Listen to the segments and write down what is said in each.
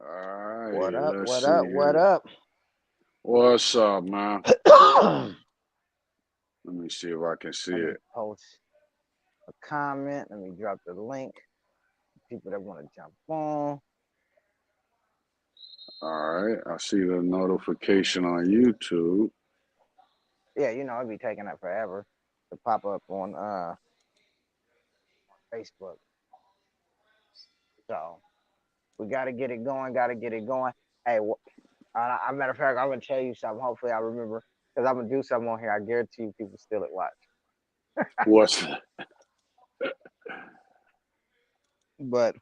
Alrighty, What up? let's What see up? What here. up? What's up, man? Let Let me see if I can see me it. post a comment. Let me drop the link. People that want to jump on. Alright, I see the notification on YouTube. Yeah, it'd be taking up forever to pop up on Facebook. So we got to get it going. Got to get it going. Hey, matter of fact, I'm gonna tell you something. Hopefully, I remember because I'm gonna do something on here. I guarantee you, people still at watch. What's But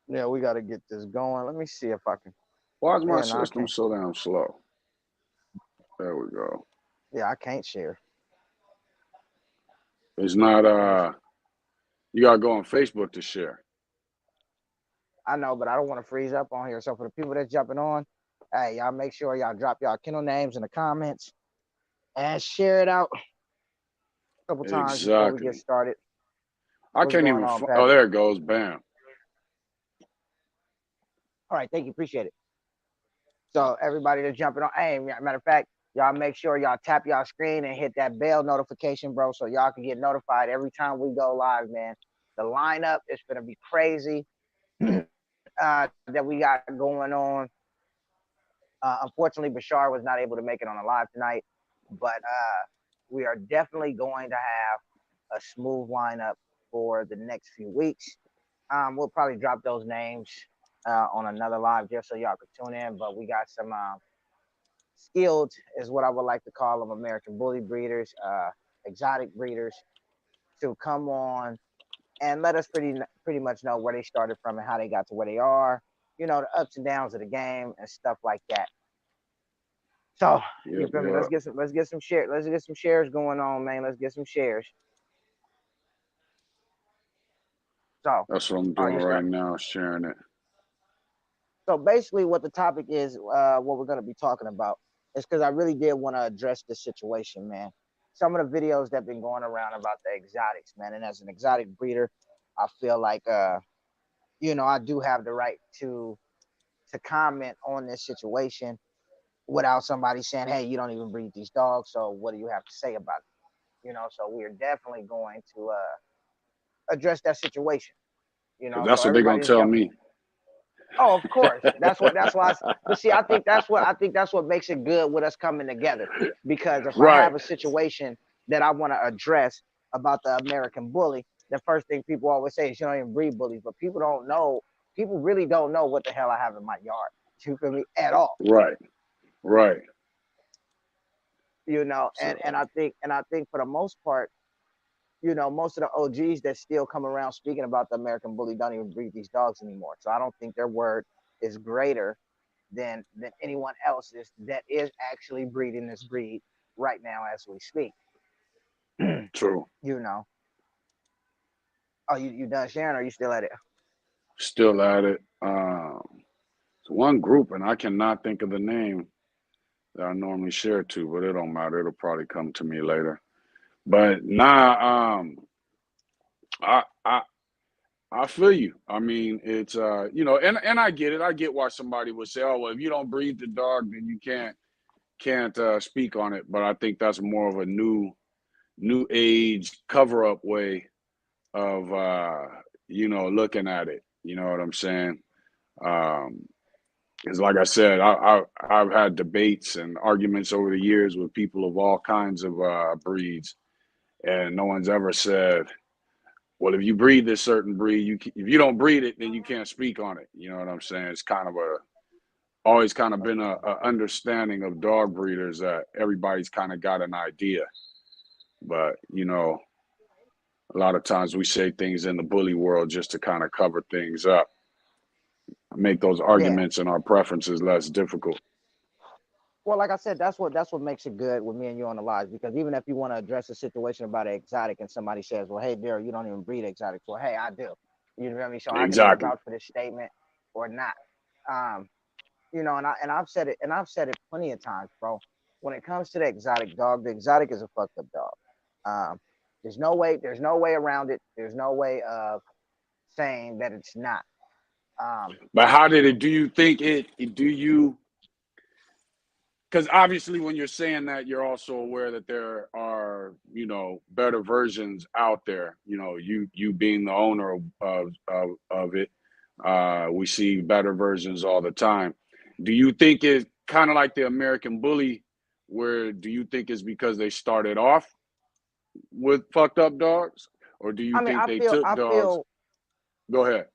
yeah, we got to get this going. Let me see if I can. why is my Yeah, no, I system can't. so damn slow? There we go. Yeah, I can't share. It's not Let me. you gotta go on Facebook to share. I know, but I don't want to freeze up on here. So for the people that's jumping on, hey, y'all make sure y'all drop y'all Kindle names in the comments and share it out a couple times before we get Exactly. started. I What's can't going even on, oh Patrick? there it goes. Bam. All right, thank you, appreciate it. So everybody that's jumping on, hey, matter of fact, y'all make sure y'all tap y'all screen and hit that bell notification, bro, so y'all can get notified every time we go live, man. The lineup is gonna be crazy that we got going on. Unfortunately, Bashar was not able to make it on the live tonight, but we are definitely going to have a smooth lineup for the next few weeks. We'll probably drop those names on another live just so y'all can tune in. But we got some skilled, is what I would like to call them, American bully breeders, exotic breeders, to come on and let us pretty much know where they started from and how they got to where they are. The ups and downs of the game and stuff like that. So you Yep, feel me? yep. Let's get some shares going on, man. Let's get some shares. So, That's what I'm oh, doing you right start. now, sharing it. So basically, what the topic is, what we're gonna be talking about, is because I really did want to address this situation, man. Some of the videos that have been going around about the exotics, man, and as an exotic breeder, I feel like, I do have the right to comment on this situation without somebody saying, "Hey, you don't even breed these dogs, so what do you have to say about it?" So we're definitely going to address that situation. So That's what they're gonna everybody's tell jumping. me. Oh, of course. That's why. But see, I think that's what makes it good with us coming together. Because if I Right. have a situation that I want to address about the American bully, the first thing people always say is you don't even breed bullies, but people don't know. People really don't know what the hell I have in my yard. You feel me? At all. Right. Right. And So I think for the most part, most of the OGs that still come around speaking about the American bully don't even breed these dogs anymore. So I don't think their word is greater than anyone else's that is actually breeding this breed right now as we speak. true. you know. Oh, you done sharing or are you still at it? Still at it. It's one group, and I cannot think of the name that I normally share to, but it don't matter. It'll probably come to me later. But nah, I I I feel you. I mean, it's and I get it. I get why somebody would say, "Oh, well, if you don't breed the dog, then you can't speak on it." But I think that's more of a new age cover up way of looking at it. You know what I'm saying? Um, Because, like I said, I've had debates and arguments over the years with people of all kinds of breeds, and no one's ever said, "Well, if you breed this certain breed, if you don't breed it, then you can't speak on it." You know what I'm saying? It's kind of always kind of been a understanding of dog breeders that everybody's kind of got an idea, but a lot of times we say things in the bully world just to kind of cover things up, make those Yeah. arguments and our preferences less difficult. Well, like I said, that's what makes it good with me and you on the lives. Because even if you want to address a situation about an exotic and somebody says, "Well, hey, Daryl, you don't even breed exotics," well, hey, I do. You know what I mean? So I can either Exactly. vouch for this statement or not. Um, and I've said it plenty of times, bro. When it comes to the exotic dog, the exotic is a fucked up dog. Um, there's no way around it. There's no way of saying that it's not. But how did it? Do you think it? Do you? Because obviously, when you're saying that, you're also aware that there are, better versions out there. You being the owner of it, we see better versions all the time. Do you think it's kind of like the American Bully, where do you think it's because they started off with fucked up dogs, or do you I mean, think they took I dogs? feel, Go ahead.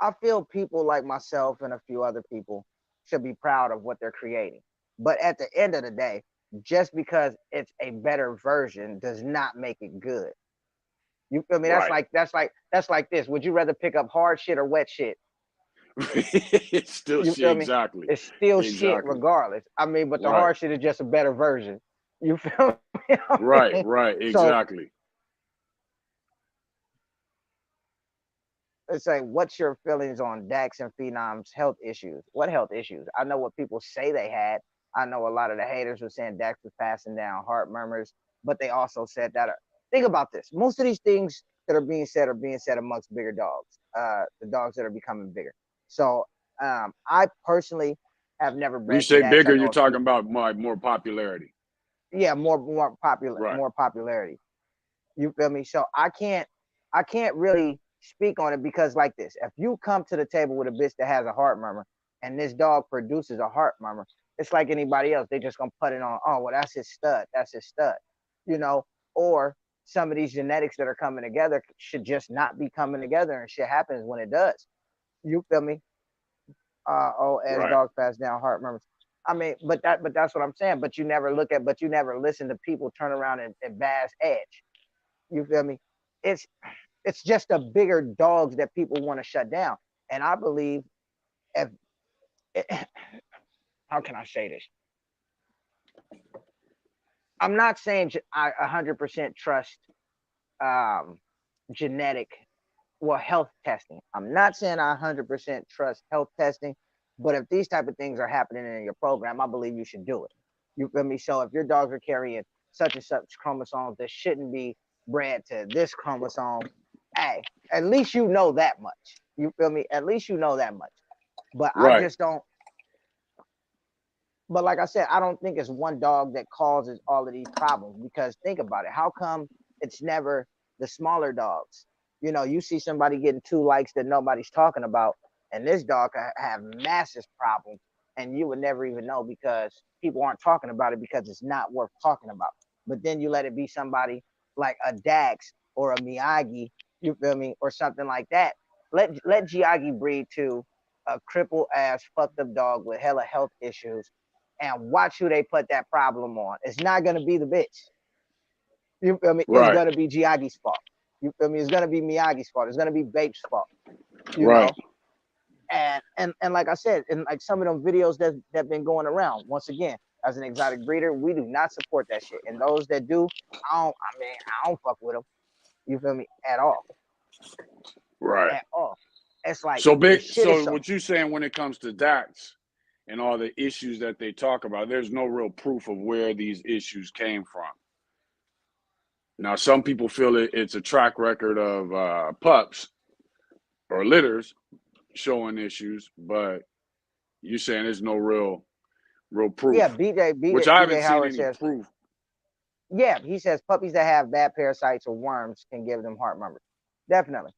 I feel people like myself and a few other people should be proud of what they're creating. But at the end of the day, just because it's a better version does not make it good. You feel me? Right. That's like this. Would you rather pick up hard shit or wet shit? It's still You shit. feel me? Exactly. It's still shit Exactly. regardless. I mean, but the Right. hard shit is just a better version. You feel me? I Right. mean, Right. so Exactly. it's like, what's your feelings on Dax and Phenom's health issues? What health issues? I know what people say they had. I know a lot of the haters were saying Dax was passing down heart murmurs, but they also said that. Think about this. Most of these things that are being said amongst bigger dogs, the dogs that are becoming bigger. So I personally have never When you bred to say Dax. I bigger, you're know a few. talking about more popularity. Yeah, Right. more popularity. You feel me? So I can't really speak on it because like this, if you come to the table with a bitch that has a heart murmur and this dog produces a heart murmur, it's like anybody else. They just gonna put it on, oh well, that's his stud. That's his stud. You know, or some of these genetics that are coming together should just not be coming together and shit happens when it does. You feel me? As Right. dogs pass down heart murmurs. I mean, but that's what I'm saying. But you never listen to people turn around and bash edge. You feel me? It's it's just the bigger dogs that people want to shut down. And I believe if how can I say this? I'm not saying I 100% trust um, genetic health testing. I'm not saying I 100% trust health testing, but if these type of things are happening in your program, I believe you should do it. You feel me? So if your dogs are carrying such and such chromosomes that shouldn't be bred to this chromosome, hey, at least you know that much. You feel me? At least you know that much. But I Right. just don't. But like I said, I don't think it's one dog that causes all of these problems because think about it. How come it's never the smaller dogs? You know, you see somebody getting 2 likes that nobody's talking about, and this dog have massive problems, and you would never even know because people aren't talking about it because it's not worth talking about. But then you let it be somebody like a Dax or a Miyagi, you feel me, or something like that. Let Miyagi breed to a crippled ass fucked up dog with hella health issues and watch who they put that problem on. It's not gonna be the bitch. You feel me? It's Right. gonna be Giagi's fault. You feel me? It's gonna be Miyagi's fault. It's gonna be Bape's fault. You Right. know? And like I said, and like some of them videos that been going around, once again, as an exotic breeder, we do not support that shit. And those that do, I don't fuck with them. You feel me? At all. Right. At all. It's like So the big. shit is So so what you saying when it comes to Dax and all the issues that they talk about, there's no real proof of where these issues came from. Now, some people feel it's a track record of pups or litters showing issues, but you're saying there's no real yeah, proof, which I haven't BJ seen Howard any says, proof. yeah, he says puppies that have bad parasites or worms can give them heart murmurs. Definitely.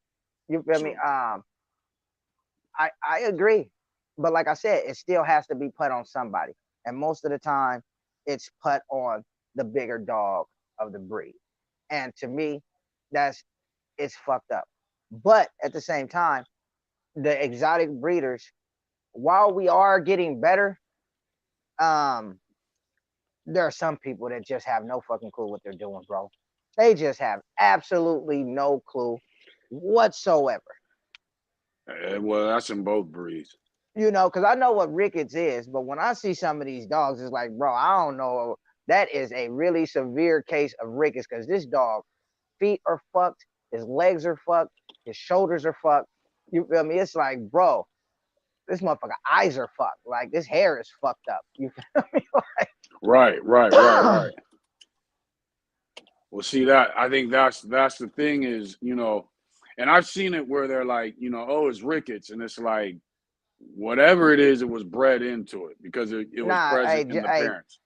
You feel me? So I agree, but like I said, it still has to be put on somebody, and most of the time, it's put on the bigger dog of the breed. And to me, that's it's fucked up. But at the same time, the exotic breeders, while we are getting better, um, there are some people that just have no fucking clue what they're doing, bro. They just have absolutely no clue whatsoever. well, that's in both breeds. You know, because I know what rickets is, but when I see some of these dogs, it's like, bro, I don't know. That is a really severe case of rickets because this dog feet are fucked, his legs are fucked, his shoulders are fucked. You feel me? It's like, bro, this motherfucker eyes are fucked. Like this hair is fucked up. You feel me? Right. Right. Right. Right. Well, see that I think that's the thing is And I've seen it where they're like, oh, it's rickets, and it's like whatever it is, it was bred into it because it was Nah, present in the parents.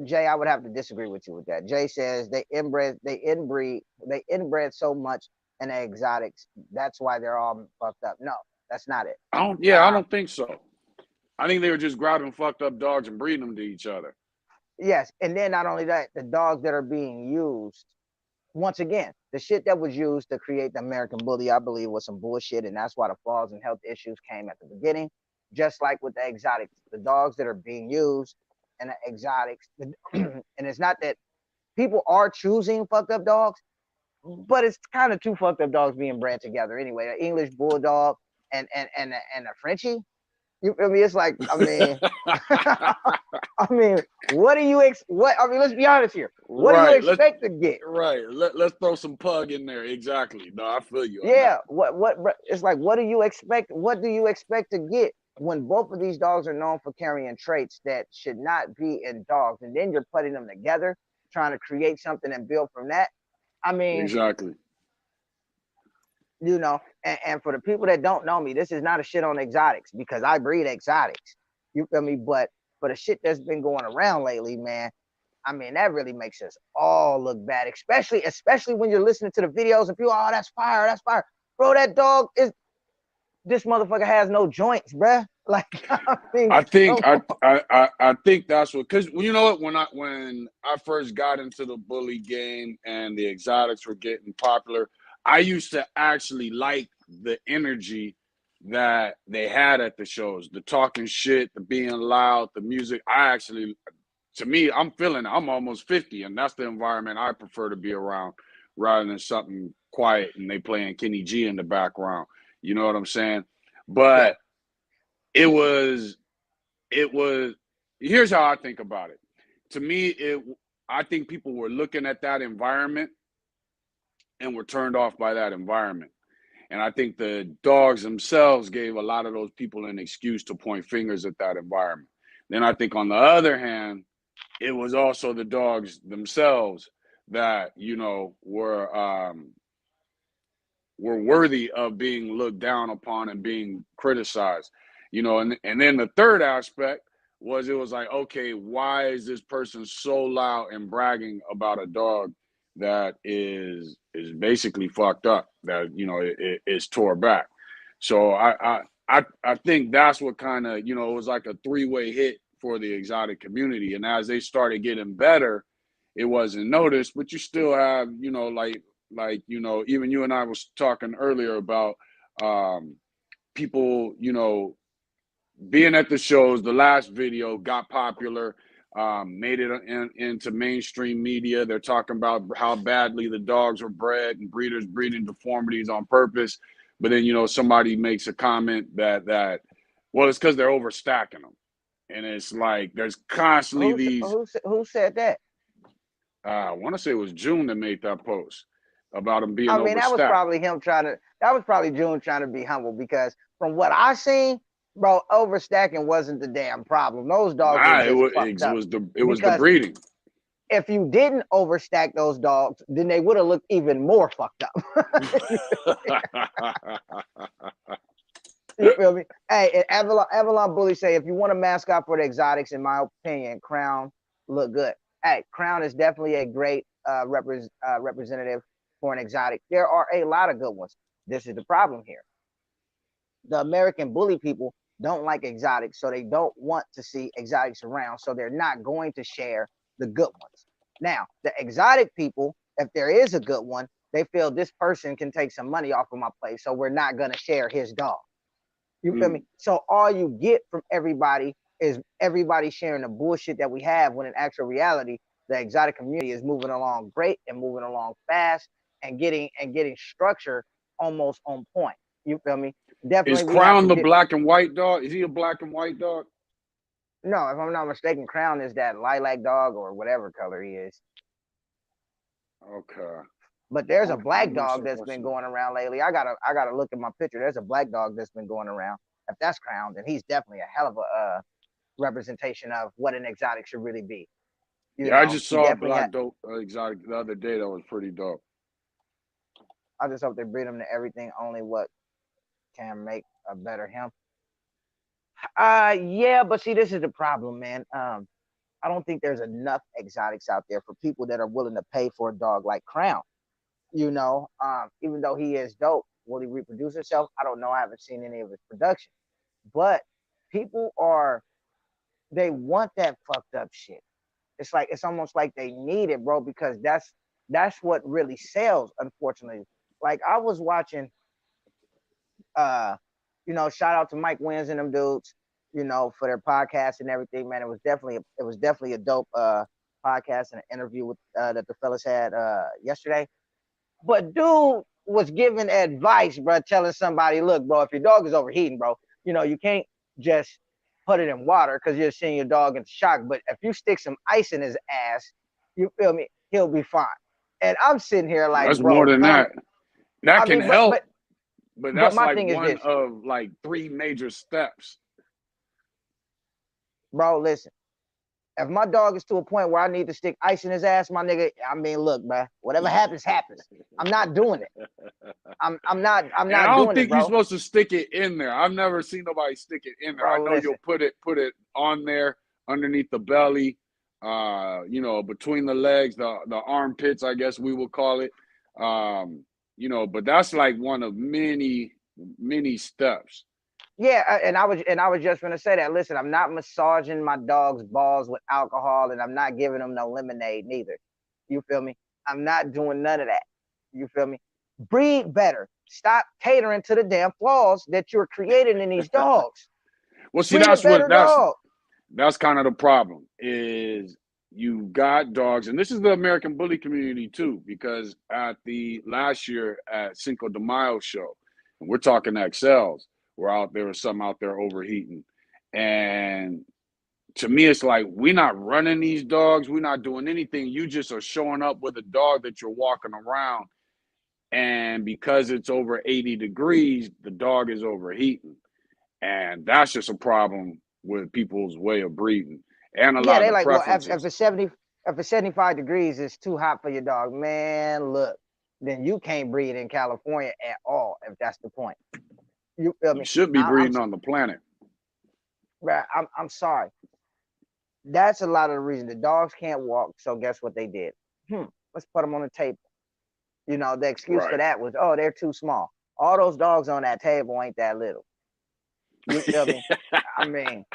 Jay, I would have to disagree with you with that. Jay says they inbred so much in the exotics. That's why they're all fucked up. No, that's not it. I Um, don't think so. I think they were just grabbing fucked up dogs and breeding them to each other. yes, and then not only that, the dogs that are being used, once again, the shit that was used to create the American Bully, I believe, was some bullshit, and that's why the flaws and health issues came at the beginning. Just like with the exotics, the dogs that are being used and the exotics, and it's not that people are choosing fucked up dogs, but it's kind of two fucked up dogs being bred together anyway. An English bulldog and a Frenchie. You feel me? It's like, I mean, I mean, what do you what? I mean, let's be honest here. What do you Right. expect to get? Right. Let's throw some pug in there. Exactly. No, I feel you on Yeah. that. What? It's like, what do you expect? What do you expect to get when both of these dogs are known for carrying traits that should not be in dogs, and then you're putting them together, trying to create something and build from that? I mean, Exactly. and for the people that don't know me, this is not a shit on exotics because I breed exotics. You feel me? But for the shit that's been going around lately, man, I mean, that really makes us all look bad, especially when you're listening to the videos and people, oh, that's fire, that's fire. Bro, that dog is, this motherfucker has no joints, bruh. Like, I mean, I think I think that's what, because you know what, when I first got into the bully game and the exotics were getting popular, I used to actually like the energy that they had at the shows, the talking shit, the being loud, the music. To me, I'm almost 50, and that's the environment I prefer to be around rather than something quiet and they playing Kenny G in the background. You know what I'm saying? yeah. But it was it was here's how I think about it. To me, I think people were looking at that environment and were turned off by that environment. And I think the dogs themselves gave a lot of those people an excuse to point fingers at that environment. Then I think on the other hand, it was also the dogs themselves that, were worthy of being looked down upon and being criticized. And then the third aspect was, it was like, okay, why is this person so loud and bragging about a dog that is basically fucked up, that it is tore back. So I think that's what kind of, it was like a three-way hit for the exotic community. And as they started getting better, it wasn't noticed, but you still have, even you and I was talking earlier about people, being at the shows. The last video got popular, made it into mainstream media. They're talking about how badly the dogs were bred and breeders breeding deformities on purpose. But then, somebody makes a comment that well, it's because they're overstacking them. And it's like there's constantly these. Who said that? I want to say it was June that made that post about them being I mean, that was overstacked. probably him trying to. That was probably June trying to be humble because from what I seen, bro, overstacking wasn't the damn problem. Those dogs were Nah, just fucked up. it was the Because breeding. if you didn't overstack those dogs, then they would have looked even more fucked up. You feel me? Hey, and Avalon Bully say, if you want a mascot for the exotics, in my opinion, Crown look good. Hey, Crown is definitely a great representative for an exotic. There are a lot of good ones. This is the problem here. The American Bully people don't like exotics, so they don't want to see exotics around, so they're not going to share the good ones. Now, the exotic people, if there is a good one, they feel this person can take some money off of my place, so we're not going to share his dog. You feel me? So all you get from everybody is everybody sharing the bullshit that we have, when in actual reality, the exotic community is moving along great and moving along fast and getting structure almost on point. You feel me? Is Definitely we have Crown to the get. black and white dog? Is he a black and white dog? No, if I'm not mistaken, Crown is that lilac dog or whatever color he is. Okay. But there's I a want to find black dog myself that's been watching. going around lately. I gotta look at my picture. There's a black dog that's been going around. If that's Crown, then he's definitely a hell of a representation of what an exotic should really be. Yeah, I just He saw a definitely had. black dope exotic the other day that was pretty dope. I just hope they breed him to everything, only what can make a better him. Yeah, but see, this is the problem, man. I don't think there's enough exotics out there for people that are willing to pay for a dog like Crown. Even though he is dope, will he reproduce himself? I don't know. I haven't seen any of his production, but people are they want that fucked up shit. It's almost like they need it, bro, because that's what really sells. Unfortunately, like I was watching, uh, shout out to Mike Wins and them dudes, for their podcast and everything, man. It was definitely a dope podcast and an interview with that the fellas had yesterday. But dude was giving advice, bro, telling somebody, look, bro, if your dog is overheating, bro, you can't just put it in water because you're seeing your dog in shock. But if you stick some ice in his ass, you feel me, he'll be fine. And I'm sitting here like, That's more bro, than calm. that. That I can mean, but help, but but but that's my like thing is one this, of like three major steps. bro. Listen, if my dog is to a point where I need to stick ice in his ass, my nigga, I mean, look, bro, whatever happens, happens. I'm not doing it. I'm And I not don't doing it, think you're bro. supposed to stick it in there. I've never seen nobody stick it in there. I Bro, know listen, you'll put it on there underneath the belly, between the legs, the armpits, I guess we will call it. But that's like one of many, many steps. yeah, and I was just gonna say that. Listen, I'm not massaging my dog's balls with alcohol, and I'm not giving them no lemonade neither. You feel me? I'm not doing none of that. You feel me? Breed better. Stop catering to the damn flaws that you're creating in these dogs. Well, see, Breed a that's what better dog. that's kind of the problem is you got dogs, and this is the American bully community too, because at the last year at Cinco de Mayo show, and we're talking XLs, we're out there, some out there overheating. And to me, it's like we're not running these dogs, we're not doing anything. You just are showing up with a dog that you're walking around, and because it's over 80 degrees, the dog is overheating. And that's just a problem with people's way of breeding and a Yeah, lot of they the like, well, if preferences. it's 75 degrees is too hot for your dog, man. Look, then you can't breed in California at all. If that's the point, you feel You me? should be I'm breeding on the planet. Bruh, I'm sorry. That's a lot of the reason the dogs can't walk. So guess what they did? Let's put them on the table. The excuse for Right. that was, oh, they're too small. All those dogs on that table ain't that little. You feel me? I mean,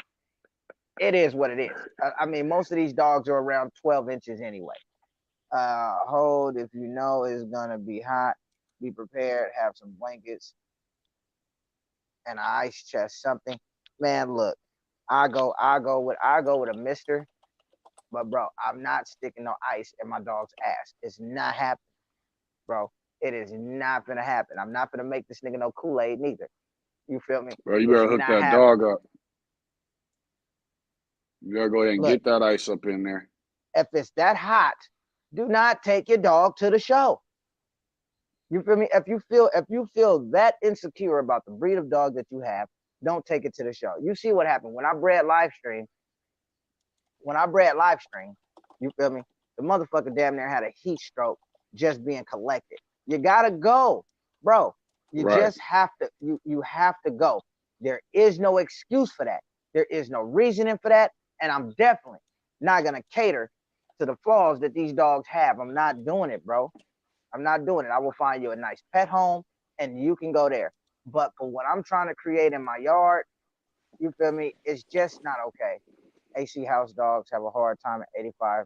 it is what it is. I mean, most of these dogs are around 12 inches anyway. Hold if you know it's gonna be hot. Be prepared. Have some blankets and an ice chest, something. Man, look, I go with a Mister. But bro, I'm not sticking no ice in my dog's ass. It's not happening, bro. It is not gonna happen. I'm not gonna make this nigga no Kool-Aid neither. You feel me? Bro, you It's better hook not that happening. dog up. You gotta go ahead and Look, get that ice up in there. if it's that hot, do not take your dog to the show. You feel me? If you feel that insecure about the breed of dog that you have, don't take it to the show. You see what happened when I bred live stream. When I bred live stream, you feel me? The motherfucker damn near had a heat stroke just being collected. You gotta go, bro. You Right. just have to. You have to go. There is no excuse for that. There is no reasoning for that, and I'm definitely not gonna cater to the flaws that these dogs have. I'm not doing it, bro. I'm not doing it. I will find you a nice pet home, and you can go there. But for what I'm trying to create in my yard, you feel me? It's just not okay. AC house dogs have a hard time at 85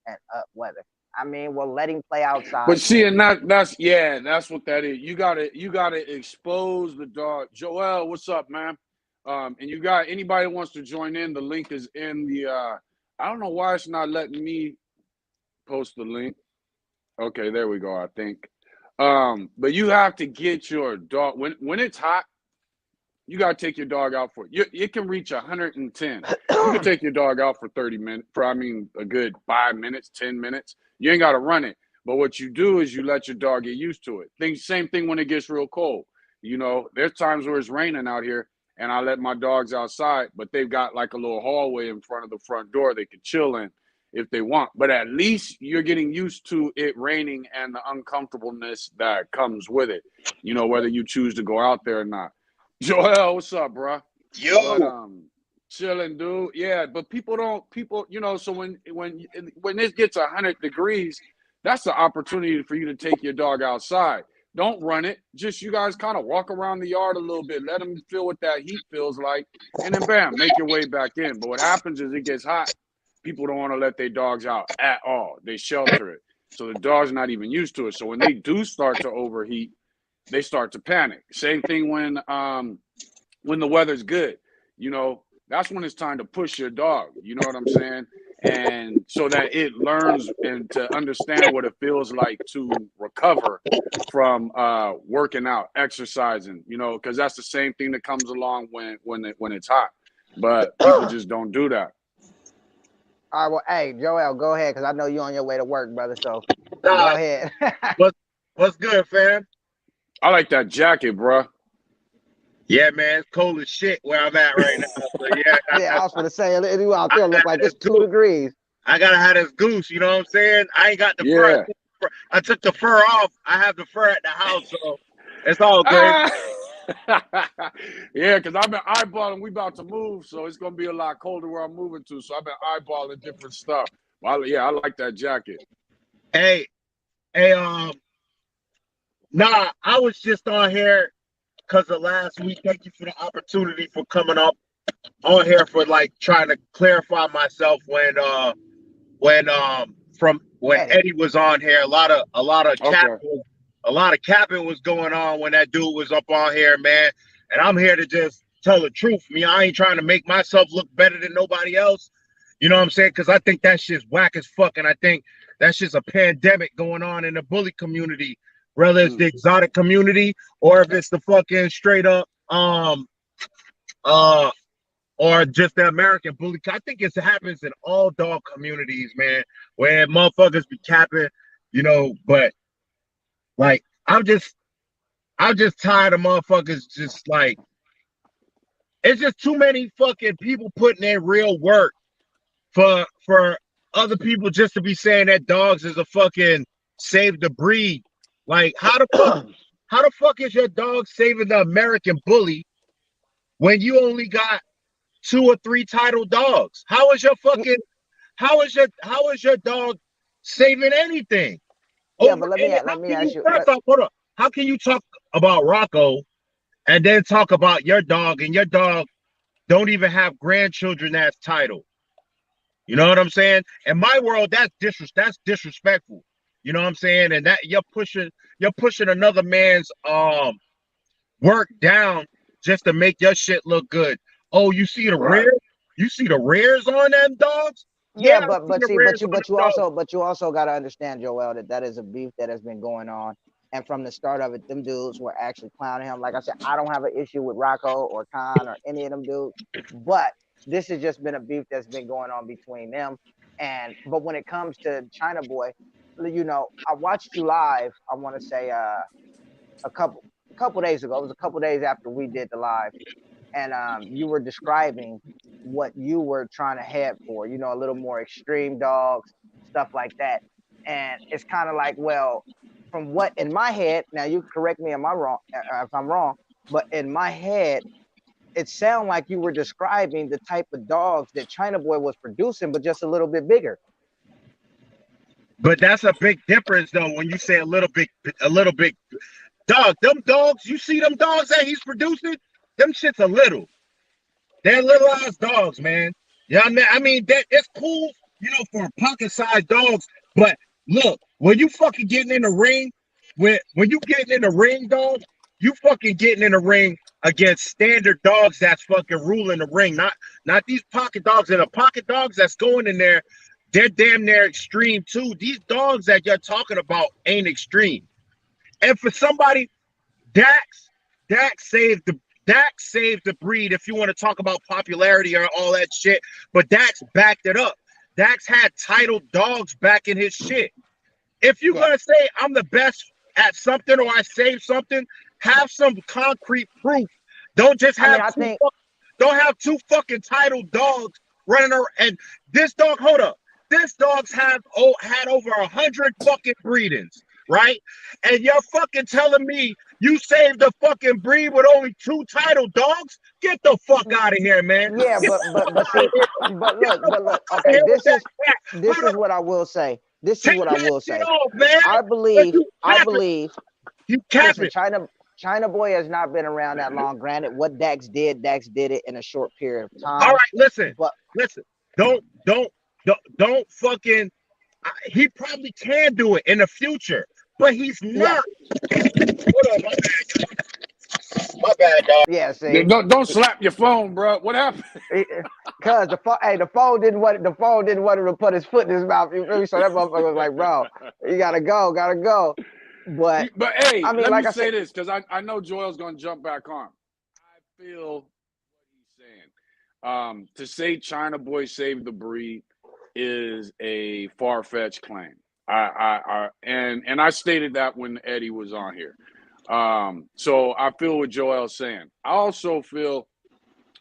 and up weather. I mean, well, let him play But outside see, then. and that's what that is. You gotta expose the dog. Joel, what's up, man? And you got anybody that wants to join in, the link is in the I don't know why it's not letting me post the link. Okay, there we go, I think. But you have to get your dog when it's hot, you gotta take your dog out for it. It can reach 110. You can take your dog out for 30 minutes, for I mean a good 5 minutes, 10 minutes. You ain't gotta run it. But what you do is you let your dog get used to it. Same thing when it gets real cold. There's times where it's raining out here and I let my dogs outside, but they've got like a little hallway in front of the front door they can chill in. if they want. But at least you're getting used to it raining and the uncomfortableness that comes with it. You know, whether you choose to go out there or not. Joel, what's up, bro? But Yo, chilling, dude. Yeah, but people, you know. So when this gets 100 degrees, that's the opportunity for you to take your dog outside. Don't run it. Just you guys kind of walk around the yard a little bit. Let them feel what that heat feels like, and then bam, make your way back in. But what happens is it gets hot. People don't want to let their dogs out at all. They shelter it, so the dog's not even used to it. So when they do start to overheat, they start to panic. Same thing when the weather's good. You know, that's when it's time to push your dog. You know what I'm saying? And so that it learns and to understand what it feels like to recover from working out, exercising. You know, because that's the same thing that comes along when it's hot. But people just don't do that. All right, well, hey, Joel, go ahead, because I know you're on your way to work, brother. So go nah, ahead. what's good, fam? I like that jacket, bro. Yeah, man, it's cold as shit where I'm at right now. So yeah, Yeah, I was gonna say you out I there look gotta like have it's this 2 degrees. I gotta have this goose. You know what I'm saying? I ain't got the fur. Yeah. I took the fur off. I have the fur at the house, so it's all good. Ah! Yeah, because I've been eyeballing. We about to move, so it's gonna be a lot colder where I'm moving to. So I've been eyeballing different stuff. Well, yeah, I like that jacket. Hey, hey, nah, I was just on here because of last week. Thank you for the opportunity for coming up on here for like trying to clarify myself when from when Eddie. Eddie was on here. Okay. A lot of capping was going on when that dude was up on here, man. And I'm here to just tell the truth. I ain't trying to make myself look better than nobody else. You know what I'm saying? Because I think that shit's whack as fuck, and I think that's just a pandemic going on in the bully community, whether it's the Mm. exotic community or if it's the fucking straight up uh or just the American bully. I think it happens in all dog communities, man, where motherfuckers be capping, but like I'm just tired of motherfuckers just like it's just too many fucking people putting in real work for other people just to be saying that dogs is a fucking save the breed. Like how the fuck is your dog saving the American bully when you only got 2 or 3 titled dogs? How is your dog saving anything? Yeah, Over but let and me how let me can ask you you. first off hold up? How can you talk about Rocco and then talk about your dog and your dog don't even have grandchildren that's titled? You know what I'm saying? In my world, that's disrespectful. You know what I'm saying? And that you're pushing another man's work down just to make your shit look good. Oh, you see the Right. rear? You see the rears on them dogs? Yeah, Yeah, I but see but the see, rears on them dogs. but you also got to understand, Joel, that is a beef that has been going on, and from the start of it, them dudes were actually clowning him. Like I said, I don't have an issue with Rocco or Khan or any of them dudes, but this has just been a beef that's been going on between them. And but when it comes to China Boy, I watched you live. I want to say a couple days ago. It was a couple days after we did the live, and you were describing what you were trying to head for, a little more extreme dogs, stuff like that. And it's kind of like, well, from what in my head, now you correct me if I'm wrong, but in my head, it sounded like you were describing the type of dogs that China Boy was producing, but just a little bit bigger. But that's a big difference though when you say a little big dog. Them dogs, you see them dogs that he's producing? Them shits are little. They're little ass dogs, man. Yeah, I mean that it's cool, for pocket-sized dogs. But look, when you fucking getting in the ring, when you getting in the ring, dog, you fucking getting in the ring against standard dogs that's fucking ruling the ring, not these pocket dogs. And the pocket dogs that's going in there, they're damn near extreme too. These dogs that you're talking about ain't extreme. And for somebody, Dax, Dax saved the Dax saved the breed. If you want to talk about popularity or all that shit, but Dax backed it up. Dax had titled dogs back in his shit. If you're Yeah, gonna say I'm the best at something or I saved something, have some concrete proof. Don't just I mean, have I two. think Don't have two fucking titled dogs running around. And this dog, hold up. This dog's had over 100 fucking breedings, right? And you're fucking telling me you saved a fucking breed with only 2 title dogs? Get the fuck out of here, man. Yeah, but see, but look. Okay, this is what I will say. This is what I will say. Off, man. I believe. You capping. Listen, China Boy has not been around that long. Granted, what Dax did it in a short period of time. All right, listen. But listen. Don't fucking. He probably can do it in the future, but he's not. Hold on, my bad, dog. Yeah, see. Don't slap your phone, bro. What happened? Cause the phone didn't want him to put his foot in his mouth. You feel me? So that motherfucker was like, bro, you gotta go. But hey, I mean, let like me I say said, this because I know Joel's gonna jump back on. I feel what he's saying. To say China Boy saved the breed is a far-fetched claim. And I stated that when Eddie was on here. So I feel what Joel's saying. I also feel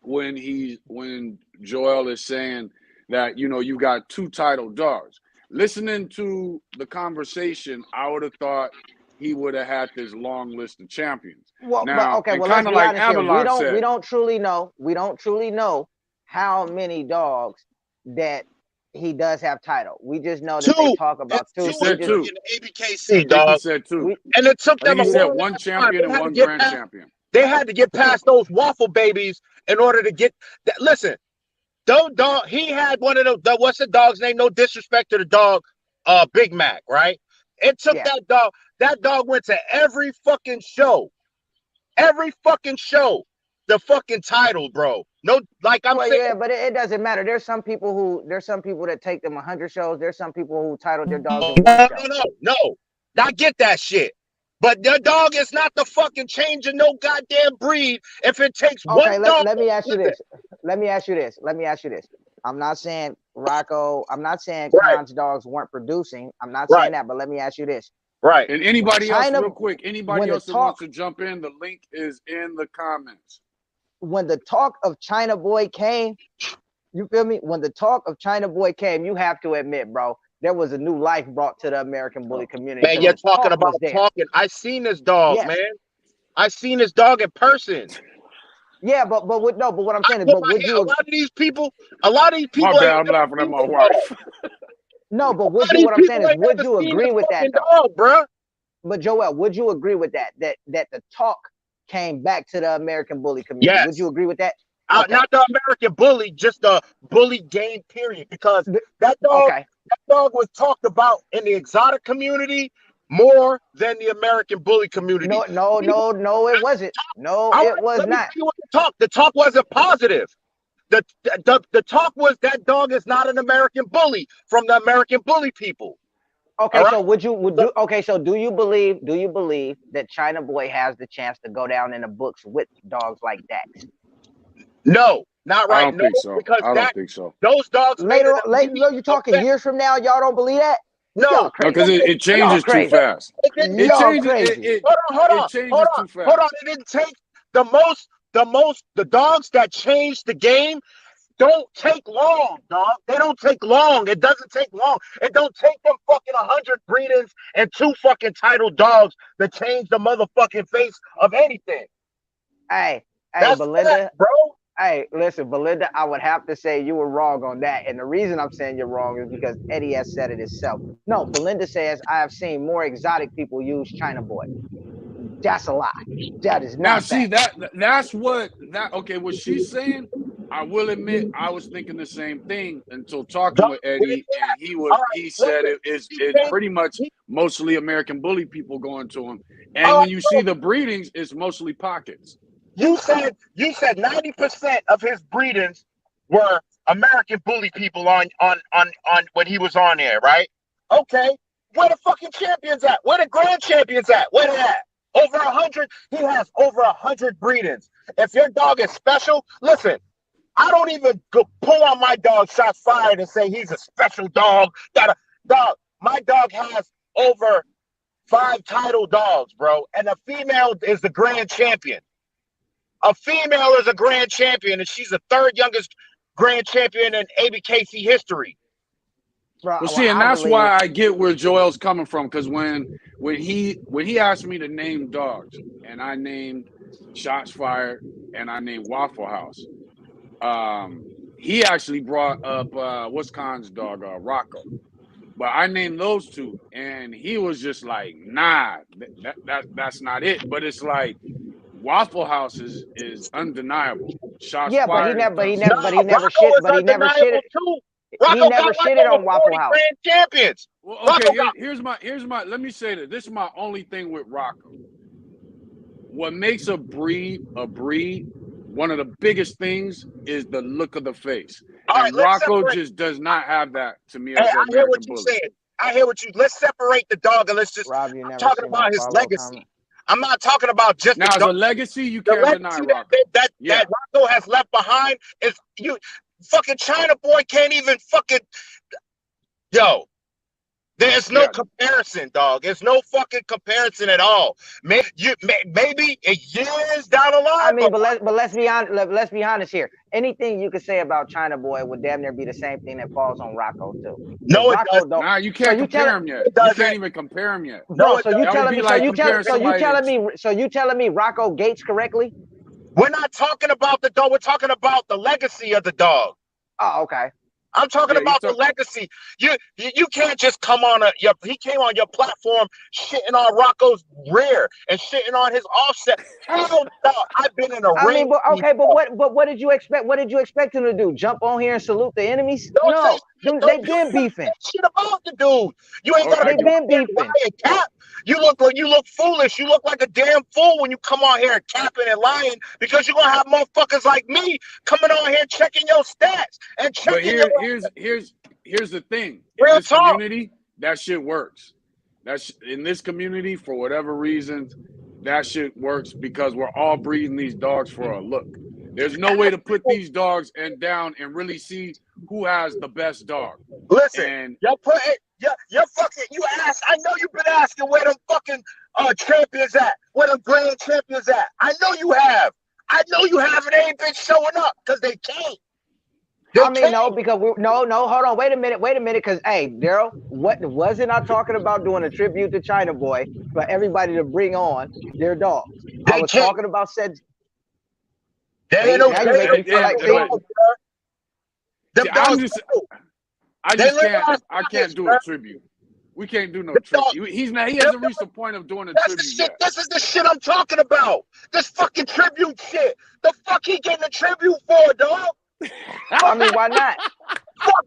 when Joel is saying that, you know, you got 2 title dogs. Listening to the conversation, I would have thought he would have had this long list of champions. well, Now, but okay, well, kind let's of be like honest here. Avalon said, We don't truly know how many dogs that he does have title. We just know that they talk about 2. He said 2. In the ABKC, I think dog. he said 2. And it took I them think a he said long 1 champion and 1 grand champion. They had to get past those waffle babies in order to get that. Listen, dog. He had one of the what's the dog's name? No disrespect to the dog, Big Mac, right? It took that dog. That dog went to every fucking show. The fucking title, bro. No, like I'm saying. Yeah, but it doesn't matter. There's some people that take them 100 shows. There's some people who titled their dogs in 1 show. No. I get that shit. But the dog is not the fucking change of no goddamn breed if it takes one dog. Let me ask you this. I'm not saying Rocco, I'm not saying Khan's dogs weren't producing. I'm not saying that, but let me ask you this. Right. And anybody else, real quick, anybody else that wants to jump in, the link is in the comments. When the talk of China Boy came, you feel me? When the talk of China Boy came, you have to admit, bro, there was a new life brought to the American bully community. Man, you're talking about talking. I seen this dog, man. I seen this dog in person. Yeah, but what I'm saying is, but would you? A lot of these people. My bad, I'm laughing at my wife. No, but what I'm saying is, would you agree with that, dog, bro? But Joel, would you agree with that the talk came back to the American bully community? Yes. Would you agree with that? Not the American bully, just the bully game period. Because that dog was talked about in the exotic community more than the American bully community. No, it wasn't. No, it was not. The talk wasn't positive. The talk was that dog is not an American bully from the American bully people. Okay, so do you believe that China Boy has the chance to go down in the books with dogs like Dax? No, not right. I don't think so. Because I don't think so. Those dogs later, you're talking years from now. Y'all don't believe that? No, because it changes too fast. It changes too fast. Hold on. It didn't take the dogs that changed the game don't take long, dog. They don't take long. It doesn't take long. It don't take them fucking 100 breeders and 2 fucking title dogs to change the motherfucking face of anything. Hey, that's Belinda, fact, bro. Hey, listen, Belinda, I would have to say you were wrong on that. And the reason I'm saying you're wrong is because Eddie has said it himself. No, Belinda says, I have seen more exotic people use China Boy. That's a lie. That is not. Now, see, that's what what she's saying, I will admit, I was thinking the same thing until talking with Eddie, and he said it's pretty much mostly American bully people going to him. And when you see the breedings, it's mostly pockets. You said 90% of his breedings were American bully people on when he was on there, right? Okay. Where the fucking champions at? Where the grand champions at? Where they at? Over 100. He has over 100 breedings. If your dog is special, listen, I don't even go pull on my dog shots fired and say he's a special dog. Dog. My dog has over 5 title dogs, bro. And a female is the grand champion. A female is a grand champion, and she's the 3rd youngest grand champion in ABKC history. Bro, Well, see, and that's why I get where Joel's coming from, because when he asked me to name dogs, and I named Shots Fired and I named Waffle House, he actually brought up what's Khan's dog, Rocco. But I named those two, and he was just like, "Nah, that's not it." But it's like Waffle House is undeniable. Shots Yeah, but he Fired is never, but he just never, but he never Rocco shit, is but he never undeniable shitted. too. He Rocco never got like shitted over on Waffle 40 House. grand champions. well. Rocco Okay, got here's my. Let me say that this is my only thing with Rocco. What makes a breed, one of the biggest things is the look of the face. all right. And Let's Rocco separate. just does not have that to me Hey, as an I hear what American you Bully. said. I hear what you. Let's separate the dog and let's just. Rob, you I'm never talking see my about his follow legacy. comment. I'm not talking about just the Now, as dog. a legacy, you The can't deny legacy Rocco. that Rocco has left behind is you. Fucking China boy can't even fucking. Yo, there's no comparison, dog. There's no fucking comparison at all. Maybe years down the line. I mean, but let's be honest. Let's be honest here. Anything you could say about China Boy would damn near be the same thing that falls on Rocco too. No, it Rocco doesn't. Nah, you can't compare him yet. You can't even compare him yet. Bro, so you telling me? So you telling me Rocco Gates correctly? We're not talking about the dog. We're talking about the legacy of the dog. Oh, okay. I'm talking about the legacy. You can't just come on he came on your platform shitting on Rocco's rear and shitting on his offset. Hell no, I've been in a ring. I mean, but what did you expect? What did you expect him to do? Jump on here and salute the enemies? No, they've been beefing. Shit about the dude. You ain't gotta been beefing. Cap. You look foolish. You look like a damn fool when you come on here and capping and lying because you're gonna have motherfuckers like me coming on here checking your stats and checking. But here's the thing. In this community, that shit works. That's in this community for whatever reasons, that shit works because we're all breeding these dogs for a look. There's no way to put these dogs down and really see who has the best dog. Listen, you ask. I know you've been asking where them fucking champions at, where them grand champions at. I know you have. And they ain't been showing up because they can't. No, because hold on, wait a minute, because hey, Daryl, what wasn't I talking about doing a tribute to China Boy for everybody to bring on their dogs? I was talking about said. I can't do a tribute. We can't do no tribute. He hasn't reached the point of doing a tribute yet. This is the shit I'm talking about. This fucking tribute shit. The fuck he getting a tribute for, dog? I mean, why not?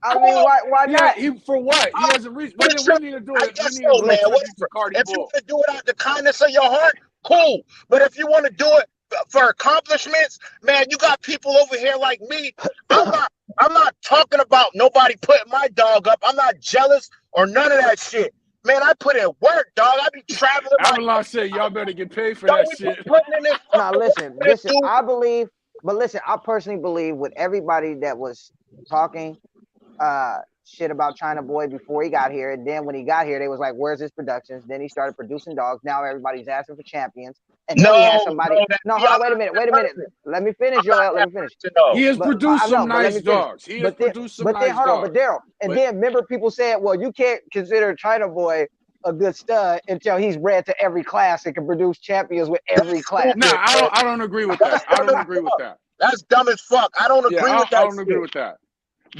I mean, why not? For what? He hasn't reached. We need to do it. If you want to do it out of the kindness of your heart, cool. But if you want to do it for accomplishments, man, you got people over here like me. I'm not talking about nobody putting my dog up. I'm not jealous or none of that shit. Man, I put in work, dog. I be traveling. Avalon said, y'all better get paid for that shit. Now, listen. I personally believe with everybody that was talking shit about China Boy before he got here, and then when he got here, they was like, where's his productions? Then he started producing dogs. Now everybody's asking for champions. And then he had somebody. Hold on, wait a minute. Let me finish, Joel. Let me finish. He has produced some nice dogs. But then hold on, but Daryl, then remember people said, well, you can't consider China Boy a good stud until he's bred to every class and can produce champions with every class. Nah, I don't agree with that. I don't agree with that. That's dumb as fuck. I don't agree with that. I don't agree with that.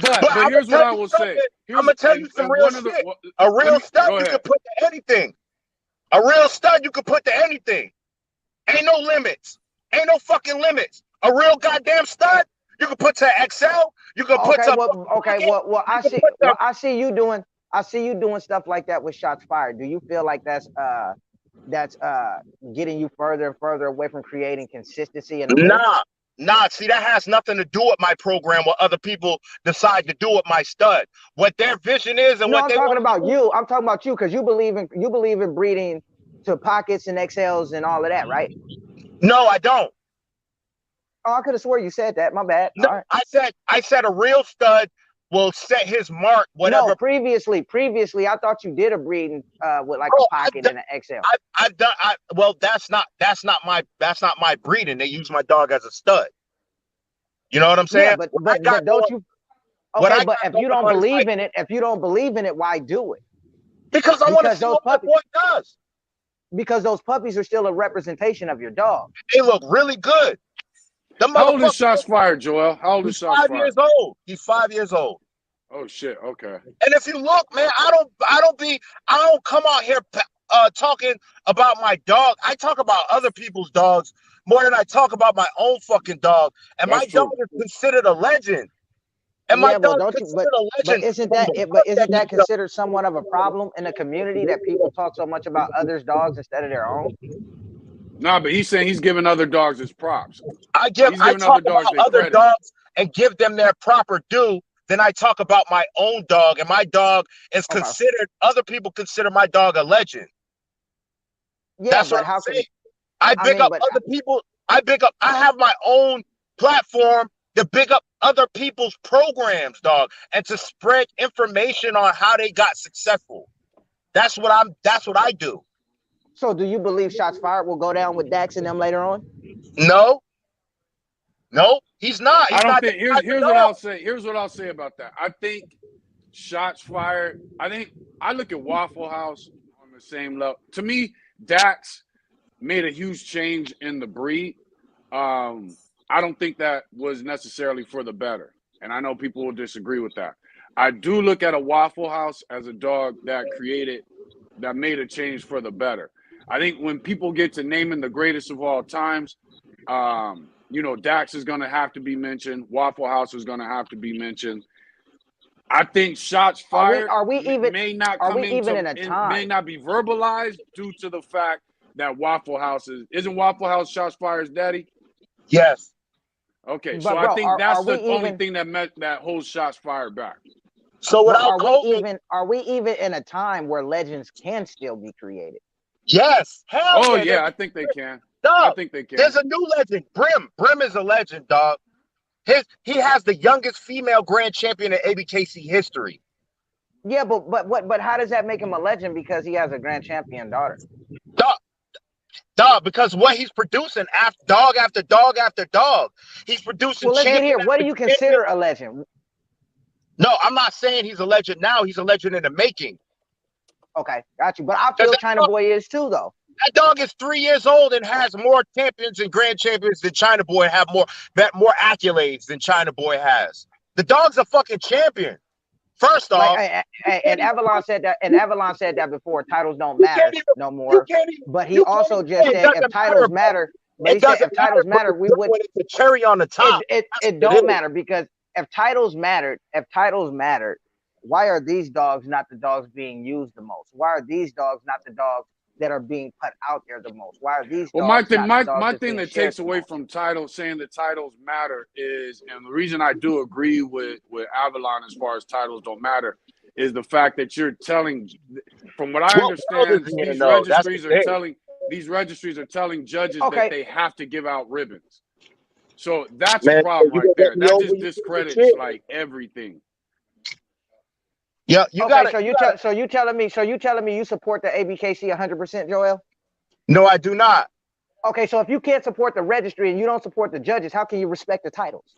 But here's what I will say. I'm gonna tell you some real shit. A real stud you can put to anything. A real stud you can put to anything. Ain't no limits. Ain't no fucking limits. A real goddamn stud you can put to XL. You can put to. I see you doing stuff like that with Shots Fired. Do you feel like that's getting you further and further away from creating consistency? Nah. See, that has nothing to do with my program. What other people decide to do with my stud, what their vision is, and what they. I'm talking about you because you believe in breeding to pockets and XLs and all of that, right? No, I don't. Oh, I could have swore you said that. My bad. No, right. I said a real stud will set his mark. Whatever. No, previously, I thought you did a breeding with like a pocket and an XL. I've done. Well, that's not my breeding. They use my dog as a stud. You know what I'm saying? Yeah, but don't you? Okay, but if you don't believe in it, why do it? Because I want to see what my boy does. Because those puppies are still a representation of your dog. They look really good. How old is Shots Fired, Joel? How old is Shots Fired? 5 years old. He's 5 years old. Oh shit. Okay. And if you look, man, I don't come out here talking about my dog. I talk about other people's dogs more than I talk about my own fucking dog. And my dog is considered a legend. And my dog is considered a legend. But isn't that considered somewhat of a problem in the community that people talk so much about others' dogs instead of their own? Nah, but he's saying he's giving other dogs his props. I talk about other dogs and give them their proper due. Then I talk about my own dog, and my dog is considered. Other people consider my dog a legend. Yeah, that's what I'm saying. I big up other people. I have my own platform to big up other people's programs, dog, and to spread information on how they got successful. That's what I do. So do you believe Shots Fired will go down with Dax and them later on? No, he's not. I don't think. Here's what I'll say. Here's what I'll say about that. I think Shots Fired. I look at Waffle House on the same level. To me, Dax made a huge change in the breed. I don't think that was necessarily for the better, and I know people will disagree with that. I do look at a Waffle House as a dog that made a change for the better. I think when people get to naming the greatest of all times, Dax is going to have to be mentioned. Waffle House is going to have to be mentioned. I think Shots Fired may not be verbalized due to the fact that Waffle House isn't Waffle House Shots Fired's daddy? Yes. Okay, so I think that's the only thing that holds Shots Fired back. So are we even in a time where legends can still be created? Yes. Hell yeah, I think they can. Dog, I think they can. There's a new legend, Brim. Brim is a legend, dog. He has the youngest female grand champion in ABKC history. Yeah, but how does that make him a legend? Because he has a grand champion daughter. Dog, because what he's producing dog after dog after dog. He's producing. Well, let's get here. What do you consider a legend? No, I'm not saying he's a legend now. He's a legend in the making. Okay, got you. But I feel China Boy is too, though. That dog is 3 years old and has more champions and grand champions than China Boy, have more accolades than China Boy has. The dog's a fucking champion. First off, and Avalon said that. And Avalon said that before. Titles don't matter no more. But he also just said if titles matter. But he said if titles matter, we would. It's a cherry on the top. It don't matter because if titles mattered, why are these dogs not the dogs being used the most? Why are these dogs not the dogs that are being put out there the most? Why are these? Well, my thing that takes away from titles, saying that titles matter, is, and the reason I do agree with Avalon as far as titles don't matter, is the fact that you're telling, from what I understand, these registries are telling judges that they have to give out ribbons. So that's a problem right there. That just discredits like everything. Yeah, So you telling me you support the ABKC 100%, Joel? No, I do not. Okay, so if you can't support the registry and you don't support the judges, how can you respect the titles?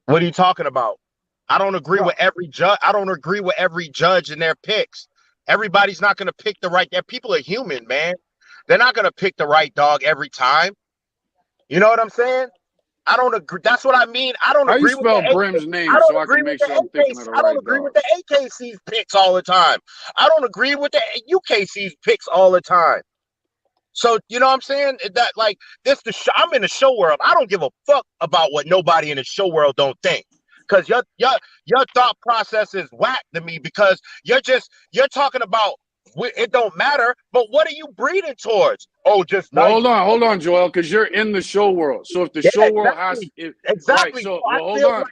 What are you talking about? I don't agree with every judge. I don't agree with every judge in their picks. Everybody's not going to pick the right. People are human, man. They're not going to pick the right dog every time. You know what I'm saying? I don't agree. That's what I mean. I don't agree with Brim's name so I can make sure I'm thinking of the right dog. I don't agree with the AKC's picks all the time. I don't agree with the UKC's picks all the time. So, you know what I'm saying? That like this I'm in the show world. I don't give a fuck about what nobody in the show world don't think. Because your thought process is whack to me because you're talking about it don't matter, but what are you breeding towards? Oh, just hold on, Joel, because you're in the show world. So if the show world has exactly, right, so hold on,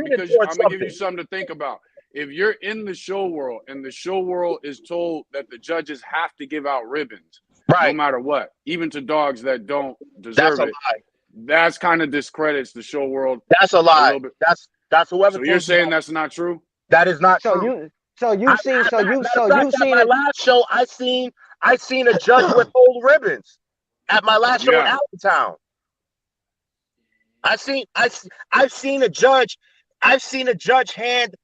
because I'm gonna give you something to think about. If you're in the show world and the show world is told that the judges have to give out ribbons, no matter what, even to dogs that don't deserve it, that's kind of discredits the show world. That's a lie. That's whoever. So you're saying that's not true? That is not true. You've seen my last show. I seen a judge with old ribbons at my last show in Allentown. I've seen a judge hand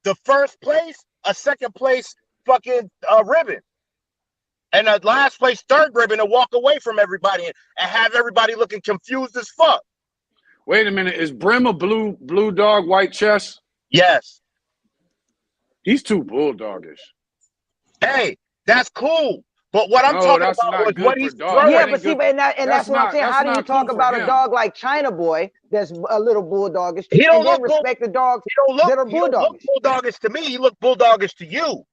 the first place, a second place fucking ribbon, and a last place third ribbon, and walk away from everybody and have everybody looking confused as fuck. Wait a minute. Is Brim a blue dog, white chest? Yes. He's too bulldogish. Hey, that's cool. But what I'm No, talking that's about not was good what for he's dogs. throwing. Yeah, That but ain't see, good. and that's what I'm saying. That's How do you not talk cool for about a him. dog like China Boy that's a little bulldogish, He don't and then look bull- respect the dogs He don't look that are he don't look bulldogish? bulldogish to me. He look bulldogish to you.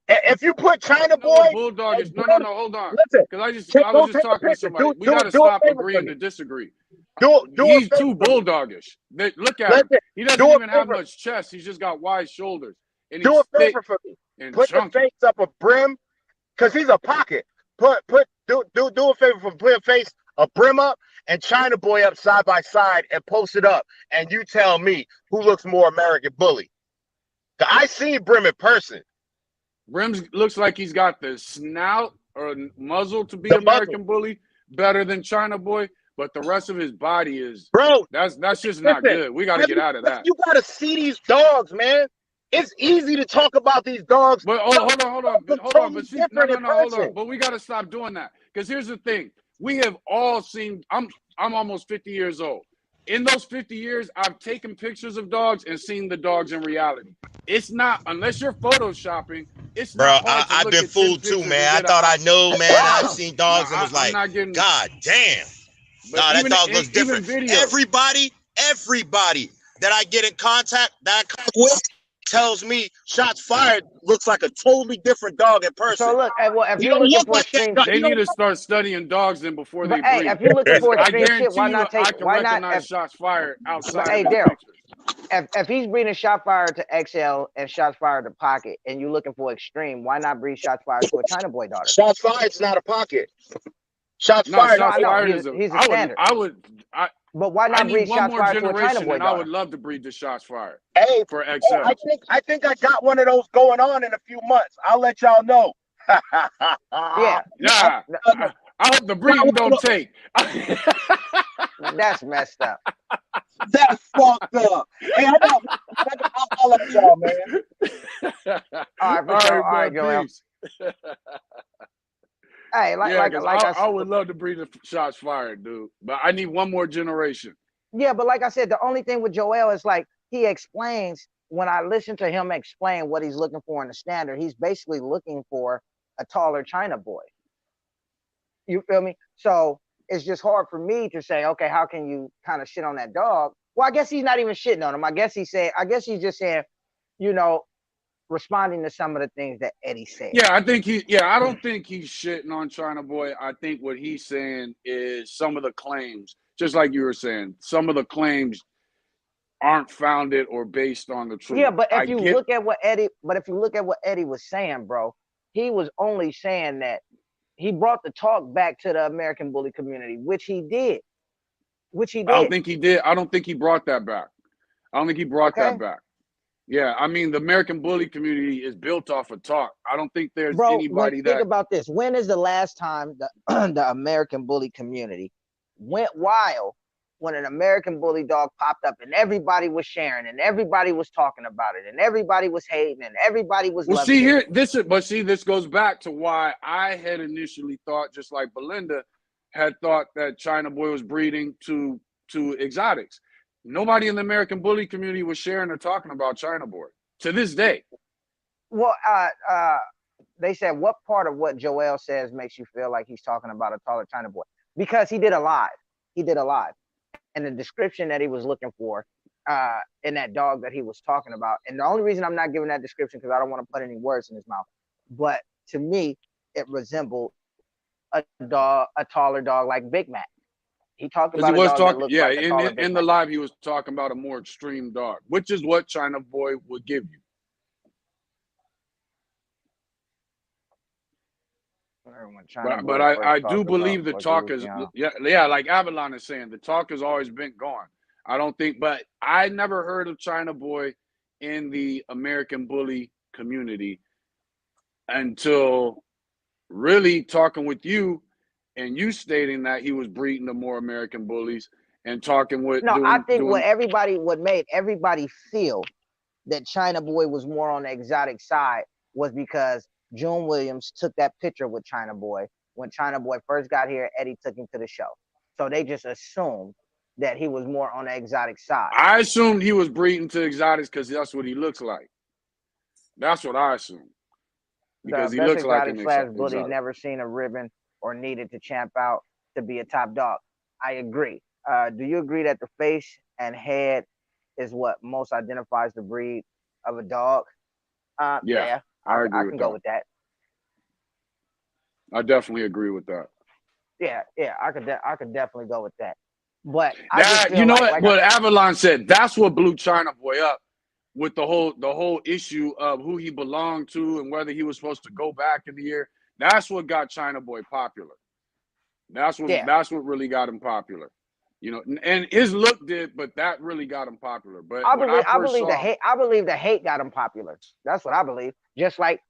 If you put China You know what Boy bulldogish? and No, Brim, hold on. listen, Because I was go just take a talking to picture. somebody. We Do got to do a stop favor for agreeing me. to disagree. Do a He's favor too for me. bulldogish. Look at him. Listen, He doesn't do a even have favor. much chest. He's just got wide shoulders, and Do he's a thick favor for me. and Put the chunky. face up of Brim, because he's a pocket. Do a favor for put a face a Brim up and China Boy up side by side and post it up, and you tell me who looks more American Bully. I seen Brim in person. Brim looks like he's got the snout or muzzle to be The American muzzle. Bully better than China Boy, but the rest of his body is Bro, that's just not listen, good. We got to get out of that. you gotta see these dogs, man. It's easy to talk about these dogs. But hold on. But see, no, hold on. But we got to stop doing that, because here's the thing: we have all seen. I'm almost 50 years old. In those 50 years, I've taken pictures of dogs and seen the dogs in reality. It's not, unless you're photoshopping, it's Bro, not hard to I've look been at 10 fooled too, pictures man. and I get thought I know, man. I've seen dogs and was I'm like, not getting. God damn. But Nah, that dog looks even different. video. Everybody that I get in contact with tells me Shots Fired looks like a totally different dog in person. So look, well, if He you're don't looking look for like that extreme, dog. They need to start studying dogs then before they but hey, breed. if you're looking for I extreme shit, guarantee why you, not take? I can Why not? recognize Shots Fired But outside hey, of his Daryl, pictures. if he's breeding shot fire to XL and shots fired to pocket, and you're looking for extreme, why not breed shots fired to a China Boy daughter? Shots Fired's not a pocket. Shots No, Fired. Shots I know Fired he's is a. a standard. I But why not need breed one shots more fired to a China generation, Boy and I would daughter? love to breed the Shots Fired Hey, for XL. I think I got one of those going on in a few months. I'll let y'all know. Yeah. Yeah. I hope the breeding don't take. That's messed up. That's fucked up. Hey, I'll let y'all, man. All right, for sure. All right, man, Joel. peace. Hey, I would love to breed the Shots Fired, dude. But I need one more generation. yeah, but like I said, the only thing with Joel is like he explains, when I listen to him explain what he's looking for in the standard, he's basically looking for a taller China Boy. You feel me? So it's just hard for me to say, okay, how can you kind of shit on that dog? Well, I guess he's not even shitting on him. I guess he's just saying, responding to some of the things that Eddie said. Yeah, I don't think he's shitting on China Boy. I think what he's saying is some of the claims, just like you were saying, some of the claims aren't founded or based on the truth. Yeah, but if you look at what Eddie was saying, bro, he was only saying that he brought the talk back to the American Bully community, which he did. I don't think he did. I don't think he brought that back. That back. Yeah, I mean, the American Bully community is built off of talk. I don't think there's anybody think about this. When is the last time the American Bully community went wild when an American Bully dog popped up and everybody was sharing and everybody was talking about it and everybody was hating and everybody was loving it? This goes back to why I had initially thought, just like Belinda had thought, that China Boy was breeding to exotics. Nobody in the American Bully community was sharing or talking about China Boy to this day. Well, they said, what part of what Joel says makes you feel like he's talking about a taller China Boy? Because he did a live. And the description that he was looking for in that dog that he was talking about. And the only reason I'm not giving that description because I don't want to put any words in his mouth. But to me, it resembled a taller dog like Big Mac. He talked about in the live he was talking about a more extreme dog, which is what China Boy would give you. But I do believe the talk is like Avalon is saying, the talk has always been gone. I don't think, but I never heard of China Boy in the American Bully community until really talking with you and you stating that he was breeding the more American bullies and talking with No, I think doing. what made everybody feel that China Boy was more on the exotic side was because June Williams took that picture with China Boy when China Boy first got here. Eddie took him to the show, so they just assumed that he was more on the exotic side. I assumed he was breeding to exotics because that's what he looks like. That's what I assumed. The Because he best looks like exotic an slash bully exotic. never seen a ribbon or needed to champ out to be a top dog. I agree. Do you agree that the face and head is what most identifies the breed of a dog? Yeah, Yeah, I I agree can with go that. with that. I definitely agree with that. Yeah, I could definitely go with that. But I just That, feel you know like what Avalon said, that's what blew China Boy up with the whole issue of who he belonged to and whether he was supposed to go back in the year. That's what got China Boy popular. That's yeah, what really got him popular. You know, and his look did, but that really got him popular. But when I I first believe the saw, hate. I believe the hate got him popular. That's what I believe. Just like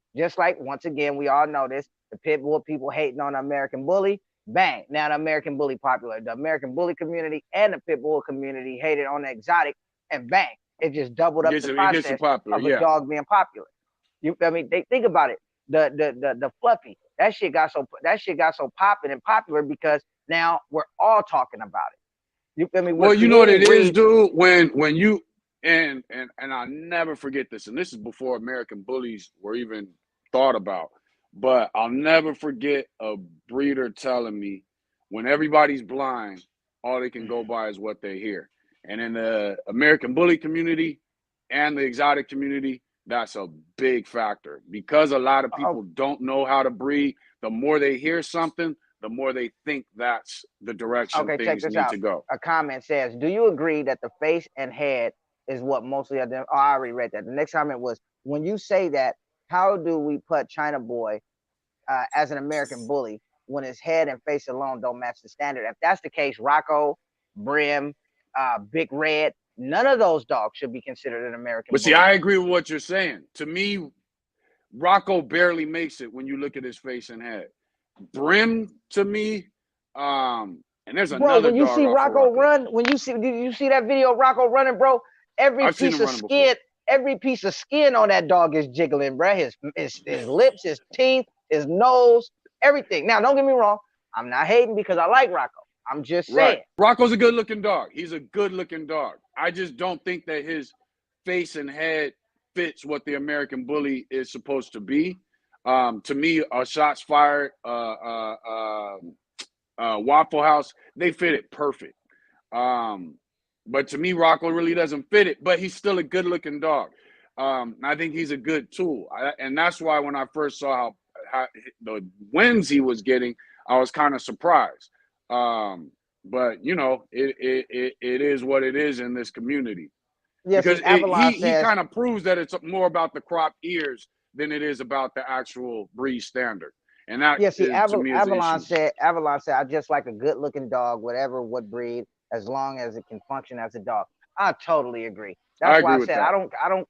once again, we all know this. The pit bull people hating on the American bully. Bang! Now the American bully popular. The American bully community and the pit bull community hated on the exotic, and bang! It just doubled up the it gets him process popular. of a Yeah, dog being popular. I mean, they think about it. The fluffy that shit got so popping and popular because now we're all talking about it. You feel me? We're well, you know what creating it is, breeds. dude. When you and I'll never forget this, and this is before American bullies were even thought about. But I'll never forget a breeder telling me when everybody's blind, all they can go by is what they hear. And in the American bully community and the exotic community, that's a big factor because a lot of people don't know how to breed. The more they hear something, the more they think that's the direction Okay, check things this need out. to go. A comment says, "Do you agree that the face and head is what mostly identify?" Oh, I already read that. The next comment was, "When you say that, how do we put China Boy as an American bully when his head and face alone don't match the standard?" If that's the case, Rocco, Brim, Big Red, none of those dogs should be considered an American But see, bully. I agree with what you're saying. To me, Rocco barely makes it when you look at his face and head. Brim, to me, and there's Bro, another when you dog see off of Rocco Rocco. run, did you see that video of Rocco running, bro? Every I've seen piece him of running before. skin, every piece of skin on that dog is jiggling, bro. His lips, his teeth, his nose, everything. Now, don't get me wrong. I'm not hating because I like Rocco. I'm just Right. saying. Rocco's a good looking dog. He's a good looking dog. I just don't think that his face and head fits what the American bully is supposed to be. To me, shots fired, Waffle House, they fit it perfect. But to me, Rocco really doesn't fit it, but he's still a good looking dog. I think he's a good tool. And that's why when I first saw how the wins he was getting, I was kind of surprised. But you know, it is what it is in this community Yeah, because see, Avalon he says, kind of proves that it's more about the crop ears than it is about the actual breed standard, and that yeah, see, is to me is the issue. Avalon said, I just like a good looking dog, whatever what breed, as long as it can function as a dog. I totally agree. I That's why agree I with said that. I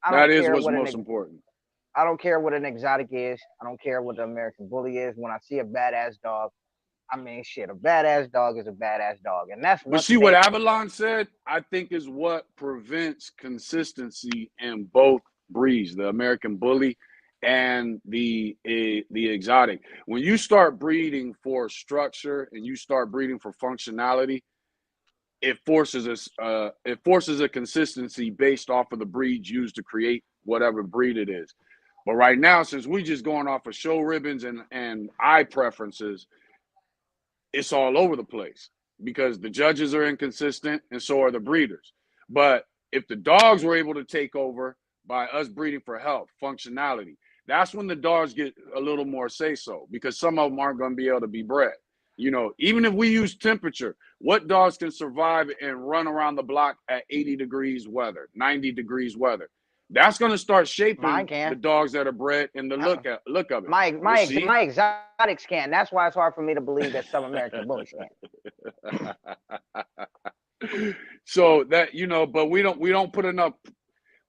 That don't is care what's what most important. I don't care what an exotic is. I don't care what the American bully is. When I see a badass dog, I mean, shit, a badass dog is a badass dog, and that's But one see thing what Avalon said, I think is what prevents consistency in both breeds, the American bully and the exotic. When you start breeding for structure and you start breeding for functionality, it forces a consistency based off of the breeds used to create whatever breed it is. But right now, since we just going off of show ribbons and eye preferences, it's all over the place because the judges are inconsistent and so are the breeders. But if the dogs were able to take over by us breeding for health, functionality, that's when the dogs get a little more say so because some of them aren't going to be able to be bred. You know, even if we use temperature, what dogs can survive and run around the block at 80 degrees weather, 90 degrees weather? That's going to start mine shaping the can. dogs that are bred and the Uh-uh. look of it. But see, My exotics can. That's why it's hard for me to believe that some American bullies can. so that, you know, but we don't put enough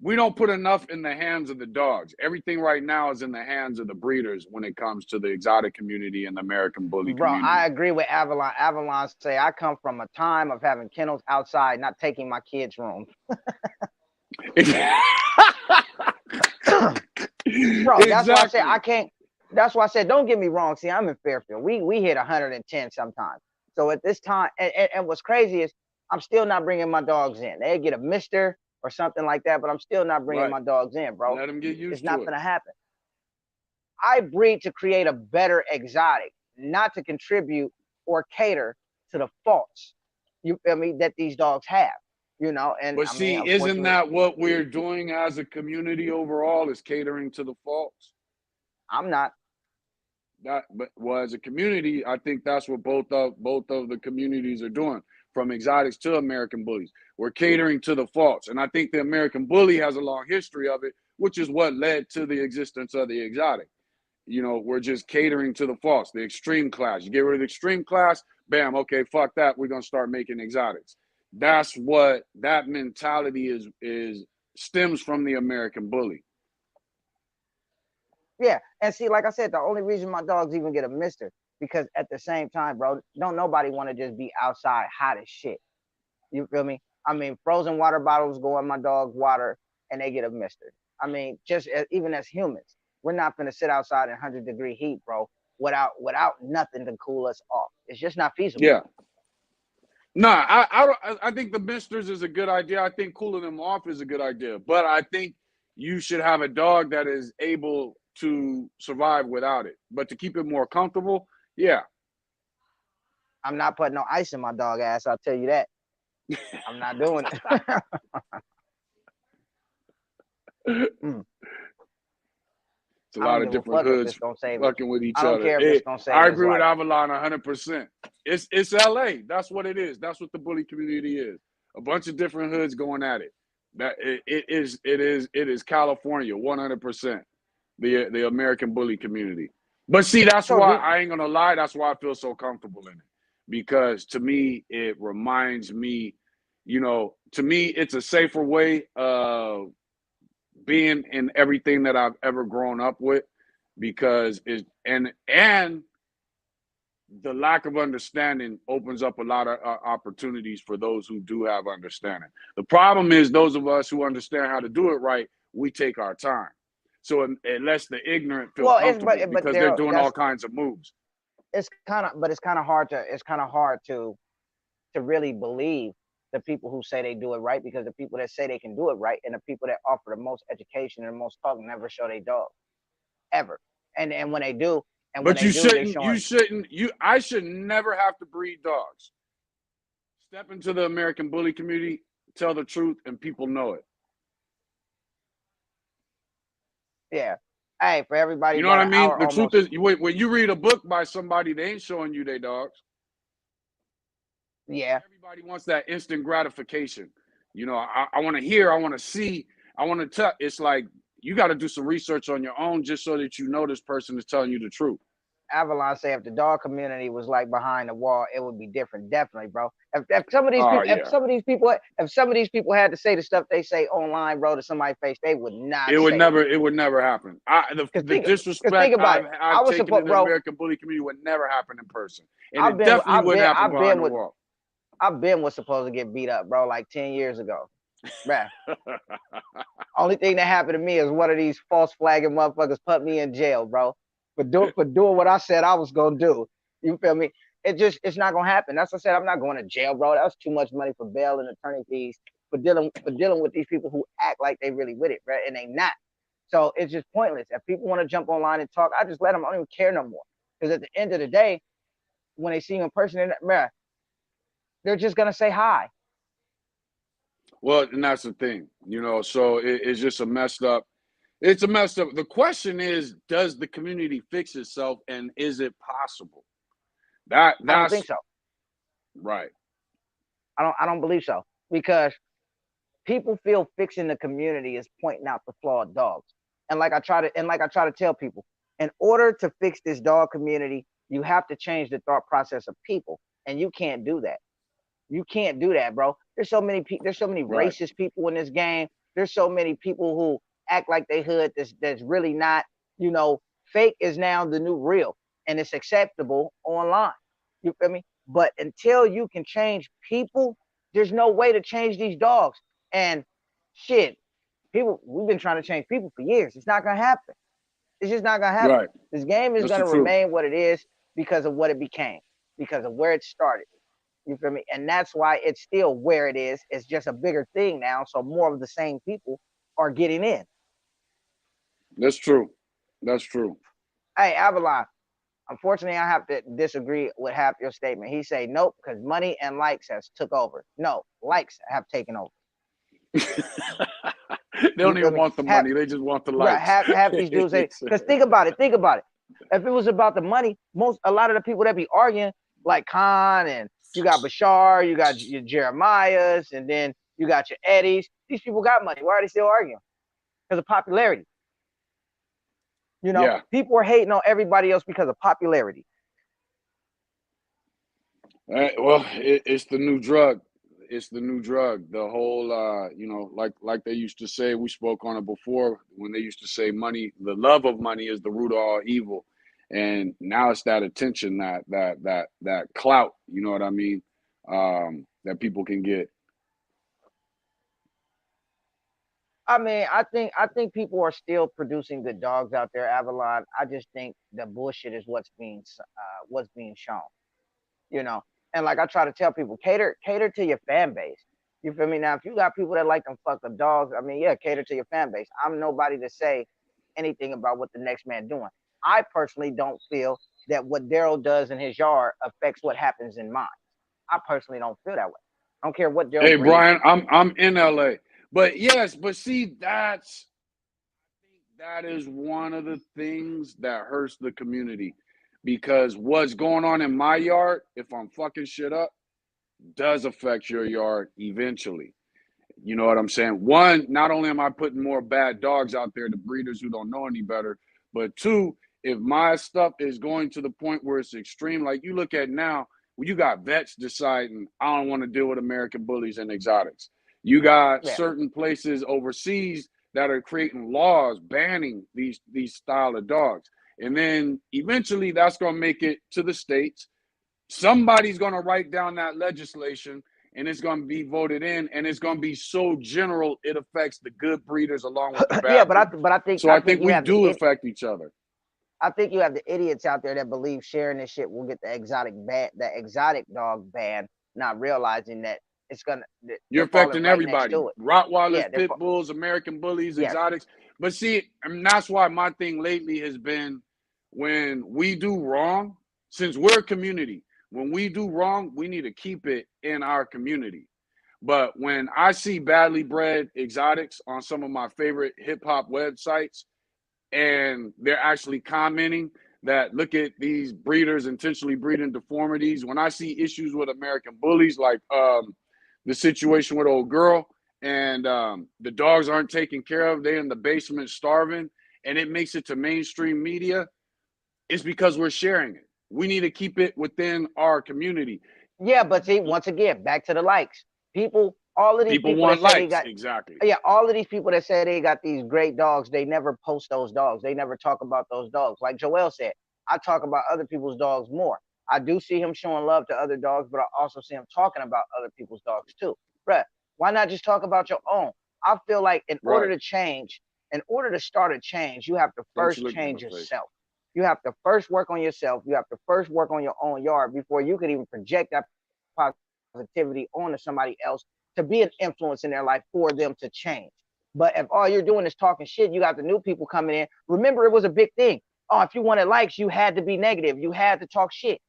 we don't put enough in the hands of the dogs. Everything right now is in the hands of the breeders when it comes to the exotic community and the American bully Bro, community. I agree with Avalon. Avalon say I come from a time of having kennels outside, not taking my kids' room. Bro, that's why I said I can't. That's why I said don't get me wrong. See, I'm in Fairfield. We hit 110 sometimes. So at this time, and what's crazy is I'm still not bringing my dogs in. They get a mister or something like that, but I'm still not bringing my dogs in, bro. Let them get used to it. It's not gonna happen. I breed to create a better exotic, not to contribute or cater to the faults. You feel me? That these dogs have. You know, and but see, isn't that what we're doing as a community overall? Is catering to the faults? I'm not. But as a community, I think that's what both of the communities are doing, from exotics to American bullies. We're catering to the faults, and I think the American bully has a long history of it, which is what led to the existence of the exotic. You know, we're just catering to the faults, the extreme class. You get rid of the extreme class, bam, okay, fuck that. We're gonna start making exotics. That's what that mentality is stems from the American bully. Yeah, and see, like I said, the only reason my dogs even get a mister because at the same time, bro, don't nobody want to just be outside hot as shit. You feel me? I mean, frozen water bottles go in my dog's water and they get a mister. I mean, just even as humans, we're not gonna sit outside in 100-degree heat, bro, without nothing to cool us off. It's just not feasible. Yeah. No, I think the misters is a good idea. I think cooling them off is a good idea, but I think you should have a dog that is able to survive without it. But to keep it more comfortable, yeah. I'm not putting no ice in my dog ass. I'll tell you that. I'm not doing it. It's a lot of different hoods fucking with each other. I don't care if it's gonna save I agree with life. Avalon 100%. It's LA. That's what it is. That's what the bully community is. A bunch of different hoods going at it. That it is California 100%. The American bully community. But see, that's why I ain't gonna lie. That's why I feel so comfortable in it, because to me it reminds me, you know, to me it's a safer way of being in everything that I've ever grown up with, because it and the lack of understanding opens up a lot of opportunities for those who do have understanding. The problem is those of us who understand how to do it right, we take our time. So it lets the ignorant feel comfortable because they're doing all kinds of moves. It's kind of hard to really believe the people who say they do it right, because the people that say they can do it right and the people that offer the most education and the most talk never show their dog, ever. And when they do, but I should never have to breed dogs. Step into the American bully community, tell the truth, and people know it. Yeah. Hey, for everybody, you know what I mean? The truth is, when you read a book by somebody, they ain't showing you their dogs. Yeah. Everybody wants that instant gratification. You know, I want to hear, I want to see, I want to touch. It's like you got to do some research on your own just so that you know this person is telling you the truth. Avalon say if the dog community was like behind the wall, it would be different. Definitely, bro. If some of these people, if some of these people had to say the stuff they say online, bro, to somebody's face, they would not. It would never happen. The disrespect I've taken to the American bully community would never happen in person, and it definitely wouldn't happen behind the wall. I've been was supposed to get beat up, bro, like 10 years ago. Bruh. Only thing that happened to me is one of these false flagging motherfuckers put me in jail, bro. For doing what I said I was gonna do. You feel me? It's not gonna happen. That's what I said. I'm not going to jail, bro. That's too much money for bail and attorney fees for dealing with these people who act like they really with it, bro, and they not. So it's just pointless. If people want to jump online and talk, I just let them. I don't even care no more. Because at the end of the day, when they see you in person, they're just gonna say hi. Well, and that's the thing, you know. So it's just a messed up. It's a messed up. The question is, does the community fix itself, and is it possible? I don't think so. Right. I don't believe so, because people feel fixing the community is pointing out the flawed dogs. And like I try to tell people, in order to fix this dog community, you have to change the thought process of people, and you can't do that. You can't do that, bro. There's so many racist people in this game. There's so many people who act like they hood that's really not. You know, fake is now the new real, and it's acceptable online. You feel me? But until you can change people, there's no way to change these dogs. And shit, people, we've been trying to change people for years. It's not gonna happen. It's just not gonna happen. Right. This game is That's the gonna truth. remain what it is because of what it became, because of where it started. You feel me? And that's why it's still where it is. It's just a bigger thing now. So more of the same people are getting in. That's true. That's true. Hey, Avalon, unfortunately, I have to disagree with half your statement. He say nope, because money and likes has took over. No, likes have taken over. They You don't feel even me? want the Have money. They just want the right, likes. have these dudes say, because think about it, think about it. If it was about the money, a lot of the people that be arguing, like Khan, and you got Bashar, you got your Jeremiahs, and then you got your Eddies. These people got money. Why are they still arguing? Because of popularity. You know, Yeah. people are hating on everybody else because of popularity. Well, it's the new drug. It's the new drug. The whole, like they used to say, we spoke on it before when they used to say money, the love of money is the root of all evil. And now it's that attention, that clout, you know what I mean? That people can get. I think people are still producing good dogs out there, Avalon. I just think the bullshit is what's being shown. You know. And like I try to tell people, cater to your fan base. You feel me? Now, if you got people that like them fuck up dogs, I mean, yeah, cater to your fan base. I'm nobody to say anything about what the next man doing. I personally don't feel that what Daryl does in his yard affects what happens in mine. I personally don't feel that way. I don't care what Daryl Hey, breeds. Brian, I'm in LA. But yes, but see, that is one of the things that hurts the community because what's going on in my yard, if I'm fucking shit up, does affect your yard eventually. You know what I'm saying? One, not only am I putting more bad dogs out there to breeders who don't know any better, but two, if my stuff is going to the point where it's extreme, like you look at now, when you got vets deciding, I don't want to deal with American bullies and exotics. You got Yeah, certain places overseas that are creating laws banning these style of dogs. And then eventually that's going to make it to the states. Somebody's going to write down that legislation and it's going to be voted in and it's going to be so general it affects the good breeders along with the yeah, bad but I breeders. but I think So I I think think you we have the do affect each other. I think you have the idiots out there that believe sharing this shit will get the exotic dog ban, not realizing that You're they're falling affecting right next everybody. to it. Rottweilers, Yeah, pit bulls, American bullies, yes, exotics. But see, and that's why my thing lately has been when we do wrong, since we're a community, when we do wrong, we need to keep it in our community. But when I see badly bred exotics on some of my favorite hip hop websites, and they're actually commenting that look at these breeders intentionally breeding deformities. When I see issues with American bullies, like the situation with old girl, and the dogs aren't taken care of, they're in the basement starving, and it makes it to mainstream media, it's because we're sharing it. We need to keep it within our community. yeah. But see, once again, back to the likes. All of these People people that want say they likes, got, exactly. yeah, all of these people that say they got these great dogs, they never post those dogs. They never talk about those dogs. Like Joel said, I talk about other people's dogs more. I do see him showing love to other dogs, but I also see him talking about other people's dogs too. Bruh, why not just talk about your own? I feel like Right. in order to start a change, you have to Don't you first look me in the change face. yourself. You have to first work on yourself. You have to first work on your own yard before you can even project that positivity onto somebody else to be an influence in their life for them to change. But if all you're doing is talking shit, you got the new people coming in. Remember, it was a big thing. Oh, if you wanted likes, you had to be negative. You had to talk shit.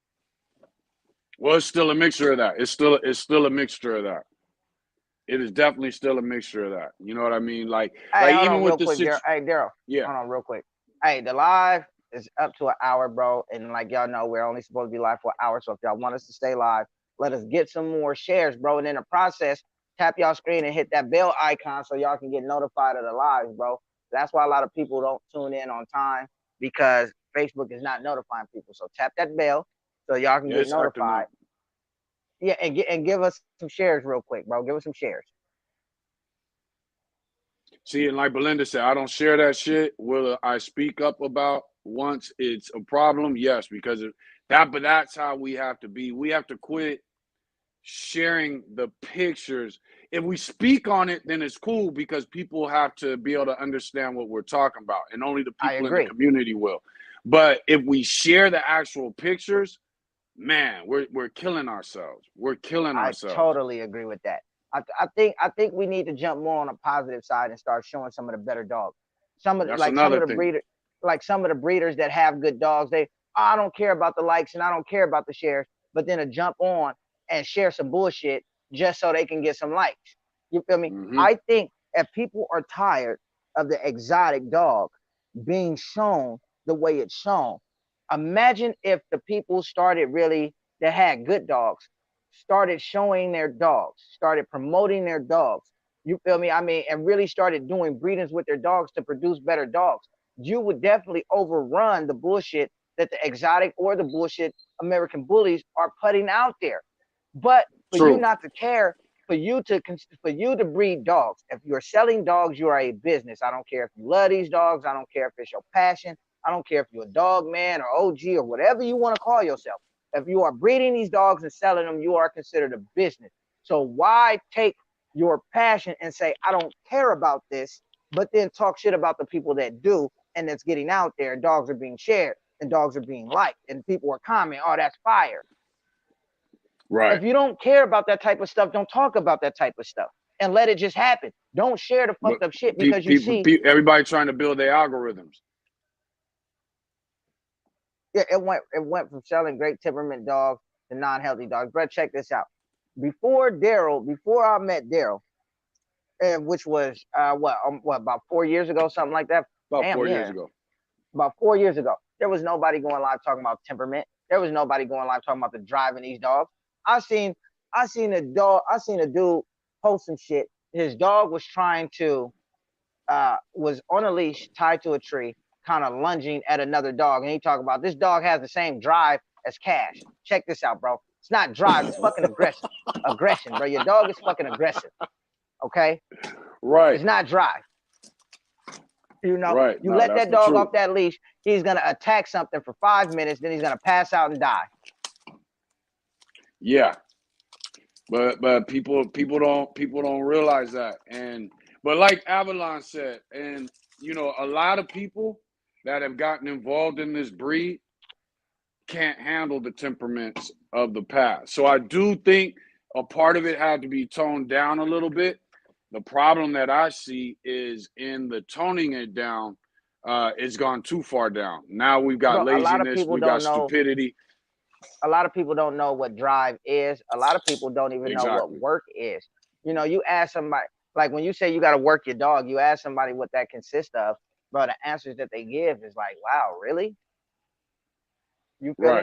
Well, it's still a mixture of that. It's still a mixture of that. It is definitely still a mixture of that. You know what I mean? Hey, Like hold even on with real the quick, Daryl. situation. Hey, Daryl, Yeah. hold on real quick. Hey, the live is up to an hour, bro. And like y'all know, we're only supposed to be live for an hour. So if y'all want us to stay live, let us get some more shares, bro. And in the process, tap y'all screen and hit that bell icon so y'all can get notified of the lives, bro. That's why a lot of people don't tune in on time because Facebook is not notifying people. So tap that bell so y'all can Yeah, get it's acting notified. up. Yeah, and give us some shares real quick, bro. Give us some shares. See, and like Belinda said, I don't share that shit. Will I speak up about once it's a problem? Yes, because of that. But that's how we have to be. We have to quit sharing the pictures. If we speak on it, then it's cool because people have to be able to understand what we're talking about, and only the I people in the agree. community will. But if we share the actual pictures, man, we're killing ourselves. We're killing I ourselves. totally agree with that. I think we need to jump more on a positive side and start showing some of the better dogs. Some of That's like some another of the thing. breeders, like some of the breeders that have good dogs, they, "Oh, I don't care about the likes and I don't care about the shares, but then to jump on and share some bullshit just so they can get some likes. You feel me? Hmm. I think if people are tired of the exotic dog being shown the way it's shown, imagine if the people started really that had good dogs started showing their dogs, started promoting their dogs. You feel me? I mean, and really started doing breedings with their dogs to produce better dogs. You would definitely overrun the bullshit that the exotic or the bullshit American bullies are putting out there. But for you True. not to care, for you to breed dogs, if you're selling dogs, you are a business. I don't care if you love these dogs. I don't care if it's your passion. I don't care if you're a dog man or OG or whatever you want to call yourself. If you are breeding these dogs and selling them, you are considered a business. So why take your passion and say, I don't care about this, but then talk shit about the people that do and that's getting out there and dogs are being shared and dogs are being liked and people are commenting, oh, that's fire. Right. If you don't care about that type of stuff, don't talk about that type of stuff and let it just happen. Don't share the But fucked up shit because you see, everybody trying to build their algorithms. yeah, it went from selling great temperament dogs to non-healthy dogs. Brett, check this out. Before I met Daryl, and which was what about 4 years ago, something like that. About Damn, 4 years yeah, ago. about 4 years ago. There was nobody going live talking about temperament. There was nobody going live talking about the driving these dogs. I seen I seen a dog. I seen a dude post some shit. His dog was trying to was on a leash tied to a tree, kind of lunging at another dog. And he talked about this dog has the same drive as Cash. Check this out, bro. It's not drive, it's fucking aggressive. Aggression, bro. Your dog is fucking aggressive. Okay? Right. It's not drive. You know, Right. you No, let that's that the dog truth. off that leash, he's gonna attack something for 5 minutes, then he's gonna pass out and die. Yeah. But people don't realize that. And but like Avalon said, and a lot of people that have gotten involved in this breed can't handle the temperaments of the past. So I do think a part of it had to be toned down a little bit. The problem that I see is in the toning it down, it's gone too far down. Now we've got Bro, a lot of laziness, people we got don't know. stupidity. A lot of people don't know what drive is. A lot of people don't even know what Exactly. work is. You ask somebody, like when you say you got to work your dog, you ask somebody what that consists of, bro. The answers that they give is like, wow, really? You feel me?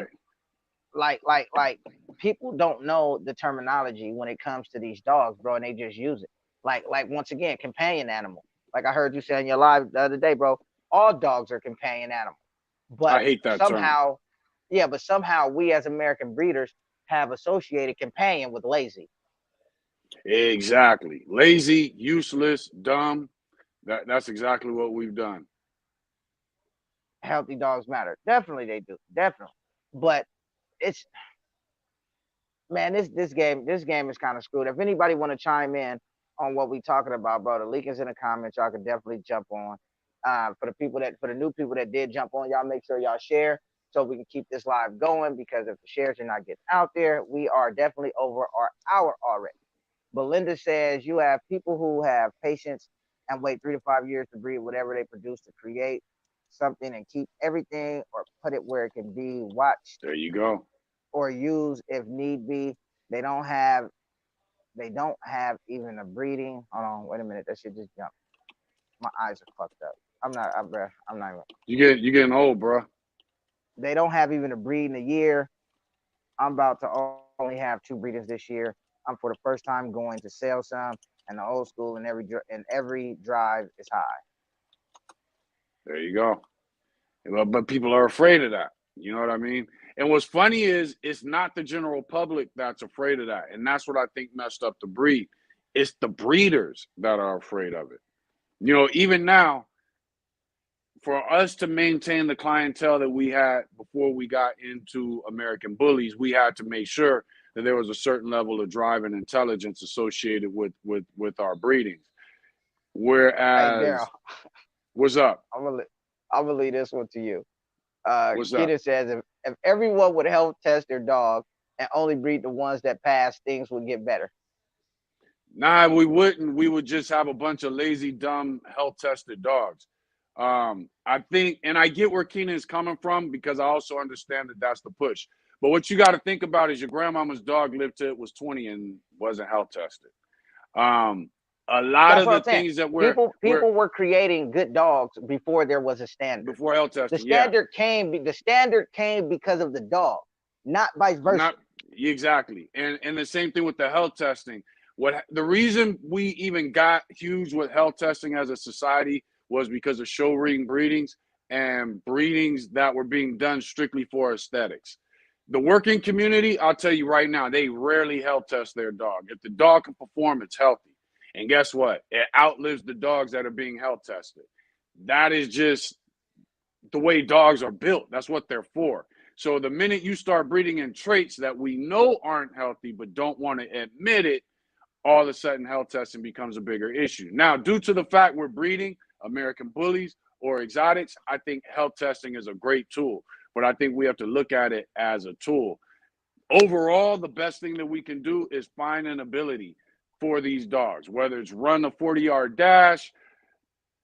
Right. Like people don't know the terminology when it comes to these dogs, bro, and they just use it. Like once again, companion animal. Like I heard you say in your live the other day, bro. All dogs are companion animals, I but hate that term. somehow, yeah, but somehow we as American breeders have associated companion with lazy. Exactly. Lazy, useless, dumb. That's exactly what we've done. Healthy dogs matter. Definitely they do. Definitely. But it's man, this game is kind of screwed. If anybody want to chime in on what we talking about, bro, the link is in the comments. Y'all can definitely jump on. For the new people that did jump on, y'all make sure y'all share so we can keep this live going. Because if the shares are not getting out there, we are definitely over our hour already. Belinda says you have people who have patience and wait 3 to 5 years to breed whatever they produce to create something and keep everything or put it where it can be watched There you go. or used if need be. They don't have they don't have even a breeding. Hold on, wait a minute. That shit just jumped. My eyes are fucked up. I'm not even. You getting old, bro. They don't have even a breed in a year. I'm about to only have 2 breedings this year. I'm for the first time going to sell some, and the old school and every drive is high. There you go. But people are afraid of that. You know what I mean? And what's funny is it's not the general public that's afraid of that. And that's what I think messed up the breed. It's the breeders that are afraid of it. You know, even now, for us to maintain the clientele that we had before we got into American Bullies, we had to make sure that there was a certain level of drive and intelligence associated with our breedings. Hey, Daryl, Whereas, what's up? I'm gonna I'm gonna leave this one to you. What's up? Keenan says if everyone would health test their dog and only breed the ones that pass, things would get better. Nah, we wouldn't. We would just have a bunch of lazy, dumb, health tested dogs. I think, and I get where Keenan is coming from because I also understand that that's the push. But what you got to think about is your grandmama's dog lived till it was 20 and wasn't health tested. Um, a lot That's of what the I'm saying. things that we're People were creating good dogs before there was a standard. before health The testing, yeah, standard came. The standard came because of the dog, not vice versa. not exactly. And the same thing with the health testing. What the reason we even got huge with health testing as a society was because of show ring breedings and breedings that were being done strictly for aesthetics. The working community, I'll tell you right now, they rarely health test their dog. If the dog can perform, it's healthy. And guess what? It outlives the dogs that are being health tested. That is just the way dogs are built. That's what they're for. So the minute you start breeding in traits that we know aren't healthy but don't want to admit it, all of a sudden health testing becomes a bigger issue. Now, due to the fact we're breeding American Bullies or exotics, I think health testing is a great tool, but I think we have to look at it as a tool. Overall, the best thing that we can do is find an ability for these dogs, whether it's run a 40-yard dash,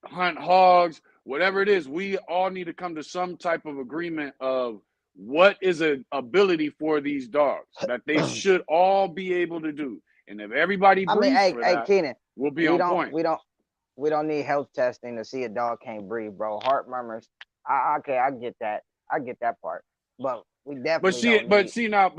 hunt hogs, whatever it is. We all need to come to some type of agreement of what is an ability for these dogs that they should all be able to do. And if everybody I mean, breathes for hey, that, Keenan, we'll be we on don't, point. we don't, we don't need health testing to see a dog can't breathe, bro. Heart murmurs. Okay, I get that. I get that part. But we But definitely see, don't need. now,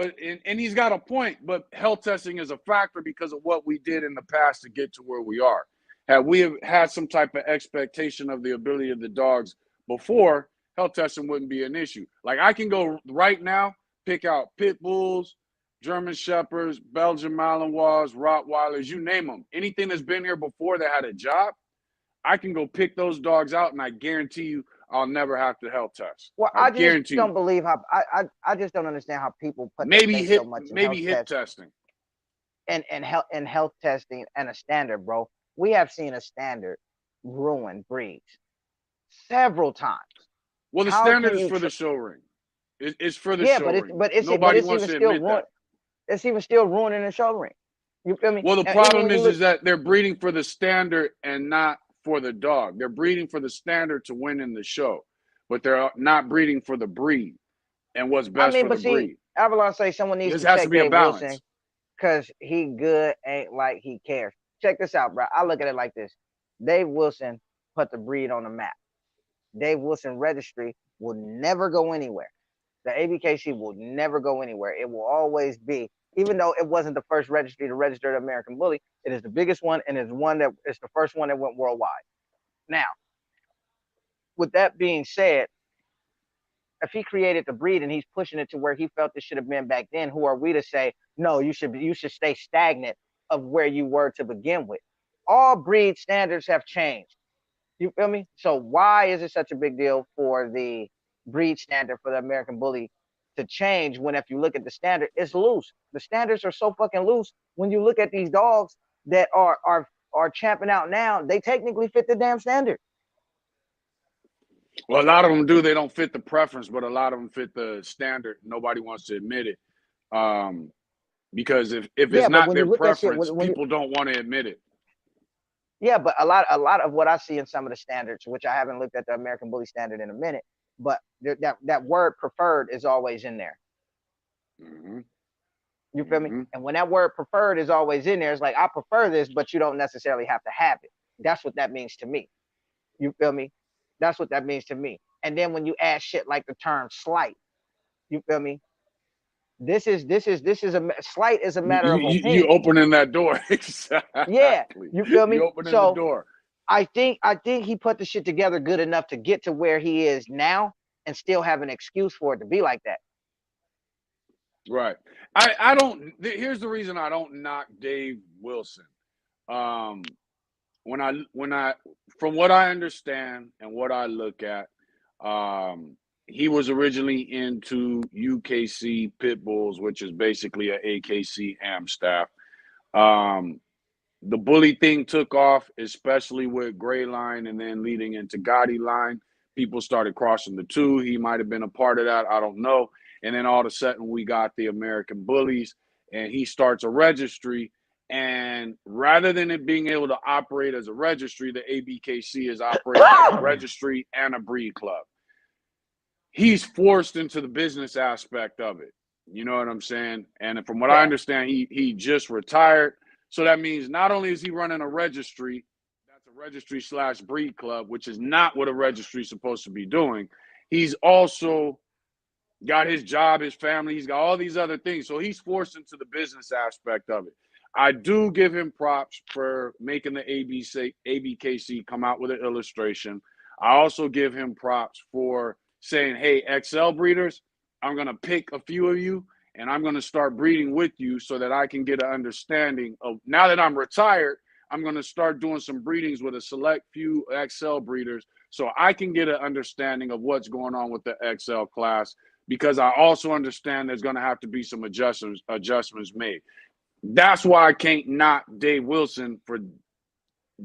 and he's got a point. But health testing is a factor because of what we did in the past to get to where we are. Had we have had some type of expectation of the ability of the dogs before, health testing wouldn't be an issue. Like I can go right now, pick out pit bulls, German shepherds, Belgian Malinois, Rottweilers, you name them. Anything that's been here before that had a job, I can go pick those dogs out, and I guarantee you, I'll never have to health test. Well, I I just guarantee you. don't believe how I just don't understand how people put their faith so much in health Maybe hip tests testing. and health testing and a standard, bro. We have seen a standard ruin breeds several times. Well, the How standard can is you? for the show ring. It's for the Yeah, show but ring. it's Nobody wants even to still admit ruin. that. It's even still ruining the show ring. You feel me? Well, the And even problem when you look, is that they're breeding for the standard and not for the dog. They're breeding for the standard to win in the show, but they're not breeding for the breed and what's I best mean, for the but see, breed. Avalon say someone needs This to has to check be a Dave Wilson balance. because he good ain't like he cares. Check this out, bro. I look at it like this: Dave Wilson put the breed on the map. Dave Wilson registry will never go anywhere. The ABKC will never go anywhere. It will always be, even though it wasn't the first registry to register the American Bully, it is the biggest one and is one that is the first one that went worldwide. Now, with that being said, if he created the breed and he's pushing it to where he felt it should have been back then, who are we to say no? You should stay stagnant of where you were to begin with. All breed standards have changed. You feel me? So why is it such a big deal for the breed standard for the American Bully to change when if you look at the standard, it's loose. The standards are so fucking loose. When you look at these dogs that are champing out now, they technically fit the damn standard. Well, a lot of them do. They don't fit the preference, but a lot of them fit the standard. Nobody wants to admit it. Because if it's Yeah, but not when their you look at shit, preference, people don't want to admit it. yeah, but a lot of what I see in some of the standards, which I haven't looked at the American Bully standard in a minute, but that word preferred is always in there. Mm-hmm. You feel me? And when that word preferred is always in there, it's like I prefer this, but you don't necessarily have to have it. That's what that means to me. You feel me? That's what that means to me. And then when you add shit like the term slight, you feel me? This is a slight is a matter of You opinion. opening that door. Yeah, Exactly. you feel You me? opening the So door. I think he put the shit together good enough to get to where he is now and still have an excuse for it to be like that. Right. Here's the reason I don't knock Dave Wilson. Um, when I from what I understand and what I look at, he was originally into UKC Pit Bulls, which is basically a AKC Amstaff. Um, the bully thing took off, especially with Gray Line and then leading into Gotti Line. People started crossing the two. He might have been a part of that. I don't know. And then all of a sudden, we got the American Bullies, and he starts a registry. And rather than it being able to operate as a registry, the ABKC is operating as a registry and a breed club. He's forced into the business aspect of it. You know what I'm saying? And from what I understand, he just retired. So that means not only is he running a registry, that's a registry / breed club, which is not what a registry is supposed to be doing. He's also got his job, his family. He's got all these other things. So he's forced into the business aspect of it. I do give him props for making the ABKC come out with an illustration. I also give him props for saying, hey, XL breeders, I'm going to pick a few of you and I'm going to start breeding with you so that I can get an understanding of, now that I'm retired, I'm going to start doing some breedings with a select few XL breeders so I can get an understanding of what's going on with the XL class, because I also understand there's going to have to be some adjustments made. That's why I can't knock Dave Wilson for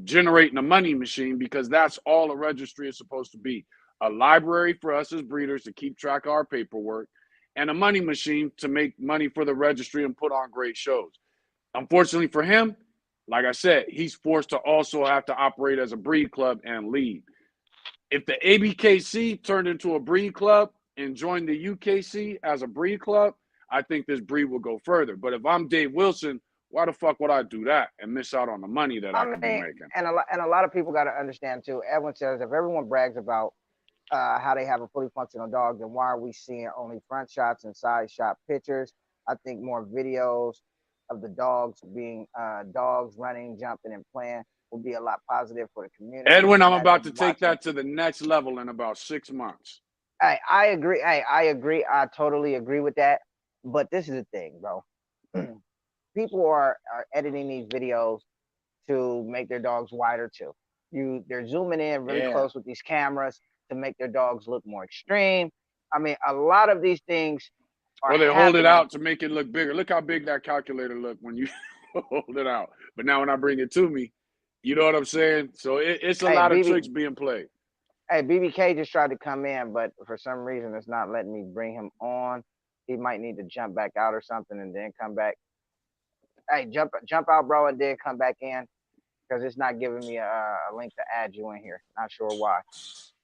generating a money machine, because that's all a registry is supposed to be. A library for us as breeders to keep track of our paperwork, and a money machine to make money for the registry and put on great shows. Unfortunately for him, like I said, he's forced to also have to operate as a breed club and lead. If the ABKC turned into a breed club and joined the UKC as a breed club, I think this breed will go further. But if I'm Dave Wilson, why the fuck would I do that and miss out on the money that I could be making? And a lot of people got to understand too. Edwin says if everyone brags about how they have a fully functional dog, then why are we seeing only front shots and side shot pictures? I think more videos of the dogs being dogs running, jumping, and playing will be a lot positive for the community. Edwin, I'm about to take that to the next level in about 6 months. I agree. I agree. I totally agree with that. But this is the thing, bro. People are editing these videos to make their dogs wider too. They're zooming in really close with these cameras to make their dogs look more extreme. I mean, a lot of these things are Or they hold it out to make it look bigger. Look how big that calculator looked when you hold it out. But now when I bring it to me, you know what I'm saying? So it's a lot of tricks being played. Hey, BBK just tried to come in, but for some reason it's not letting me bring him on. He might need to jump back out or something and then come back. Hey, jump out, bro, and then come back in, because it's not giving me a link to add you in here. Not sure why.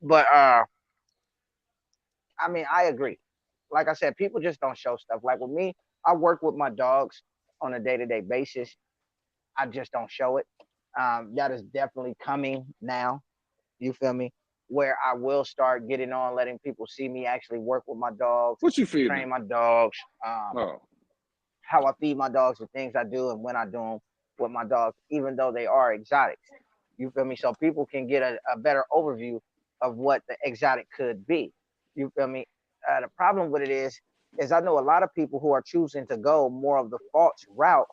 But I mean, I agree. Like I said, people just don't show stuff. Like with me, I work with my dogs on a day-to-day basis. I just don't show it. That is definitely coming now. You feel me? Where I will start getting on, letting people see me actually work with my dogs. What you feeding? Train my dogs. How I feed my dogs, the things I do, and when I do them with my dogs, even though they are exotics. You feel me? So people can get a better overview of what the exotic could be. You feel me? The problem with it is I know a lot of people who are choosing to go more of the false route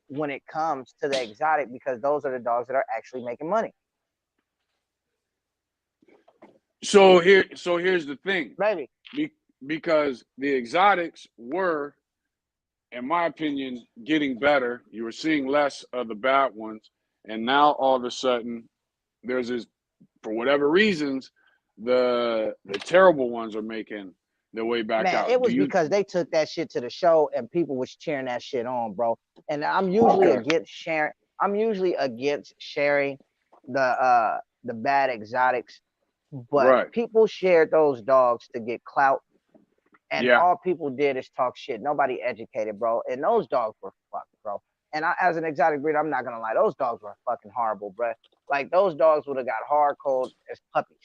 when it comes to the exotic, because those are the dogs that are actually making money. So here's the thing, Maybe because the exotics were, in my opinion, getting better. You were seeing less of the bad ones, and now all of a sudden, there's this, for whatever reasons, the terrible ones are making their way back out. It was because they took that shit to the show and people was cheering that shit on, bro. And I'm usually against sharing. I'm usually against sharing the bad exotics, but people shared those dogs to get clout. And all people did is talk shit. Nobody educated, bro. And those dogs were fucked, bro. And as an exotic breeder, I'm not gonna lie, those dogs were fucking horrible, bro. Like those dogs would have got hard cold as puppies.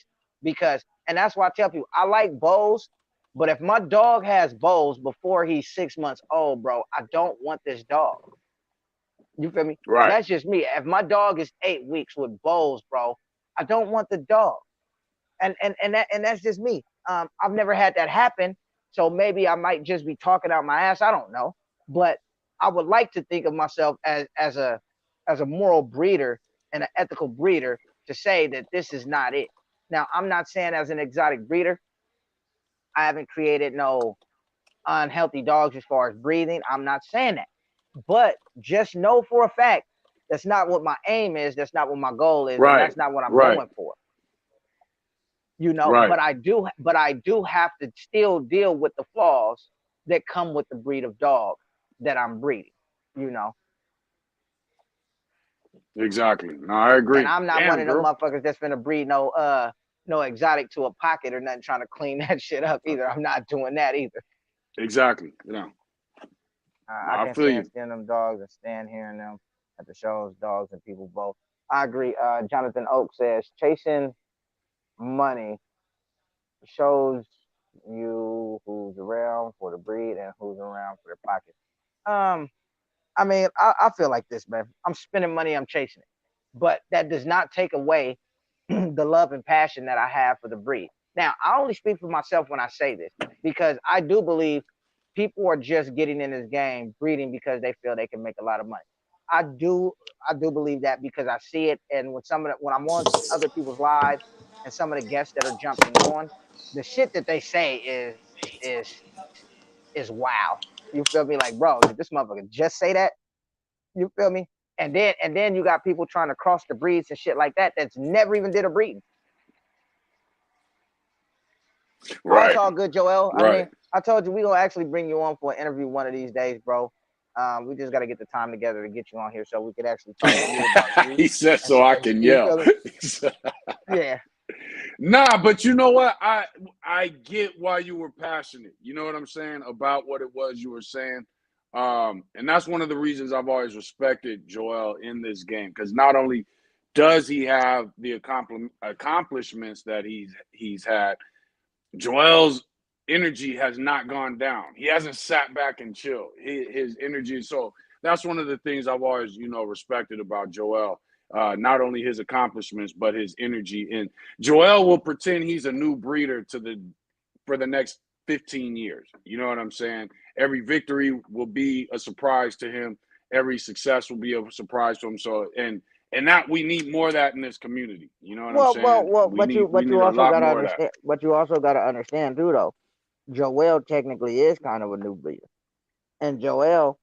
And that's why I tell people I like bows, but if my dog has bows before he's 6 months old, bro, I don't want this dog. You feel me? Right. That's just me. If my dog is 8 weeks with bows, bro, I don't want the dog. And that's just me. I've never had that happen. So maybe I might just be talking out my ass. I don't know. But I would like to think of myself as a moral breeder and an ethical breeder to say that this is not it. Now, I'm not saying as an exotic breeder, I haven't created no unhealthy dogs as far as breeding. I'm not saying that. But just know for a fact that's not what my aim is, that's not what my goal is, and Right. that's not what I'm Right. going for. You know, Right. but I do have to still deal with the flaws that come with the breed of dog that I'm breeding, you know. Exactly. No, I And agree. I'm not one Damn, of them girl. motherfuckers that's gonna breed no exotic to a pocket or nothing trying to clean that shit up either. I'm not doing that either. Exactly. You know, I I can feel stand you. seeing them dogs and stand hearing them at the shows, dogs and people both. I agree. Jonathan Oak says chasing money shows you who's around for the breed and who's around for the pocket. Um, I mean, I feel like this, man. I'm spending money, I'm chasing it, but that does not take away the love and passion that I have for the breed. Now, I only speak for myself when I say this because I do believe people are just getting in this game breeding because they feel they can make a lot of money. I do I do believe that because I see it, and when I'm on other people's lives and some of the guests that are jumping on, the shit that they say is wow. You feel me? Like, bro, did this motherfucker just say that? You feel me? And then you got people trying to cross the breeds and shit like that that's never even did a breeding. Oh, it's Right. all good, Joel. I Right. mean, I told you we gonna actually bring you on for an interview one of these days, bro. We just got to get the time together to get you on here so we could actually talk to you about you. He said And, so I and can you yell. feel me? Yeah. Nah, but you know what? I get why you were passionate. You know what I'm saying about what it was you were saying. And that's one of the reasons I've always respected Joel in this game because not only does he have the accomplishments that he's had, Joel's energy has not gone down. He hasn't sat back and chilled. His energy. So that's one of the things I've always, respected about Joel. Not only his accomplishments, but his energy. And Joel will pretend he's a new breeder for the next 15 years. You know what I'm saying? Every victory will be a surprise to him. Every success will be a surprise to him. So and that we need more of that in this community. You know what I'm saying? We need we But you need a also lot gotta more of that. understand. But you also gotta understand too, though. Joel technically is kind of a new breeder, and Joel,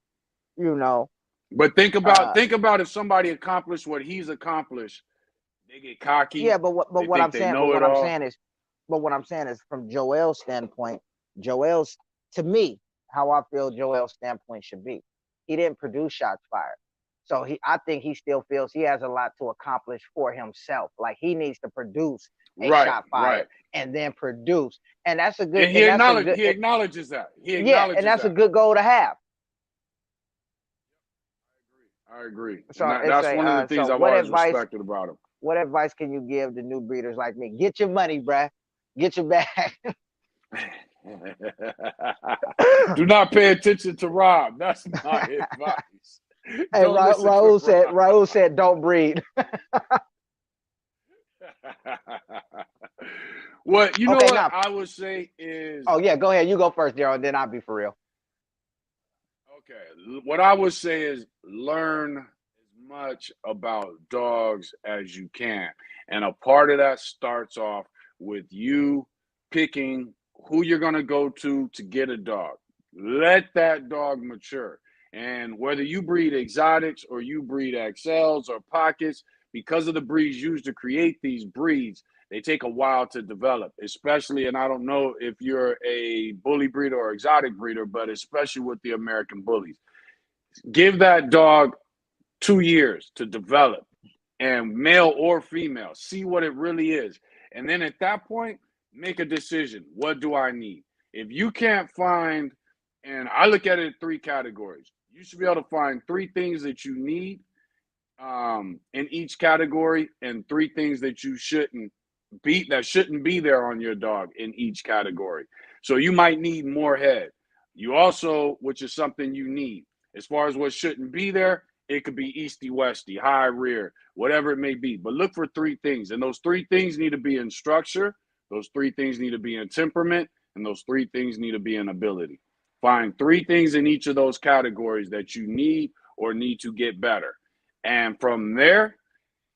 you know, But uh, think about if somebody accomplished what he's accomplished, they get cocky, yeah. they think they But know it what I'm all. saying is, from Joel's standpoint, Joel's to me, how I feel Joel's standpoint should be. He didn't produce shots fired. So I think he still feels he has a lot to accomplish for himself. Like he needs to produce a Right, shot right. fired and then produce. And that's a good And and that's a good he acknowledges that. He yeah, and acknowledges that's a that. good goal to have. I agree. And So it's that's a one of the things I've always respected about him. what advice can you give to new breeders like me? Get your money, bruh. Get your bag. Do not pay attention to Rob. That's my advice. Hey, Don't listen to Rob. Raul said, don't breed. Well, you know Okay, what now. I would say is Oh yeah, go ahead. You go first, Daryl, and then I'll be for real. okay. What I would say is learn as much about dogs as you can. And a part of that starts off with you picking who you're going to go to get a dog. Let that dog mature. And whether you breed exotics or you breed XLs or pockets, because of the breeds used to create these breeds, they take a while to develop, especially, and I don't know if you're a bully breeder or exotic breeder, but especially with the American bullies. Give that dog 2 years to develop, and male or female, see what it really is. And then at that point, make a decision. What do I need? If you can't find, and I look at it in three categories, you should be able to find three things that you need in each category, and three things that shouldn't be there on your dog in each category. So you might need more head. You also, which is something you need, as far as what shouldn't be there, it could be easty westy, high rear, whatever it may be. But look for three things, and those three things need to be in structure. Those three things need to be in temperament, and those three things need to be in ability. Find three things in each of those categories that you need or need to get better. And from there,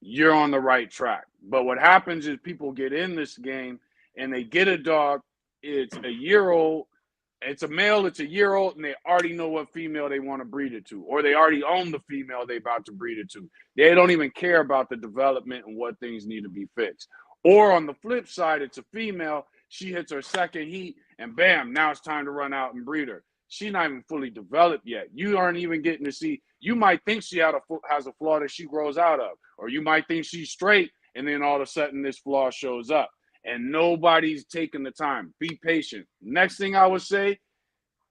you're on the right track. But what happens is people get in this game and they get a dog, it's a year old, it's a male, it's a year old, and they already know what female they want to breed it to, or they already own the female they about to breed it to. They don't even care about the development and what things need to be fixed. Or on the flip side, it's a female, she hits her second heat, and bam, now it's time to run out and breed her. She's not even fully developed yet. You aren't even getting to see. You might think she has a flaw that she grows out of, or you might think she's straight, and then all of a sudden this flaw shows up. And nobody's taking the time. Be patient. Next thing I would say,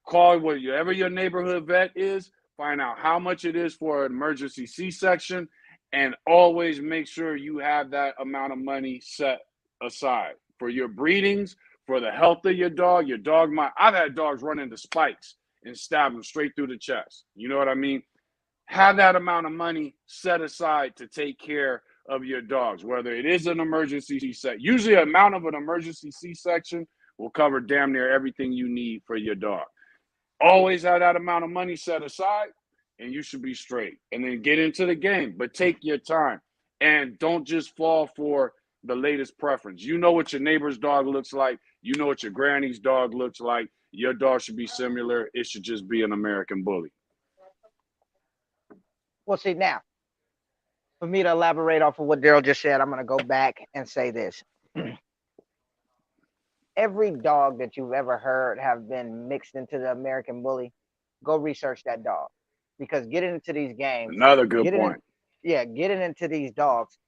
call whatever your neighborhood vet is, find out how much it is for an emergency C-section, and always make sure you have that amount of money set aside for your breedings, for the health of your dog. Your dog I've had dogs run into spikes and stab them straight through the chest. You know what I mean? Have that amount of money set aside to take care of your dogs, whether it is an emergency C-section. Usually, the amount of an emergency C-section will cover damn near everything you need for your dog. Always have that amount of money set aside, and you should be straight. And then get into the game, but take your time. And don't just fall for the latest preference. You know what your neighbor's dog looks like. You know what your granny's dog looks like. Your dog should be similar. It should just be an American Bully. Well, see, now, for me to elaborate off of what Daryl just said, I'm going to go back and say this. Every dog that you've ever heard have been mixed into the American Bully, go research that dog. Because getting into these games, Another good point. Getting into these dogs,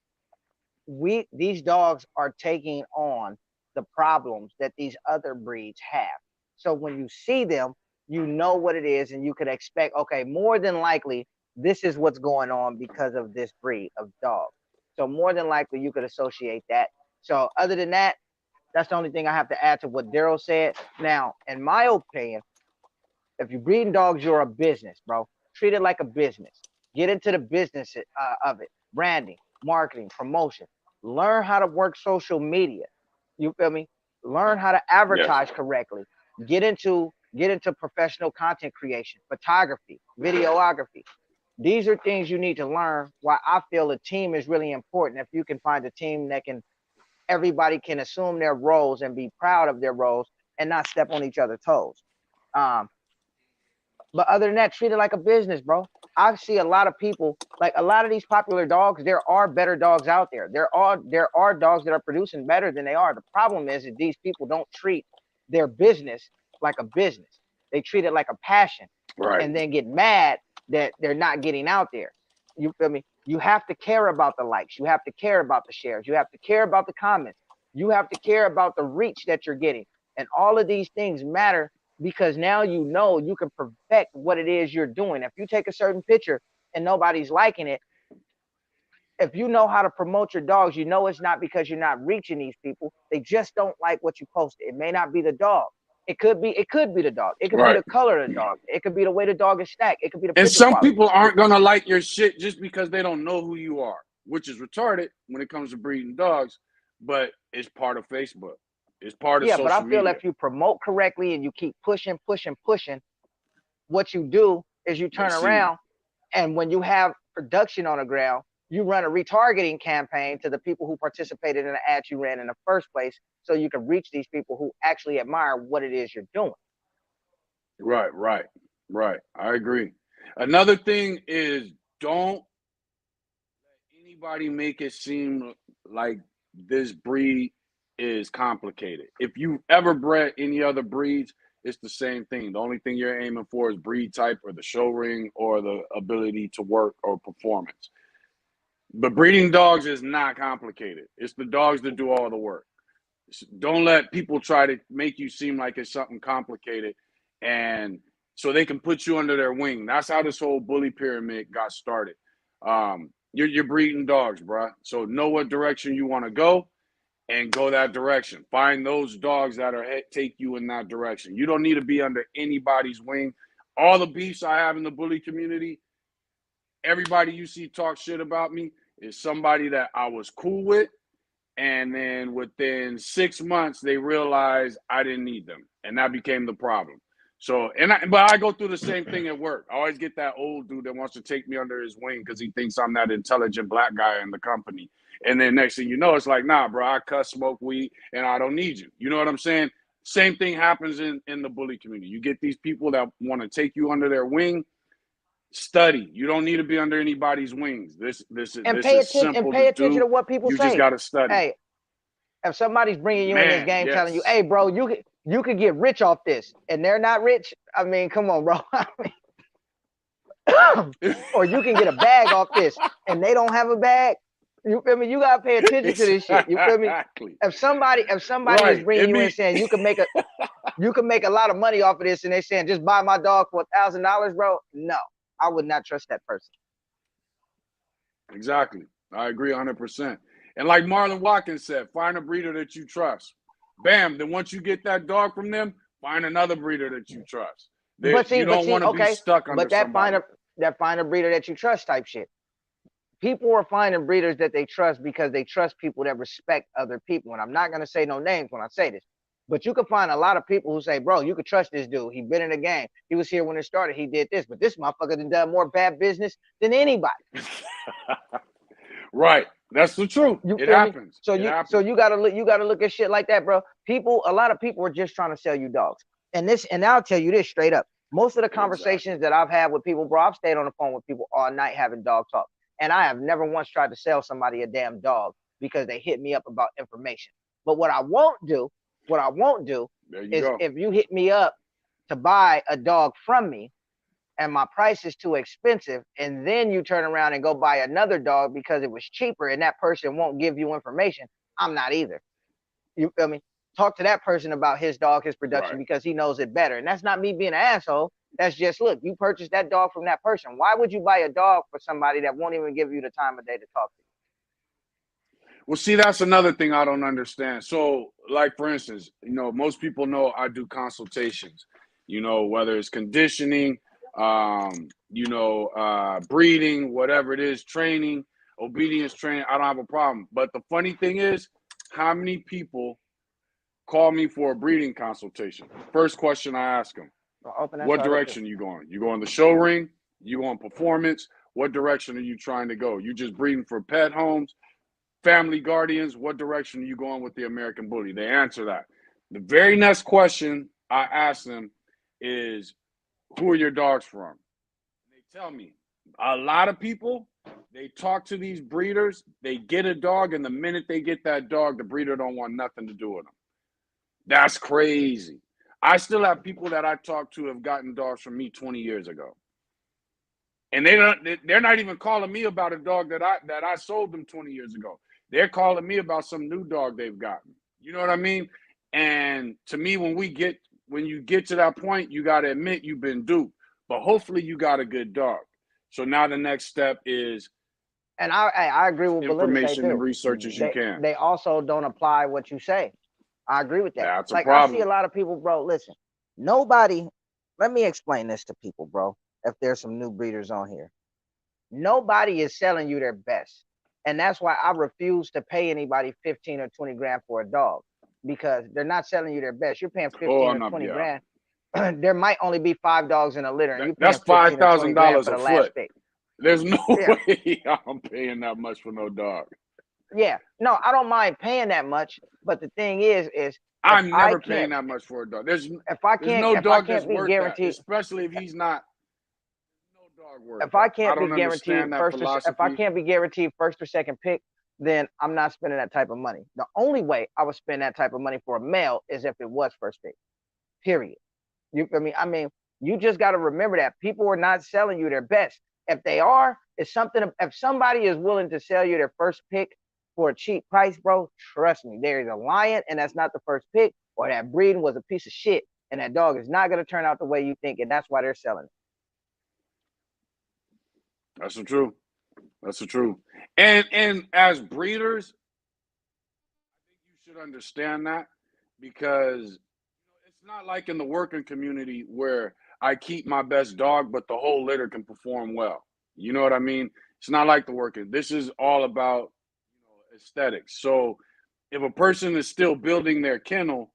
these dogs are taking on the problems that these other breeds have. So when you see them, you know what it is, and you could expect, okay, more than likely, this is what's going on because of this breed of dog. So more than likely, you could associate that. So other than that, that's the only thing I have to add to what Daryl said. Now, in my opinion, if you're breeding dogs, you're a business, bro. Treat it like a business. Get into the business of it. Branding, marketing, promotion. Learn how to work social media. You feel me? Learn how to advertise correctly. Get into professional content creation, photography, videography. These are things you need to learn. Why I feel a team is really important. If you can find a team that everybody can assume their roles and be proud of their roles and not step on each other's toes. But other than that, treat it like a business, bro. I see a lot of people, like a lot of these popular dogs, there are better dogs out there. There are dogs that are producing better than they are. The problem is that these people don't treat their business like a business. They treat it like a passion, right, and then get mad that they're not getting out there. You feel me? You have to care about the likes. You have to care about the shares. You have to care about the comments. You have to care about the reach that you're getting. And all of these things matter because now you know you can perfect what it is you're doing. If you take a certain picture and nobody's liking it, if you know how to promote your dogs, you know it's not because you're not reaching these people. They just don't like what you posted. It may not be the dog. It could be the dog. It could be the color of the dog. It could be the way the dog is stacked. It could be the And some quality. people aren't going to like your shit just because they don't know who you are, which is retarded when it comes to breeding dogs, but it's part of Facebook. It's part of social media. Yeah, but I feel if you promote correctly and you keep pushing, what you do is you turn around, and when you have production on the ground, you run a retargeting campaign to the people who participated in the ad you ran in the first place, so you can reach these people who actually admire what it is you're doing. Right. I agree. Another thing is, don't let anybody make it seem like this breed is complicated. If you've ever bred any other breeds, it's the same thing. The only thing you're aiming for is breed type or the show ring or the ability to work or performance. But breeding dogs is not complicated. It's the dogs that do all the work. Don't let people try to make you seem like it's something complicated, and so they can put you under their wing. That's how this whole bully pyramid got started. You're breeding dogs, bro. So know what direction you want to go and go that direction. Find those dogs that are take you in that direction. You don't need to be under anybody's wing. All the beefs I have in the bully community, everybody you see talk shit about me is somebody that I was cool with, and then within 6 months they realized I didn't need them, and that became the problem. So, but I go through the same thing at work. I always get that old dude that wants to take me under his wing because he thinks I'm that intelligent black guy in the company. And then next thing you know, it's like, nah, bro, I cuss, smoke weed, and I don't need you. You know what I'm saying? Same thing happens in the bully community. You get these people that want to take you under their wing. Study. You don't need to be under anybody's wings. This is simple pay to attention to do. what people You say. just got to study. Hey, if somebody's bringing you in this game telling you, hey, bro, you could get rich off this, and they're not rich, I mean, come on, bro. Or you can get a bag off this, and they don't have a bag. You feel me? You gotta pay attention to this shit. You feel me? If somebody is bringing you in saying you can make a lot of money off of this, and they saying just buy my dog for $1,000, bro, no, I would not trust that person. Exactly. I agree 100%. And like Marlon Watkins said, find a breeder that you trust. Bam. Then once you get that dog from them, find another breeder that you trust. You don't want to be stuck under somebody. Find a breeder that you trust type shit. People are finding breeders that they trust because they trust people that respect other people. And I'm not going to say no names when I say this, but you can find a lot of people who say, bro, you could trust this dude. He been in the game. He was here when it started. He did this, but this motherfucker done more bad business than anybody. Right. That's the truth. It happens. So you gotta look at shit like that, bro. A lot of people are just trying to sell you dogs. And I'll tell you this straight up. Most of the conversations that I've had with people, bro, I've stayed on the phone with people all night having dog talk. And I have never once tried to sell somebody a damn dog because they hit me up about information. But what I won't do is if you hit me up to buy a dog from me and my price is too expensive, and then you turn around and go buy another dog because it was cheaper and that person won't give you information, I'm not either. You feel me? Talk to that person about his dog, his production, because he knows it better. And that's not me being an asshole. That's just, look, you purchased that dog from that person. Why would you buy a dog for somebody that won't even give you the time of day to talk to you? Well, see, that's another thing I don't understand. So, like, for instance, most people know I do consultations, whether it's conditioning, breeding, whatever it is, training, obedience training, I don't have a problem. But the funny thing is, how many people call me for a breeding consultation? First question I ask them, what direction are you going? You going the show ring? You going performance? What direction are you trying to go? You just breeding for pet homes, family guardians? What direction are you going with the American Bully? They answer that. The very next question I ask them is, who are your dogs from? They tell me. A lot of people, they talk to these breeders, they get a dog, and the minute they get that dog, the breeder don't want nothing to do with them. That's crazy. I still have people that I talk to have gotten dogs from me 20 years ago. And they're not even calling me about a dog that I sold them 20 years ago. They're calling me about some new dog they've gotten. You know what I mean? And to me, when you get to that point, you got to admit you've been duped. But hopefully you got a good dog. So now the next step is, and I agree with information and research as you can. They also don't apply what you say. I agree with that. That's a problem. I see a lot of people, bro. Listen, let me explain this to people, bro. If there's some new breeders on here, nobody is selling you their best. And that's why I refuse to pay anybody 15 or 20 grand for a dog, because they're not selling you their best. You're paying 15 or 20 grand. There might only be 5 dogs in a litter. And that's $5,000 a foot. There's no way I'm paying that much for no dog. Yeah, no, I don't mind paying that much, but the thing is I'm never paying that much for a dog. There's no dog that's worth that, especially if he's not. No dog worth. If I can't be guaranteed first or second pick, then I'm not spending that type of money. The only way I would spend that type of money for a male is if it was first pick. Period. You feel me? I mean, you just got to remember that people are not selling you their best. If they are, if somebody is willing to sell you their first pick for a cheap price, bro, trust me, there is a lion, and that's not the first pick, or that breeding was a piece of shit, and that dog is not going to turn out the way you think, and that's why they're selling it. That's the truth. That's the truth. And as breeders, I think you should understand that, because it's not like in the working community where I keep my best dog, but the whole litter can perform well. You know what I mean? It's not like the working. This is all about aesthetics. So if a person is still building their kennel,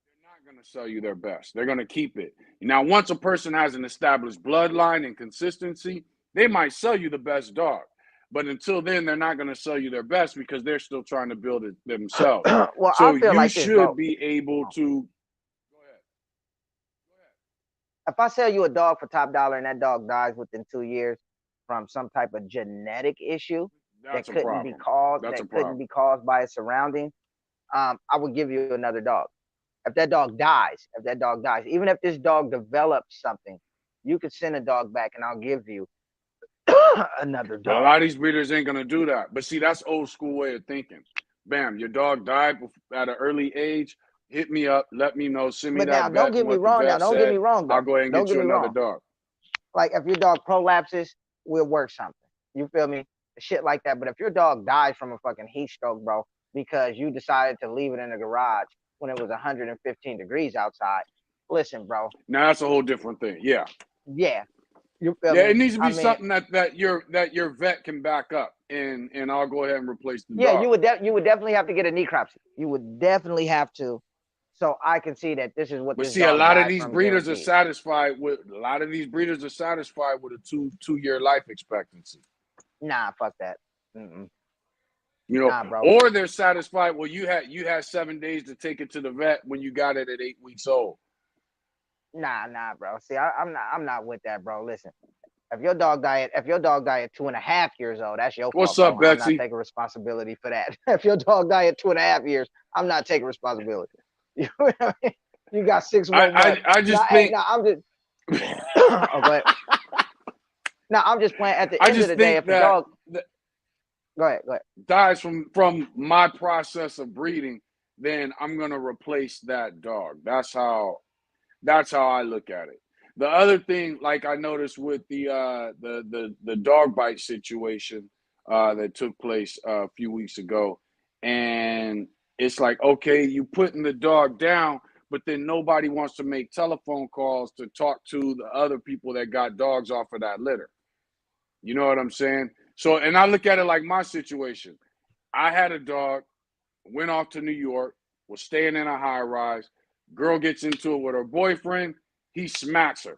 they're not going going to sell you their best. They're going to keep it. Now, once a person has an established bloodline and consistency, they might sell you the best dog. But until then, they're not going to sell you their best because they're still trying to build it themselves. Well, So I feel you like this, should bro. be able to. Go ahead. If I sell you a dog for top dollar and that dog dies within 2 years from some type of genetic issue That's that a couldn't be problem. caused That's a that couldn't problem. be caused by its surrounding, I would give you another dog. If that dog dies, even if this dog develops something, you could send a dog back and I'll give you another But a dog. lot of these breeders ain't going to do that. But see, that's old school way of thinking. Bam, your dog died at an early age. Hit me up. Let me know. Send me But now, that don't vet get and me what the wrong. Now, vet don't get me said. wrong I'll though. go ahead and Don't get get you me another wrong. dog. Like if your dog prolapses, we'll work something. You feel me? Shit like that. But if your dog dies from a fucking heat stroke, bro, because you decided to leave it in the garage when it was 115 degrees outside, listen, bro. Now that's a whole different thing. Yeah. Yeah. You feel Yeah, me? it needs to be I mean, something that your vet can back up, and I'll go ahead and replace the yeah, dog. you would definitely have to get a necropsy. You would definitely have to, so I can see that this is what But this see, a dog lot of died these from breeders are guaranteed. satisfied with a two-year life expectancy. Nah, fuck that. Mm-mm. You know, Nah, bro. or they're satisfied. Well, you had 7 days to take it to the vet when you got it at 8 weeks old. Nah, bro. See, I'm not with that, bro. Listen, if your dog died at 2.5 years old, that's your What's fault, bro. up, I'm not Betsy? taking responsibility for that. If your dog died at 2.5 years, I'm not taking responsibility. You know what I mean? You got 6 more months. I just think. I'm just. Oh, go ahead. No, I'm just playing. At the I end of just the day, think if the dog, go ahead. dies from my process of breeding, then I'm gonna replace that dog. That's how I look at it. The other thing, like I noticed with the dog bite situation that took place a few weeks ago, and it's like, okay, you putting the dog down, but then nobody wants to make telephone calls to talk to the other people that got dogs off of that litter. You know what I'm saying? So, and I look at it like my situation. I had a dog, went off to New York, was staying in a high rise. Girl gets into it with her boyfriend. He smacks her.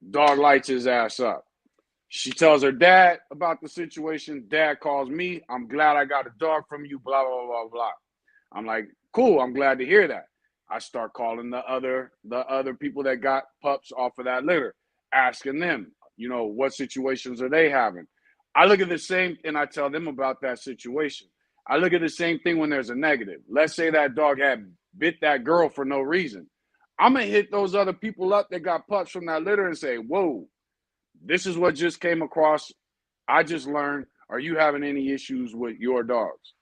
Dog lights his ass up. She tells her dad about the situation. Dad calls me. I'm glad I got a dog from you, blah, blah, blah, blah. I'm like, cool, I'm glad to hear that. I start calling the other people that got pups off of that litter, asking them, what situations are they having? I look at the same, and I tell them about that situation. I look at the same thing when there's a negative. Let's say that dog had bit that girl for no reason. I'm going to hit those other people up that got pups from that litter and say, whoa, this is what just came across. I just learned. Are you having any issues with your dogs?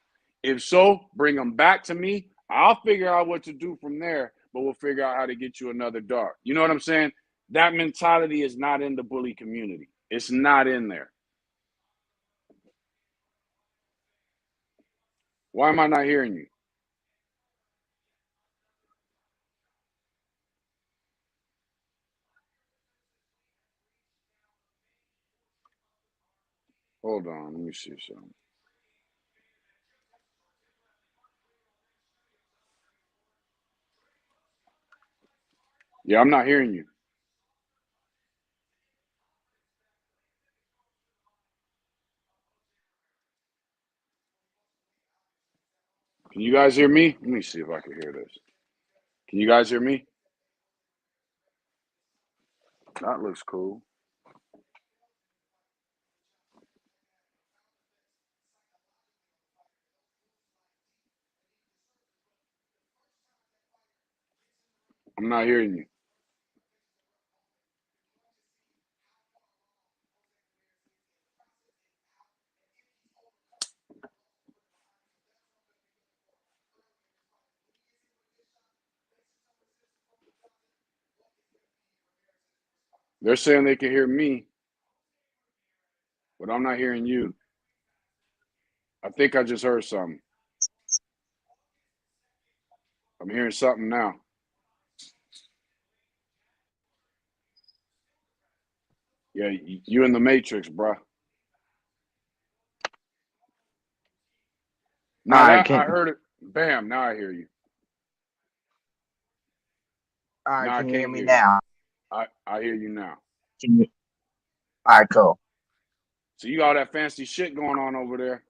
If so, bring them back to me. I'll figure out what to do from there, but we'll figure out how to get you another dog. You know what I'm saying? That mentality is not in the bully community. It's not in there. Why am I not hearing you? Hold on. Let me see something. Yeah, I'm not hearing you. Can you guys hear me? Let me see if I can hear this. Can you guys hear me? That looks cool. I'm not hearing you. They're saying they can hear me, but I'm not hearing you. I think I just heard something. I'm hearing something now. Yeah, you in the Matrix, bruh. All Now right, that I heard it, bam, now I hear you. All right, Now I can you hear can't me hear you. now? I hear you now. Can you, all right, cool. So you got all that fancy shit going on over there.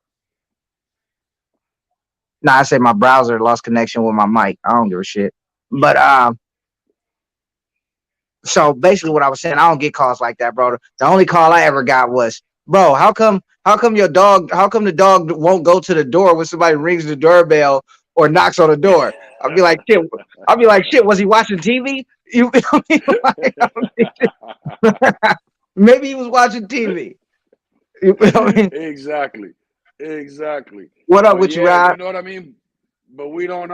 No, I said my browser lost connection with my mic. I don't give a shit. But so basically what I was saying, I don't get calls like that, bro. The only call I ever got was, bro, how come your dog, how come the dog won't go to the door when somebody rings the doorbell or knocks on the door? I'll be like, shit. I'll be like, shit, was he watching TV? You feel me? Like, maybe he was watching TV. You feel me? Exactly. Exactly. What up But with you, yeah, Rob? you know what I mean? But we don't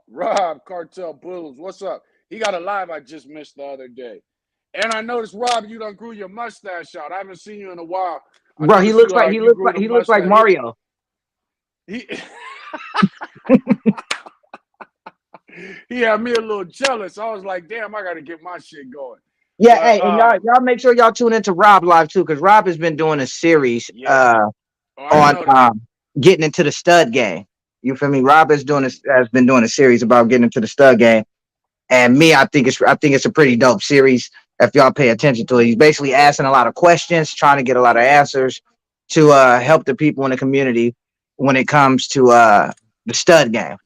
Rob Cartel Bulls. What's up? He got a live I just missed the other day. And I noticed, Rob, you done grew your mustache out. I haven't seen you in a while. I Bro, noticed you you grew the he looks like mustache. Mario. He he had me a little jealous. I was like, damn, I gotta get my shit going. Yeah, But hey, and y'all make sure y'all tune into Rob live too, because Rob has been doing a series yeah. Oh, I didn't on know that. getting into the stud game. You feel me? Rob is doing Mm. has been doing a series about getting into the stud game. And me, I think it's a pretty dope series if y'all pay attention to it. He's basically asking a lot of questions, trying to get a lot of answers to help the people in the community when it comes to the stud game.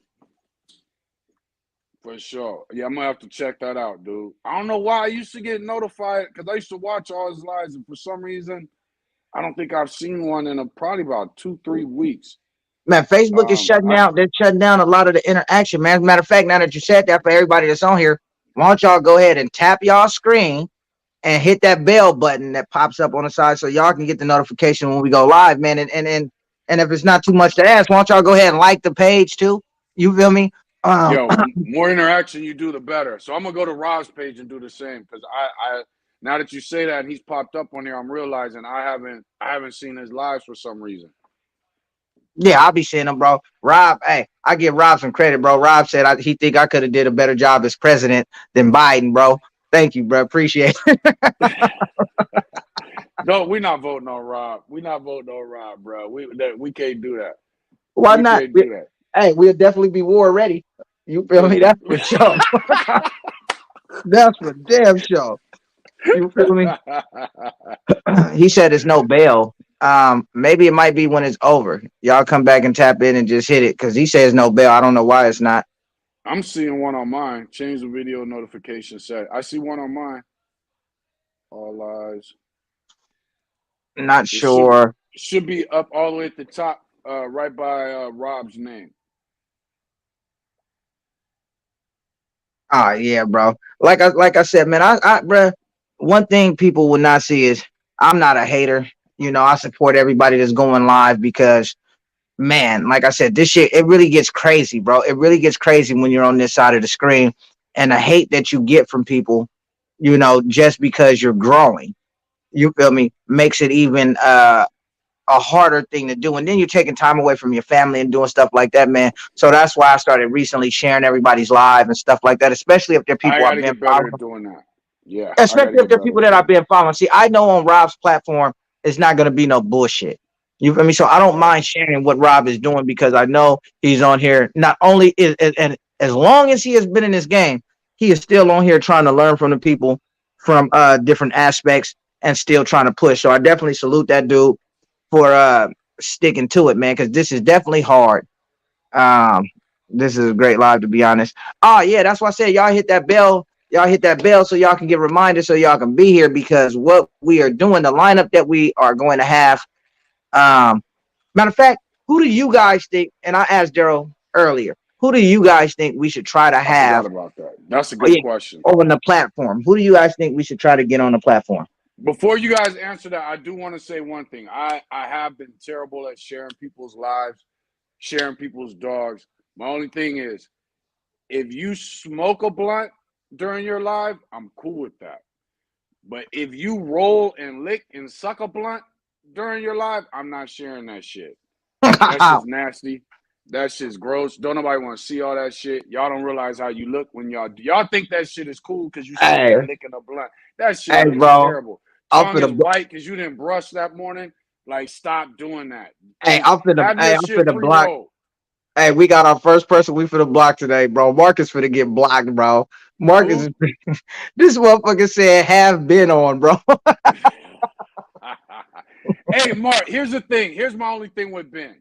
For sure. Yeah, I'm gonna have to check that out, dude. I don't know why I used to get notified because I used to watch all his lives, and for some reason, I don't think I've seen one in probably about 2, 3 weeks. Man, Facebook is shutting I down. They're shutting down a lot of the interaction, man. As a matter of fact, now that you said that, for everybody that's on here, why don't y'all go ahead and tap y'all screen and hit that bell button that pops up on the side so y'all can get the notification when we go live, man. And if it's not too much to ask, why don't y'all go ahead and like the page too? You feel me? Yo, more interaction you do, the better. So I'm gonna go to Rob's page and do the same because I now that you say that and he's popped up on here, I'm realizing I haven't seen his lives for some reason. Yeah, I'll be seeing them, bro. Rob, hey, I give Rob some credit, bro. Rob said he think I could have did a better job as president than Biden, bro. Thank you, bro. Appreciate it. No, we're not voting on Rob. We're not voting on Rob, bro. We can't do that. Why We not? can't do that. Hey, we'll definitely be war ready. You feel me? Listen. That's for sure. That's for damn sure. You feel me? He said it's no bail. Maybe it might be when it's over. Y'all come back and tap in and just hit it because he says no bail. I don't know why it's not. I'm seeing one on mine. Change the video notification set. I see one on mine. All eyes. Not It should sure. should be up all the way at the top, right by Rob's name. Yeah, bro. Like I said, man. Bro. One thing people will not see is I'm not a hater. You know, I support everybody that's going live because, man, like I said, this shit it really gets crazy, bro. It really gets crazy when you're on this side of the screen, and the hate that you get from people, you know, just because you're growing. You feel me? Makes it even a harder thing to do. And then you're taking time away from your family and doing stuff like that, man. So that's why I started recently sharing everybody's live and stuff like that, especially if they're I people got I've to been get better following. at doing that. Yeah, I got to Especially if get they're better people at that I've doing been following. See, I know on Rob's platform, it's not going to be no bullshit. You feel me? So I that. don't Right. mind sharing what Rob is doing because I know he's on here. Not only is, and as long as he has been in this game, he is still on here trying to learn from the people from different aspects and still trying to push. So I definitely salute that dude for sticking to it, man, because this is definitely hard. Um, this is a great live to be honest. Oh yeah, that's why I said y'all hit that bell. Y'all hit that bell so y'all can get reminded so y'all can be here because what we are doing, the lineup that we are going to have. Um, Matter of fact, who do you guys think? And I asked Daryl earlier, who do you guys think we should try to I forgot have? about that. That's a Oh good yeah, question. on the platform. Who do you guys think we should try to get on the platform? Before you guys answer that, I do want to say one thing. I have been terrible at sharing people's lives, sharing people's dogs. My only thing is, if you smoke a blunt during your live, I'm cool with that. But if you roll and lick and suck a blunt during your live, I'm not sharing that shit. That shit's nasty. That shit's gross. Don't nobody want to see all that shit. Y'all don't realize how you look when y'all think that shit is cool because you sitting hey, there licking a blunt. That shit hey, looks bro. terrible. I'm Tongue is finna, white because you didn't brush that morning. Like, stop doing that. hey, Just have your I'm shit finna block. pre-roll. Hey, we got our first person we finna block today, bro. Marcus finna get blocked, bro. Marcus Who? this motherfucker said have been on, bro. Hey, Mark, here's the thing. Here's my only thing with Ben.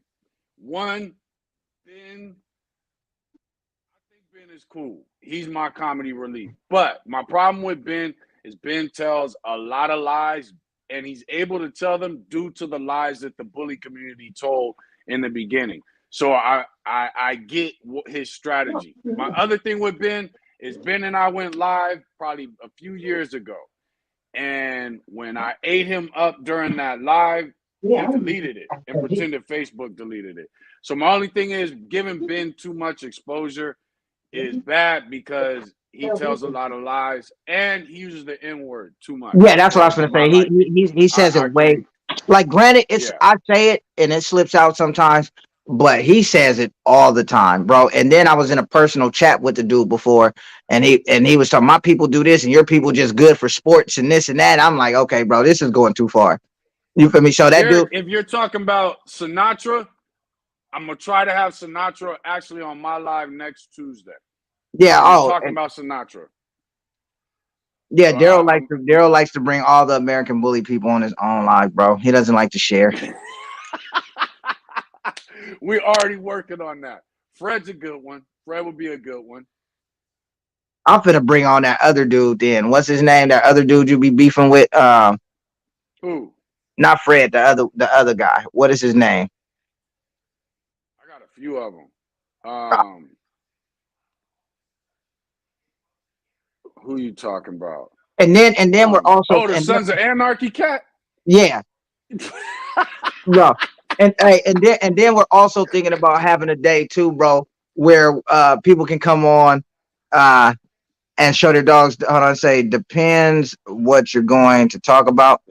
One, Ben, I think Ben is cool. He's my comedy relief. But my problem with Ben is Ben tells a lot of lies, and he's able to tell them due to the lies that the bully community told in the beginning. So I get his strategy. My other thing with Ben is Ben and I went live probably a few years ago. And when I ate him up during that live, he deleted it and pretended Facebook deleted it. So my only thing is giving Ben too much exposure is bad because he tells a lot of lies and he uses the N word too much Yeah, that's what I for was gonna my say. He liking. he says I it way can't. like granted, it's Yeah, I say it and it slips out sometimes, but he says it all the time, bro. And then I was in a personal chat with the dude before, and he was talking, my people do this and your people just good for sports and this and that. I'm like, okay, bro, this is going too far. You feel me? So that dude, Derek. If you're talking about Sinatra, I'm gonna try to have Sinatra actually on my live next Tuesday. yeah, If you're oh, talking about Sinatra, yeah, so I'm. Daryl likes to bring all the American bully people on his own live, bro. He doesn't like to share. We're already working on that. Fred's a good one. Fred would be a good one. I'm finna bring on that other dude then. What's his name? That other dude you be beefing with? Who? Not Fred, the other guy. What is his name? I got a few of them. Uh, Who you talking about? and then we're also Oh, the and Sons of Anarchy cat. yeah, no. And then we're also thinking about having a day too, bro, where people can come on uh and show their dogs. Hold on, say depends what you're going to talk about.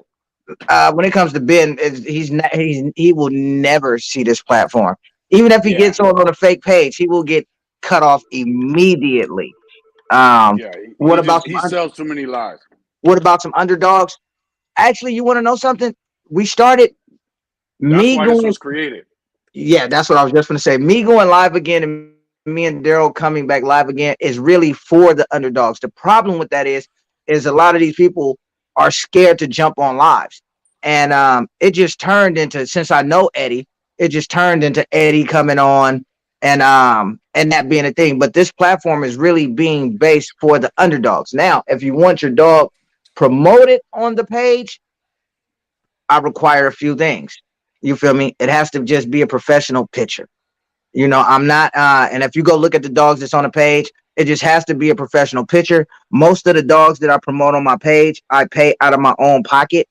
When it comes to Ben, he's not he will never see this platform. Even if he Yeah, gets on a fake page, he will get cut off immediately. Um, yeah. what about some He sells too many lies. what about some underdogs? Actually, you want to know something? We started That's me why this going. was created. Yeah, that's what I was just going to say. Me going live again and me and Daryl coming back live again is really for the underdogs. The problem with that is a lot of these people are scared to jump on lives, and it just turned into, since I know Eddie, it just turned into Eddie coming on and that being a thing. But this platform is really being based for the underdogs. Now, if you want your dog promoted on the page, I require a few things. You feel me? It has to just be a professional picture. I'm not and if you go look at the dogs that's on the page, it just has to be a professional picture. Most of the dogs that I promote on my page, I pay out of my own pocket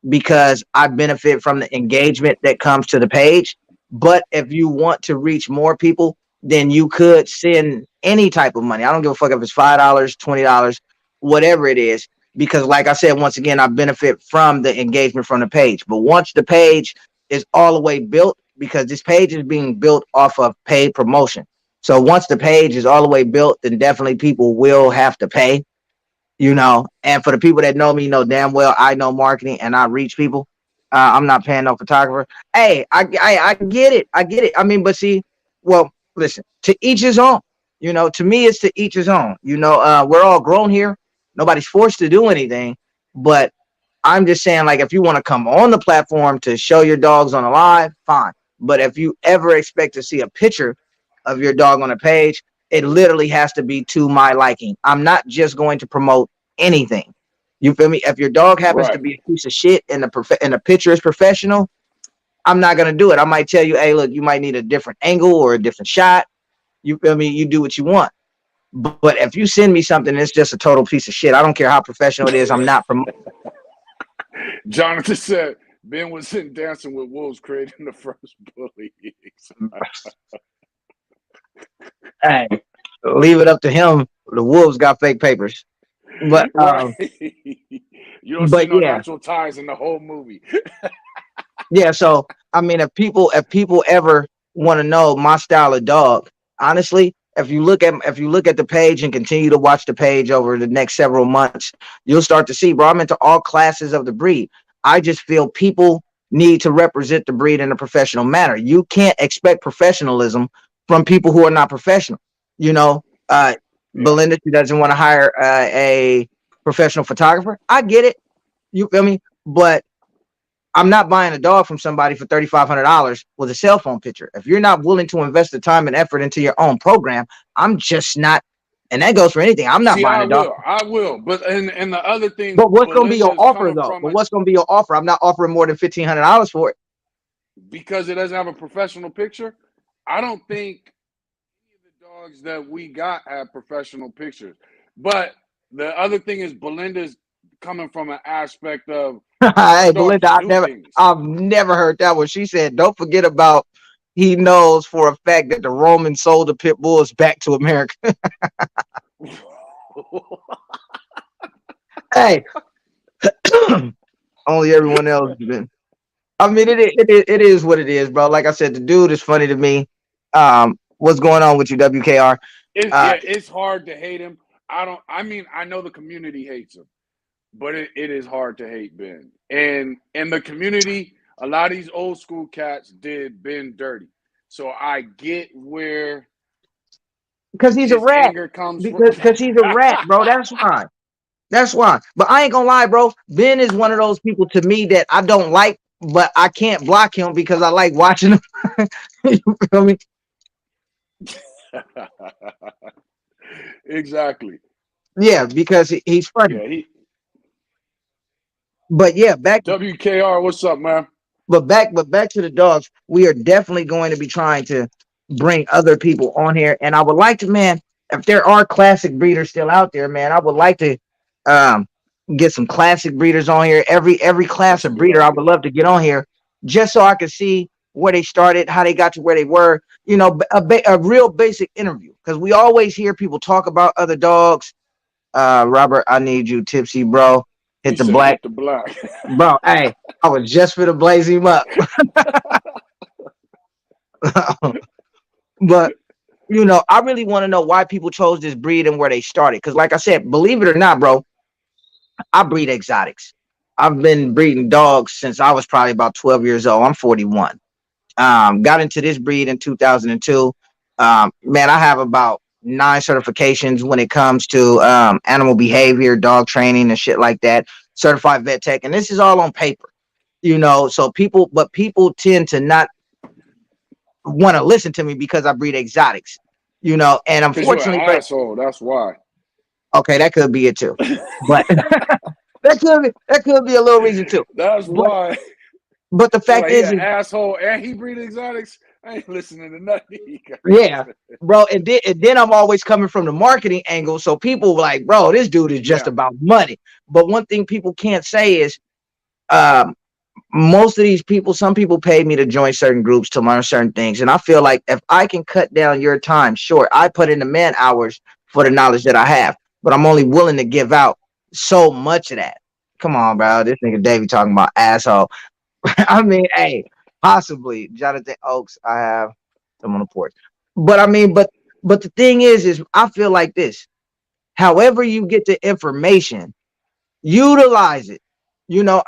because I benefit from the engagement that comes to the page. But if you want to reach more people, then you could send any type of money. I don't give a fuck if it's $5, $20, whatever it is. Because, like I said, once again, I benefit from the engagement from the page. But once the page is all the way built, because this page is being built off of paid promotion. So once the page is all the way built, then definitely people will have to pay. And for the people that know me, know damn well I know marketing and I reach people. I'm not paying no photographer. Hey, I get it. I get it. I mean, but see, well, listen, to each his own. To me, it's to each his own. We're all grown here. Nobody's forced to do anything. But I'm just saying, like, if you want to come on the platform to show your dogs on a live, fine. But if you ever expect to see a picture of your dog on a page, it literally has to be to my liking. I'm not just going to promote anything. You feel me? If your dog happens to Right. be a piece of shit and the picture is professional, I'm not gonna do it. I might tell you, hey, look, you might need a different angle or a different shot. You feel me? You do what you want. But if you send me something that's just a total piece of shit, I don't care how professional it is. I'm not promoting. Jonathan said Ben was in Dancing with Wolves creating the first bullies. Hey, leave it up to him. The Wolves got fake papers. But Right. You don't see but no yeah, natural ties in the whole movie. yeah. So I mean, if people ever want to know my style of dog, honestly, if you look at the page and continue to watch the page over the next several months, you'll start to see, bro. I'm into all classes of the breed. I just feel people need to represent the breed in a professional manner. You can't expect professionalism from people who are not professional. You know, Yeah. Belinda, she doesn't want to hire a professional photographer. I get it. You feel me? But I'm not buying a dog from somebody for $3,500 with a cell phone picture. If you're not willing to invest the time and effort into your own program, I'm just not. And that goes for anything. I'm not See, buying a dog. I will. But and the other thing, But what's going to be Belinda your is offer coming though? from But a what's going to be your offer? I'm not offering more than $1,500 for it. because it doesn't have a professional picture. I don't think any of the dogs that we got have professional pictures. But the other thing is Belinda's coming from an aspect of her Hey, dogs Belinda, do things. I've never heard that one. She said, "Don't forget about." He knows for a fact that the Romans sold the pit bulls back to America. Hey, only everyone else been. I mean, it is what it is, bro. Like I said, the dude is funny to me. What's going on with you, WKR? Uh, It's hard to hate him. I mean, I know the community hates him, but it is hard to hate Ben. And in the community, a lot of these old school cats did Ben dirty. So I get where because he's a his rat. anger comes from. Because he's a rat, bro. That's why. That's why. But I ain't gonna lie, bro. Ben is one of those people to me that I don't like, but I can't block him because I like watching him. You feel me? Exactly. Yeah, because he's funny. Yeah, he But yeah, back WKR, what's up, man? but back to the dogs. We are definitely going to be trying to bring other people on here, and I would like to, man, if there are classic breeders still out there, man, I would like to um get some classic breeders on here. Every class That's a of good breeder, I would idea. love to get on here just so I could see where they started, how they got to where they were. You know, a real basic interview because we always hear people talk about other dogs. Robert, I need you, tipsy, bro. He Hit the said black, hit the block. bro. Hey, I was just for to blaze him up. But I really want to know why people chose this breed and where they started. Because, like I said, believe it or not, bro, I breed exotics. I've been breeding dogs since I was probably about 12 years old. I'm 41. Got into this breed in 2002. Man, I have about 9 certifications when it comes to animal behavior, dog training, and shit like that. Certified vet tech, and this is all on paper. So people tend to not want to listen to me because I breed exotics. And Because you're unfortunately, an asshole. That's why. okay, that could be it too. But that could be a little reason too. That's But why. but the They're fact like, he is, an asshole and he breed exotics. I ain't listening to nothing he got to yeah, say. bro. And then I'm always coming from the marketing angle. So people were like, bro, this dude is just Yeah, about money. But one thing people can't say is, um, most of these people, some people pay me to join certain groups to learn certain things. And I feel like if I can cut down your time, sure, I put in the man hours for the knowledge that I have, but I'm only willing to give out so much of that. Come on, bro. This nigga Davey talking about asshole. I mean, hey, possibly Jonathan Oaks. I have them on the porch. But I mean, but the thing is I feel like this. However you get the information, utilize it.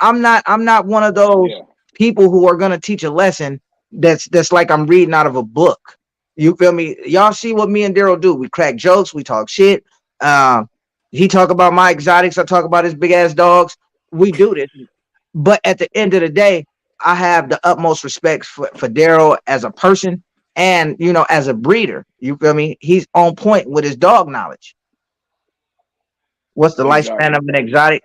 I'm not one of those yeah, people who are gonna teach a lesson that's like I'm reading out of a book. You feel me? Y'all see what me and Daryl do? We crack jokes, we talk shit. Um, he talk about my exotics, I talk about his big ass dogs. We do this, but at the end of the day, I have the utmost respect for Daryl as a person and as a breeder. You feel me? He's on point with his dog knowledge. What's the lifespan exactly. of an exotic?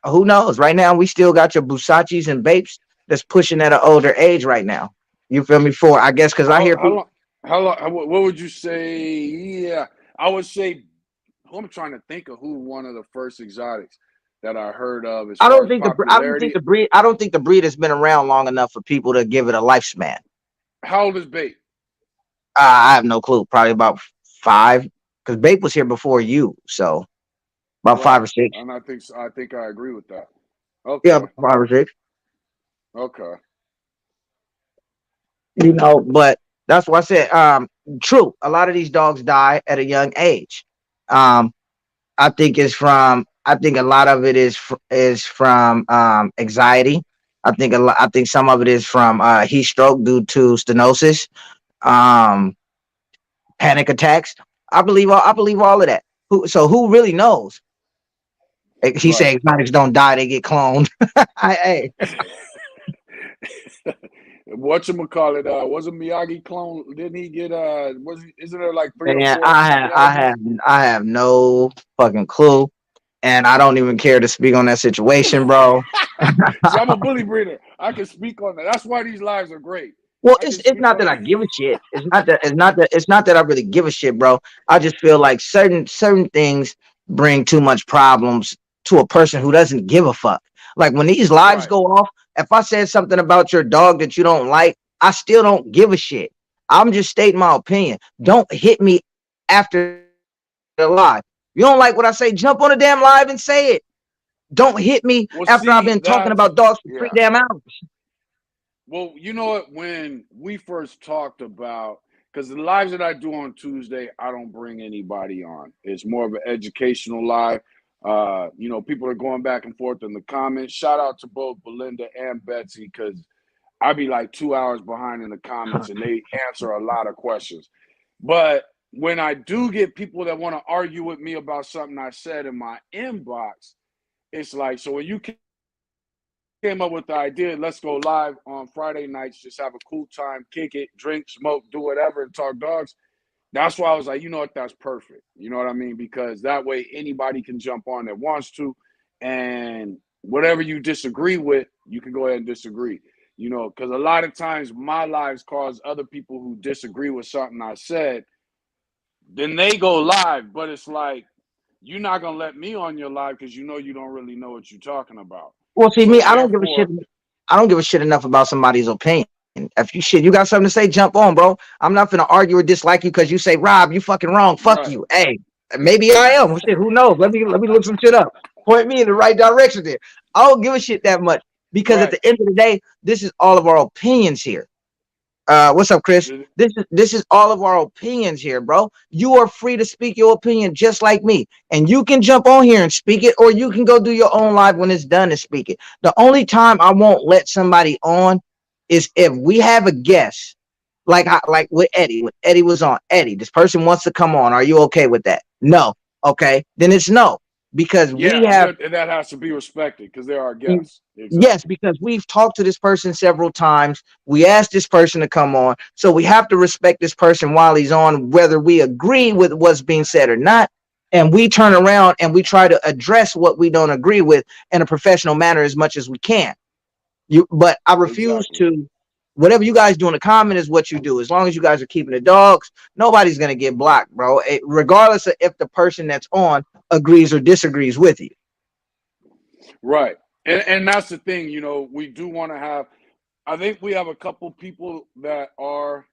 Who knows? Right now, we still got your Busachis and Bapes that's pushing at an older age right now. You feel me? For I guess because I How hear how people. long? How long? What would you say? Yeah, I would say. I'm trying to think of who one of the first exotics that I heard of as I far don't as think the I don't think popularity. the breed I don't think the breed has been around long enough for people to give it a lifespan. How old is Bait? I have no clue. Probably about 5, because Bape was here before you, so about five Right, or six. and I think I agree with that. Yeah, Okay, about 5 or 6. okay. But that's what I said. True. A lot of these dogs die at a young age. Um, I think a lot of it is from anxiety. I think some of it is from heat stroke due to stenosis. um, panic attacks. I believe all of that. Who really knows? He Right. said exotics don't die; they get cloned. Hey, Whatchamacallit, wasn't Miyagi clone? Didn't he get isn't there like three or man, four Miyagi's? I have no fucking clue, and I don't even care to speak on that situation, bro. See, I'm a bully breeder. I can speak on that. That's why these lives are great. Well, I can it's speak not that on I give a shit. It's not that I really give a shit, bro. I just feel like certain things bring too much problems to a person who doesn't give a fuck. Like when these lives right. go off, if I said something about your dog that you don't like, I still don't give a shit. I'm just stating my opinion. Don't hit me after the live. You don't like what I say, jump on a damn live and say it. Don't hit me after I've Well, been talking see, about dogs that's for 3 damn yeah. hours. Well, you know what? When we first talked about, because the lives that I do on Tuesday, I don't bring anybody on. It's more of an educational live. People are going back and forth in the comments. Shout out to both Belinda and Betsy because I be like 2 hours behind in the comments and they answer a lot of questions. But when I do get people that want to argue with me about something I said in my inbox, it's like, so when you came up with the idea, let's go live on Friday nights, just have a cool time, kick it, drink, smoke, do whatever, and talk dogs. That's why I was like, you know what, that's perfect. You know what I mean? Because that way anybody can jump on that wants to, and whatever you disagree with, you can go ahead and disagree. Because a lot of times my lives cause other people who disagree with something I said, then they go live, but it's like you're not gonna let me on your live because you don't really know what you're talking about. Well, see, me, So I don't give a shit. therefore, I don't give a shit enough about somebody's opinion. If you got something to say, jump on, bro. I'm not gonna argue or dislike you because you say, Rob, you fucking wrong. Fuck right. you. Hey, maybe I am. Well, shit, who knows? Let me look some shit up. Point me in the right direction there. I don't give a shit that much because at Right. the end of the day, this is all of our opinions here. What's up, Chris? This is all of our opinions here, bro. You are free to speak your opinion just like me, and you can jump on here and speak it, or you can go do your own live when it's done and speak it. The only time I won't let somebody on is if we have a guest, like with Eddie. When Eddie was on, Eddie, this person wants to come on. Are you okay with that? No. Okay, then it's no because we Yeah, have. that has to be respected because they're our Mm, guests. yes, Exactly. because we've talked to this person several times. We asked this person to come on. So we have to respect this person while he's on, whether we agree with what's being said or not. And we turn around and we try to address what we don't agree with in a professional manner as much as we can. But I refuse Exactly. to. Whatever you guys do in the comment is what you do. As long as you guys are keeping the dogs, nobody's gonna get blocked, bro. Regardless of if the person that's on agrees or disagrees with you. Right. And that's the thing, we do want to have, I think we have a couple people that are,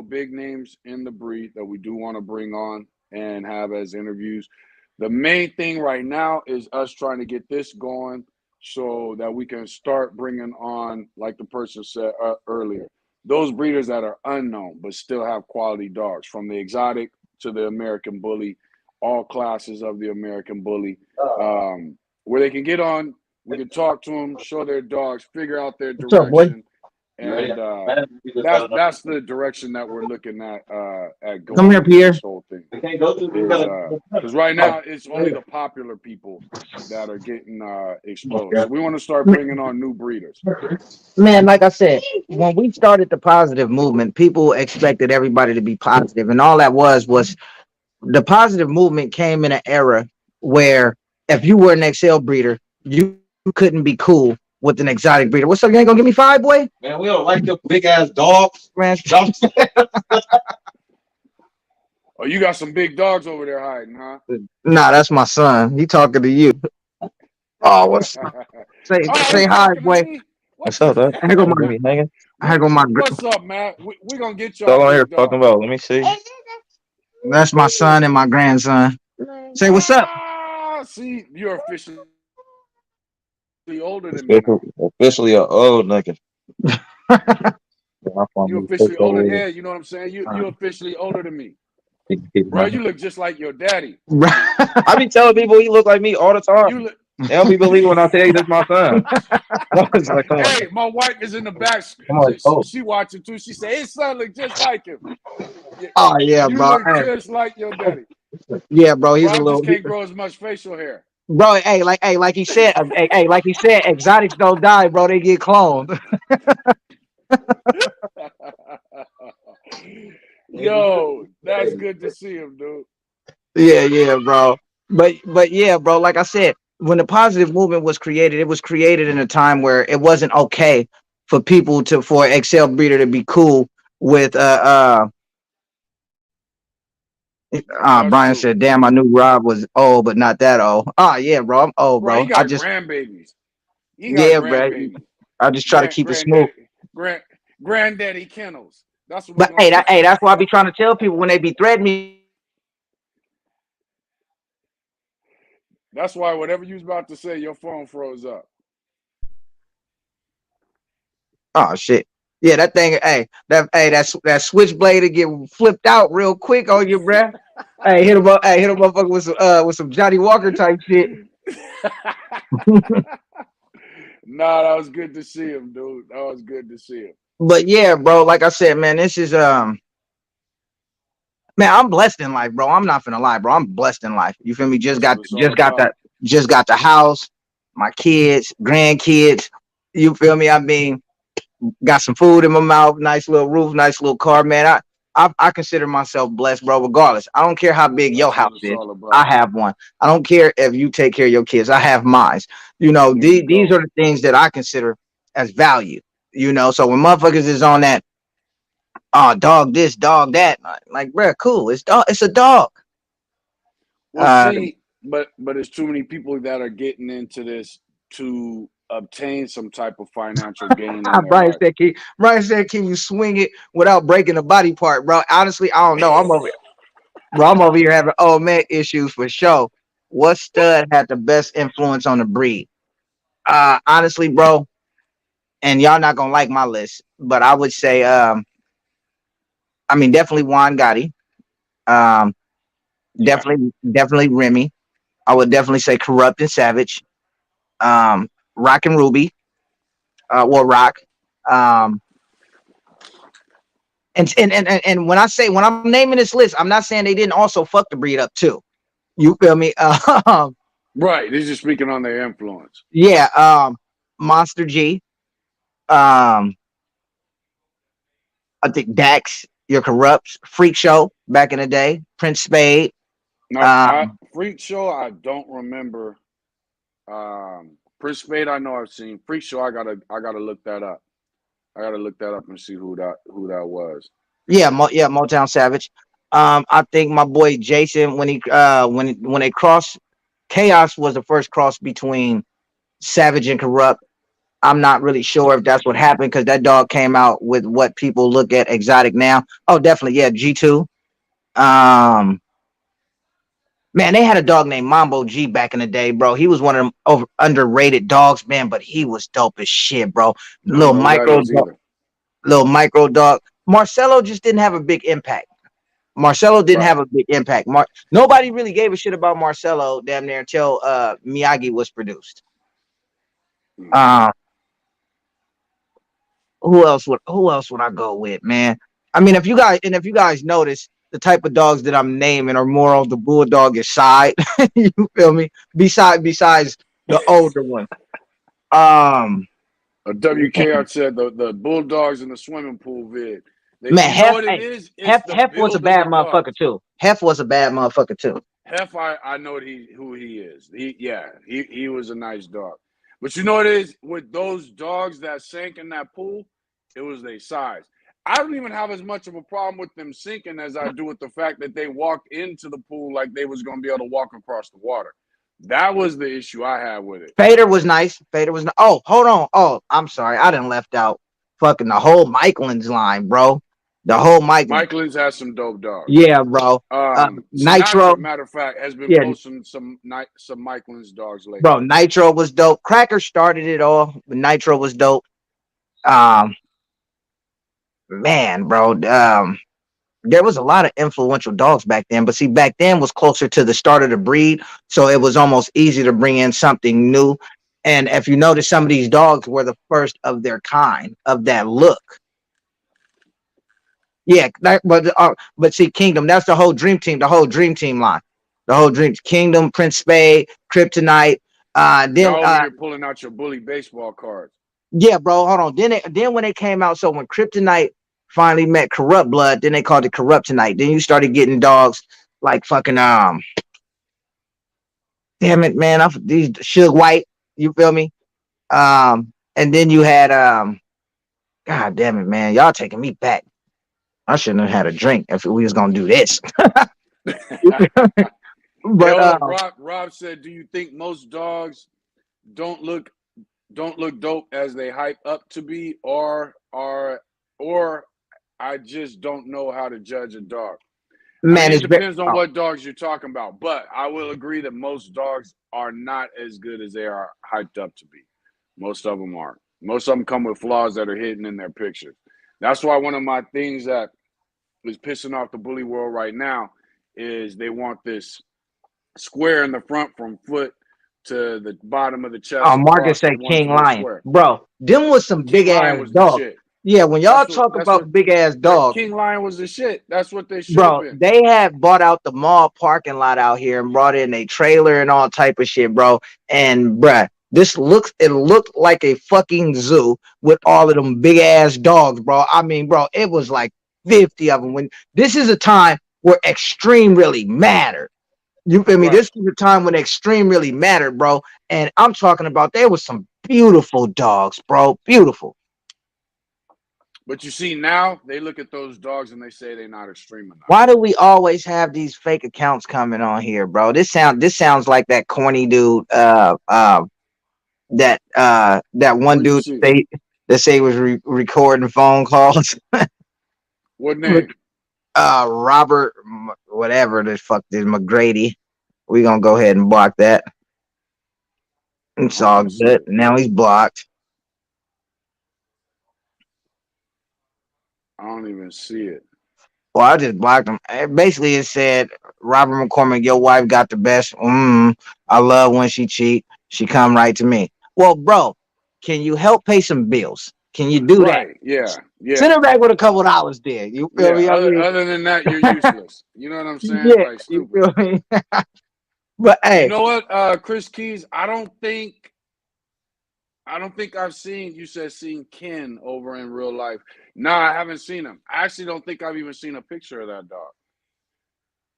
big names in the breed that we do want to bring on and have as interviews. The main thing right now is us trying to get this going so that we can start bringing on, like the person said earlier, those breeders that are unknown but still have quality dogs, from the exotic to the American bully, all classes of the American bully, where they can get on, we can talk to them, show their dogs, figure out their What's up, boy? direction, and that's the direction that we're looking at Come here, going with Pierre. this whole thing is because right now it's only the popular people that are getting exposed. So we want to start bringing on new breeders. Man, like I said, when we started the positive movement, people expected everybody to be positive, and all that was the positive movement came in an era where if you were an XL breeder, you couldn't be cool with an exotic breeder. What's up? You ain't gonna give me five, boy? Man, we don't like them big ass dogs. Man, Oh, you got some big dogs over there hiding, huh? nah, that's my son. He talking to you. Oh, what's Oh, say he's hi, talking to boy. me. What's What's up, Doc? Here go You my be hanging? here go my. what's up, man? We're gonna get What's y'all all on here big talking dogs. about? Let me see. That's my son and my grandson. Say what's up. See, you're officially older than me now. Officially a old nigga. Yeah, my You phone is officially officially older. over. Yeah, you know what I'm saying. You officially older than me, Keep bro. running. You look just like your daddy. I be telling people he look like me all the time. You look. They don't be believing when I tell you this my son. It's like, come on, Hey, my wife is in the back. come on, oh, She watching too. She say his son look just like him. You, Oh yeah, you bro. look just like your daddy. Yeah, bro. He's a Rob just little can't grow as much facial hair. bro. Like he said, like he said, exotics don't die, bro. They get cloned. Yo, that's good to see him, dude. Yeah, bro. But yeah, bro. Like I said, when the positive movement was created, it was created in a time where it wasn't okay for people to for Excel breeder to be cool with That's Brian true. said, "Damn, I knew Rob was old, but not that old." Oh yeah, bro. I'm old, Bro, he bro. I got just grandbabies. He got yeah, bro. grandbabies. I just try to keep it smooth. Granddaddy, granddaddy kennels. That's what we're But gonna call. that's why I be trying to tell people when they be threatening me. That's why whatever you was about to say, your phone froze up. Oh shit. Yeah, that thing. That switchblade to get flipped out real quick on you, bruh. Hey, hit him up. Hey, hit him motherfucker with some Johnny Walker type shit. Nah, that was good to see him, dude. That was good to see him. But yeah, bro. Like I said, man, this is man, I'm blessed in life, bro. I'm not gonna lie, bro. I'm blessed in life. You feel me? That's what it's all about. Just got the house, my kids, grandkids. You feel me? I mean, got some food in my mouth, nice little roof, nice little car, man. I consider myself blessed, bro. Regardless, I don't care how big your That's what house it's is. all I about. have one. I don't care if you take care of your kids. I have mine. You know, There you these go. are the things that I consider as value. You know, so when motherfuckers is on that, oh, dog this, dog that, like, bro, cool. It's dog. It's a dog. Well, Uh, see, but there's too many people that are getting into this to obtain some type of financial gain in their life. Brian said, can you swing it without breaking a body part, bro? Honestly, I don't know. I'm over here having old man issues for sure. What stud had the best influence on the breed? Honestly, bro, and y'all not gonna like my list, but I would say, I mean, definitely Juan Gotti. Um, Yeah. definitely Remy. I would definitely say Corrupt and Savage. Rock and Ruby. Well, Rock. Um, and when I'm naming this list, I'm not saying they didn't also fuck the breed up too. You feel me? Right. They're just speaking on their influence. Yeah. Monster G. Um, I think Dax, your corrupts, Freak Show back in the day, Prince Spade. Now, I Um, Freak Show, I don't remember. Prince Spade, I know I've seen. Freak Show, I gotta look that up. I gotta look that up and see who that was. yeah, Motown Savage. I think my boy Jason when he when they crossed, Chaos was the first cross between Savage and Corrupt. I'm not really sure if that's what happened because that dog came out with what people look at exotic now. Oh, definitely, yeah, G2. Um, Man, they had a dog named Mambo G back in the day, bro. He was one of them underrated dogs, man, but he was dope as shit, bro. Don't know who that is either. Little micro dog. Marcelo just didn't have a big impact. Marcelo didn't Right. have a big impact. Nobody really gave a shit about Marcelo damn near until Miyagi was produced. Hmm. Uh, who else would I go with, man? I mean, if you guys notice, the type of dogs that I'm naming are more on the bulldoggish side. You feel me? Besides the older one. Um WKR said the Bulldogs in the swimming pool vid. man, You know what it is? It's the Hef was a build of the bad motherfucker dogs. too. Hef was a bad motherfucker too. Hef, I know who he is. He was a nice dog. But you know what it is? With those dogs that sank in that pool, it was their size. I don't even have as much of a problem with them sinking as I do with the fact that they walked into the pool like they was going to be able to walk across the water. That was the issue I had with it. Fader was nice. Oh, hold on. Oh, I'm sorry. I didn't left out fucking the whole Michaelin's line, bro. The whole Mike. Michaelin's has some dope dogs. Yeah, bro. Nitro. Sinatra, matter of fact, has been Yeah, posting some Michaelin's dogs lately. bro. Nitro was dope. Cracker started it all, but Nitro was dope. Um, man, bro. there was a lot of influential dogs back then, but see, back then was closer to the start of the breed, so it was almost easy to bring in something new. And if you notice, some of these dogs were the first of their kind of that look. Yeah, but see, Kingdom, that's the whole Dream Team line, the whole Dream Kingdom, Prince Spade, Kryptonite. Then Y'all over here pulling out your bully baseball cards. Yeah, bro, hold on. Then when they came out, so when Kryptonite finally met Corrupt Blood, then they called it Corrupt Tonight. Then you started getting dogs like fucking damn it, man, these Suge White. You feel me? And then you had God damn it, man, y'all taking me back. I shouldn't have had a drink if we was gonna do this. Hey, But hold up. Rob said, "Do you think most dogs don't look dope as they hype up to be, or I just don't know how to judge a dog?" I man, mean, it it's very depends on what dogs you're talking about, but I will agree that most dogs are not as good as they are hyped up to be. Most of them aren't. Most of them come with flaws that are hidden in their pictures. That's why one of my things that is pissing off the bully world right now is they want this square in the front from foot to the bottom of the chest Marcus across the say one King foot Lion, square. bro. Them was some King big Lion ass was the dogs. shit. Yeah, when y'all talk That's what about big ass that dogs, King Lion was the shit. That's what they should have bro, been. they had bought out the mall parking lot out here and brought in a trailer and all type of shit, bro. And bruh, it looked like a fucking zoo with all of them big ass dogs, bro. I mean, bro, it was like 50 of them. When this is a time where extreme really mattered. You feel me? Right. This was a time when extreme really mattered, bro. And I'm talking about there was some beautiful dogs, bro. Beautiful. But you see now they look at those dogs and they say they're not extreme enough. Why do we always have these fake accounts coming on here, bro? This sounds like that corny dude that one Where you dude see it? say was recording phone calls. What name? Robert whatever the fuck is McGrady. We gonna go ahead and block that. I It's don't all even see good. it. Now he's blocked. I don't even see it. Well, I just blocked him. Basically, it said Robert McCormick, your wife got the best. I love when she cheat. She come right to me. Well, bro, can you help pay some bills? Can you do that? Right. Yeah. Send Yeah. her back with a couple dollars there. You feel Yeah. me? I mean, Other than that, you're useless. You know what I'm saying? yeah, Like you stupid. feel me? But You hey, know what, Chris Keys? I don't think I've seen. You said seen Ken over in real life. No, I haven't seen him. I actually don't think I've even seen a picture of that dog.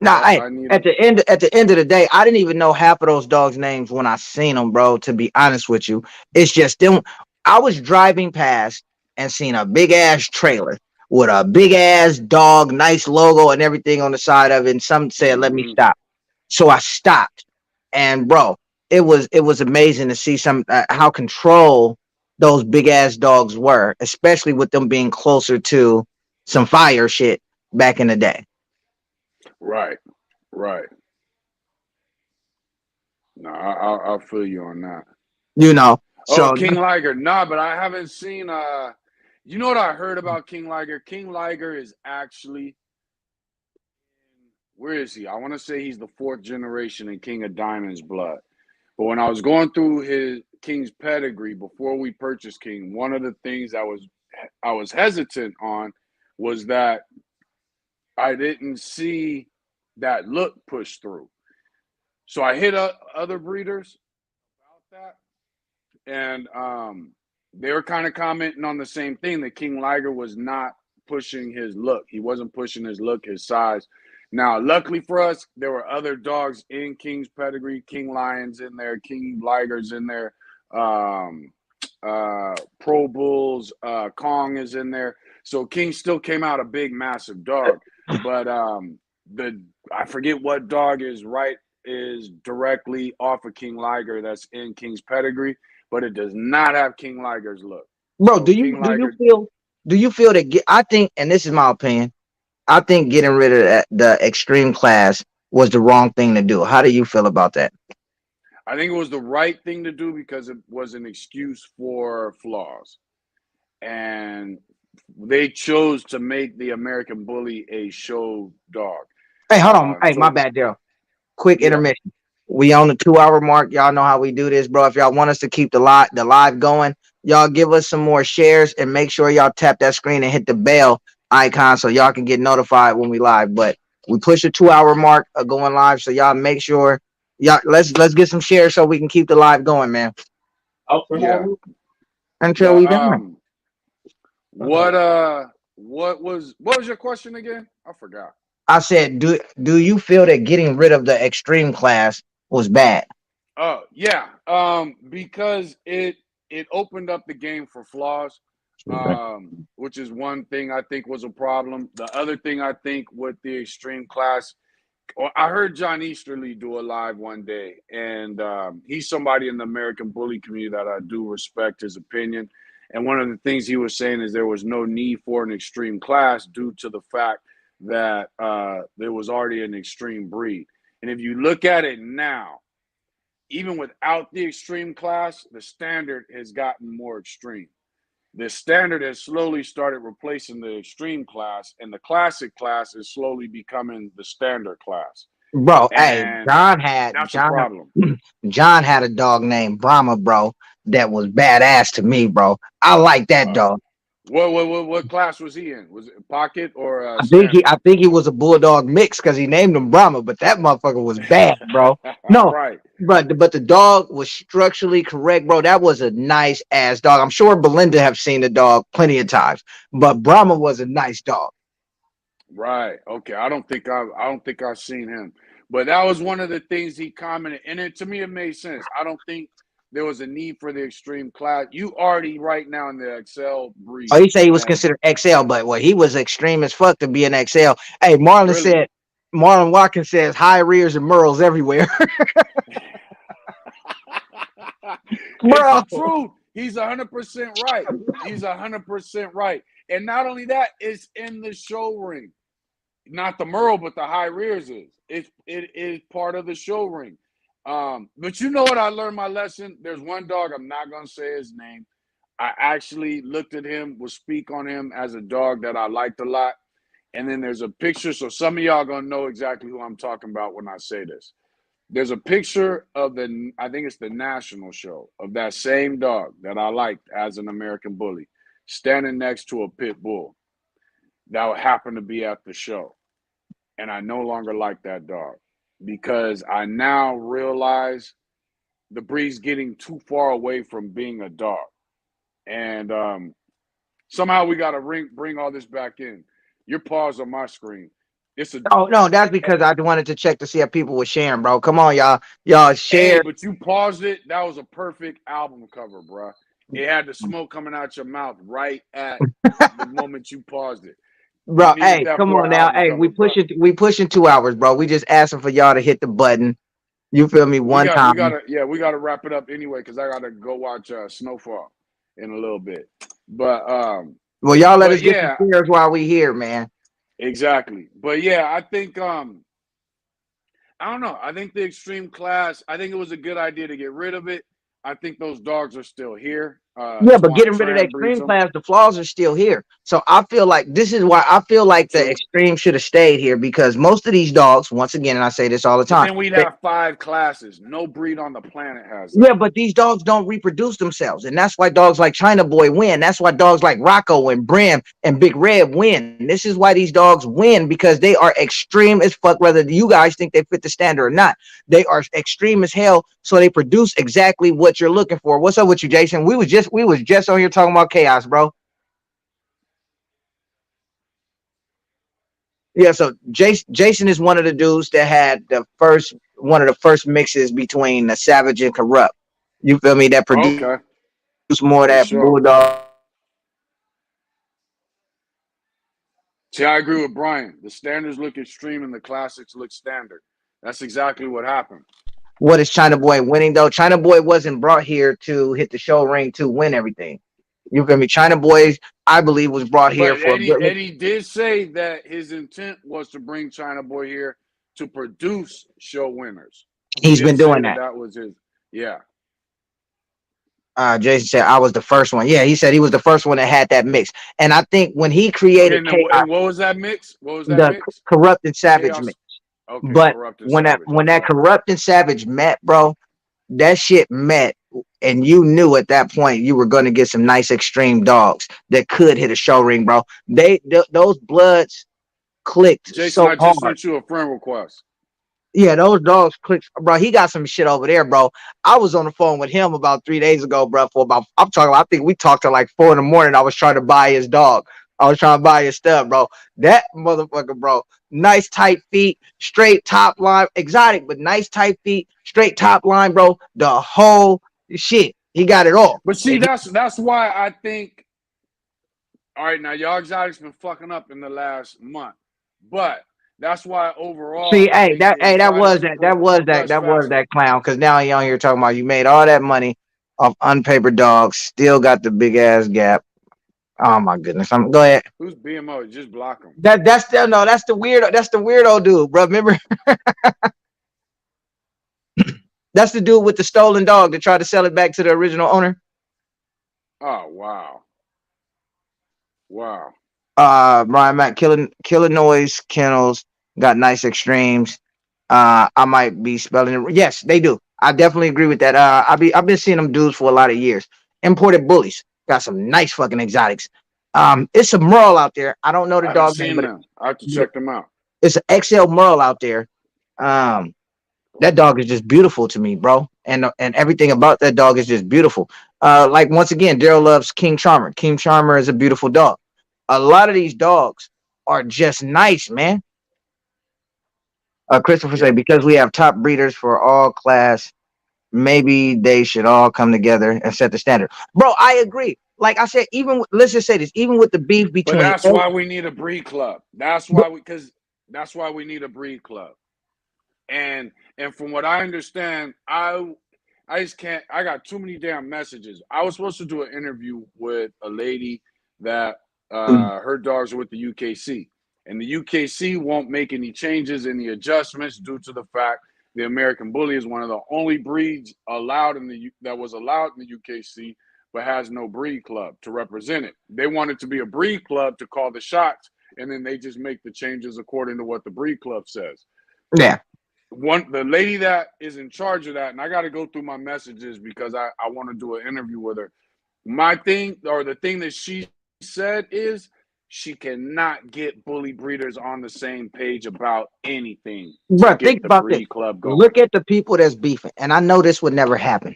nah, hey, I need at him. the end of the day, I didn't even know half of those dogs' names when I seen them, bro. To be honest with you, it's just them. I was driving past and seen a big ass trailer with a big ass dog, nice logo and everything on the side of it. And some said, "Let me Hmm. stop." So I stopped, and bro, it was amazing to see some how control those big ass dogs were, especially with them being closer to some fire shit back in the day. Right. Right. No, I'll feel you on that. You know, Oh, so King Liger. Nah, but I haven't seen. You know what I heard about King Liger? King Liger is actually, where is he? I want to say he's the fourth generation in King of Diamonds blood. But when I was going through his King's pedigree before we purchased King, one of the things I was hesitant on was that I didn't see that look pushed through. So I hit up other breeders about that, and they were kind of commenting on the same thing that King Liger was not pushing his look. He wasn't pushing his look, his size. Now, luckily for us, there were other dogs in King's pedigree. King Lions in there, King Ligers in there, um, Pro Bulls, Kong is in there. So King still came out a big, massive dog. But the I forget what dog is directly off of King Liger that's in King's pedigree, but it does not have King Liger's look. bro, So King Liger, do you feel that I think, and this is my opinion, I think getting rid of the extreme class was the wrong thing to do. How do you feel about that? I think it was the right thing to do because it was an excuse for flaws. And they chose to make the American Bully a show dog. Hey, hold on. Hey, my So bad, Daryl. Quick yeah, intermission. We on the 2 hour mark. Y'all know how we do this, bro. If y'all want us to keep the live going, y'all give us some more shares and make sure y'all tap that screen and hit the bell icon so y'all can get notified when we live. But we push the 2 hour mark of going live, so y'all make sure y'all let's get some shares so we can keep the live going, man. yeah. Until The we done. what was your question again? I forgot. I said, do you feel that getting rid of the extreme class was bad? Oh yeah, because it opened up the game for flaws, which is one thing I think was a problem. The other thing I think with the extreme class, well, I heard John Easterly do a live one day, and he's somebody in the American Bully community that I do respect his opinion. And one of the things he was saying is there was no need for an extreme class due to the fact that there was already an extreme breed. And if you look at it now, even without the extreme class, the standard has gotten more extreme. The standard has slowly started replacing the extreme class, and the classic class is slowly becoming the standard class. Bro, hey, And that's a problem. John had a dog named Brahma, bro, that was badass to me, bro. I like that Uh, dog. what class was he in? Was it pocket or I think he standard? I think he was a bulldog mix because he named him Brahma, but that motherfucker was bad, bro. No, Right. but the dog was structurally correct, bro. That was a nice ass dog. I'm sure Belinda have seen the dog plenty of times, but Brahma was a nice dog. Right. Okay. I don't think I've seen him. But that was one of the things he commented. And it to me it made sense. I don't think there was a need for the extreme class. You already right now in the XL Oh, breed. he said he was And considered XL, but well, he was extreme as fuck to be an XL. Hey, really, Marlon Watkins says high rears and merles everywhere. it's the Bro. truth. He's 100% right. He's 100% right. And not only that, it's in the show ring. Not the Merle, but the high rears is. It is part of the show ring. But you know what? I learned my lesson. There's one dog. I'm not gonna say his name. I actually looked at him, will speak on him as a dog that I liked a lot. And then there's a picture. So some of y'all gonna know exactly who I'm talking about when I say this. There's a picture of I think it's the national show of that same dog that I liked as an American Bully, standing next to a pit bull that happened to be at the show. And I no longer like that dog because I now realize the breed's getting too far away from being a dog. And somehow we got to bring all this back in. Your pause on my screen. It's a Oh no, that's because I wanted to check to see if people were sharing, bro. Come on, y'all. Y'all hey, share. but you paused it. That was a perfect album cover, bro. It had the smoke coming out your mouth right at the moment you paused it. You Bro, needed hey, that come for on an now. album Hey, cover, bro. we pushing 2 hours, bro. We just asking for y'all to hit the button. You feel me? We One got we time. gotta yeah we gotta wrap it up anyway because I gotta go watch Snowfall in a little bit. But Well, y'all let us but get some yeah, shares while we here, man. exactly. But yeah, I think I don't know. I think the extreme class. I think it was a good idea to get rid of it. I think those dogs are still here. Yeah, but Twan getting rid of the Tran breeds extreme them. class, the flaws are still here. So I feel like this is why I feel like the True. extreme should have stayed here because most of these dogs, once again, and I say this all the But time, then we'd have 5 classes. No breed on the planet has yeah, that. but these dogs don't reproduce themselves, and that's why dogs like China Boy win. That's why dogs like Rocco and Brim and Big Red win. This is why these dogs win because they are extreme as fuck. Whether you guys think they fit the standard or not, they are extreme as hell. So they produce exactly what you're looking for. What's up with you, Jason? We was just on here talking about chaos, bro. Yeah, so Jason is one of the dudes that had one of the first mixes between the Savage and Corrupt. You feel me? That produced Okay, more of for that sure. bulldog. See, I agree with Brian. The standards look extreme and the classics look standard. That's exactly what happened. What is China Boy winning though? China Boy wasn't brought here to hit the show ring to win everything. You feel me? China Boy, I believe, was brought here But for a Eddie good. Eddie did say that his intent was to bring China Boy here to produce show winners. He He's did been say doing that that. that was his. Yeah, Jason said I was the first one. Yeah, he said he was the first one that had that mix. And I think when he Okay, created and, chaos, and what was that mix? What was that the mix? corrupt and savage mix. Chaos. Okay, But corrupt and when that savage. when Okay. that corrupt and savage met, bro, that shit met, and you knew at that point you were going to get some nice extreme dogs that could hit a show ring, bro. Those bloods clicked Jason, so I just hard. sent you a friend request. Yeah, those dogs clicked, bro. He got some shit over there, bro. I was on the phone with him about 3 days ago, bro. For about, I'm talking. I think we talked till like 4 in the morning. I was trying to buy his dog. I was trying to buy his stuff, bro. That motherfucker, bro. Nice tight feet, straight top line, exotic, but nice tight feet, straight top line, bro. The whole shit. He got it all. But see, that's why I think. All right, now y'all exotics been fucking up in the last month, but that's why overall See, I think the that was exotics that progress that was faster. that clown. Cause now he on here talking about you made all that money off unpapered dogs, still got the big ass gap. Oh my goodness. Go ahead. Who's BMO? Just block them. That's still no, that's the weirdo dude, bro. Remember? That's the dude with the stolen dog that tried to sell it back to the original owner. Oh wow, wow. Brian Mack, killing noise kennels, got nice extremes. I might be spelling it. Yes, they do. I definitely agree with that. I've been seeing them dudes for a lot of years. Imported bullies got some nice fucking exotics. It's a Merle out there. I don't know the I haven't dog name, seen but them. I have to check them out. it's an XL Merle out there. Um, that dog is just beautiful to me, bro. And everything about that dog is just beautiful. Like once again, Daryl loves King Charmer. King Charmer is a beautiful dog. A lot of these dogs are just nice, man. Christopher Yeah, said because we have top breeders for all class, maybe they should all come together and set the standard. Bro, I agree. Like I said, let's just say this, even with the beef but between that's why we need a breed club. That's why we need a breed club. And from what I understand, I just can't. I got too many damn messages. I was supposed to do an interview with a lady that her dogs are with the UKC, and the UKC won't make any changes, any adjustments due to the fact the American Bully is one of the only breeds allowed that was allowed in the UKC, but has no breed club to represent it. They want it to be a breed club to call the shots, and then they just make the changes according to what the breed club says. yeah. The lady that is in charge of that, and I got to go through my messages because I want to do an interview with her. My thing, or the thing that she said, is she cannot get bully breeders on the same page about anything to Bro, think get the about this. breed club going. Look at the people that's beefing. And I know this would never happen.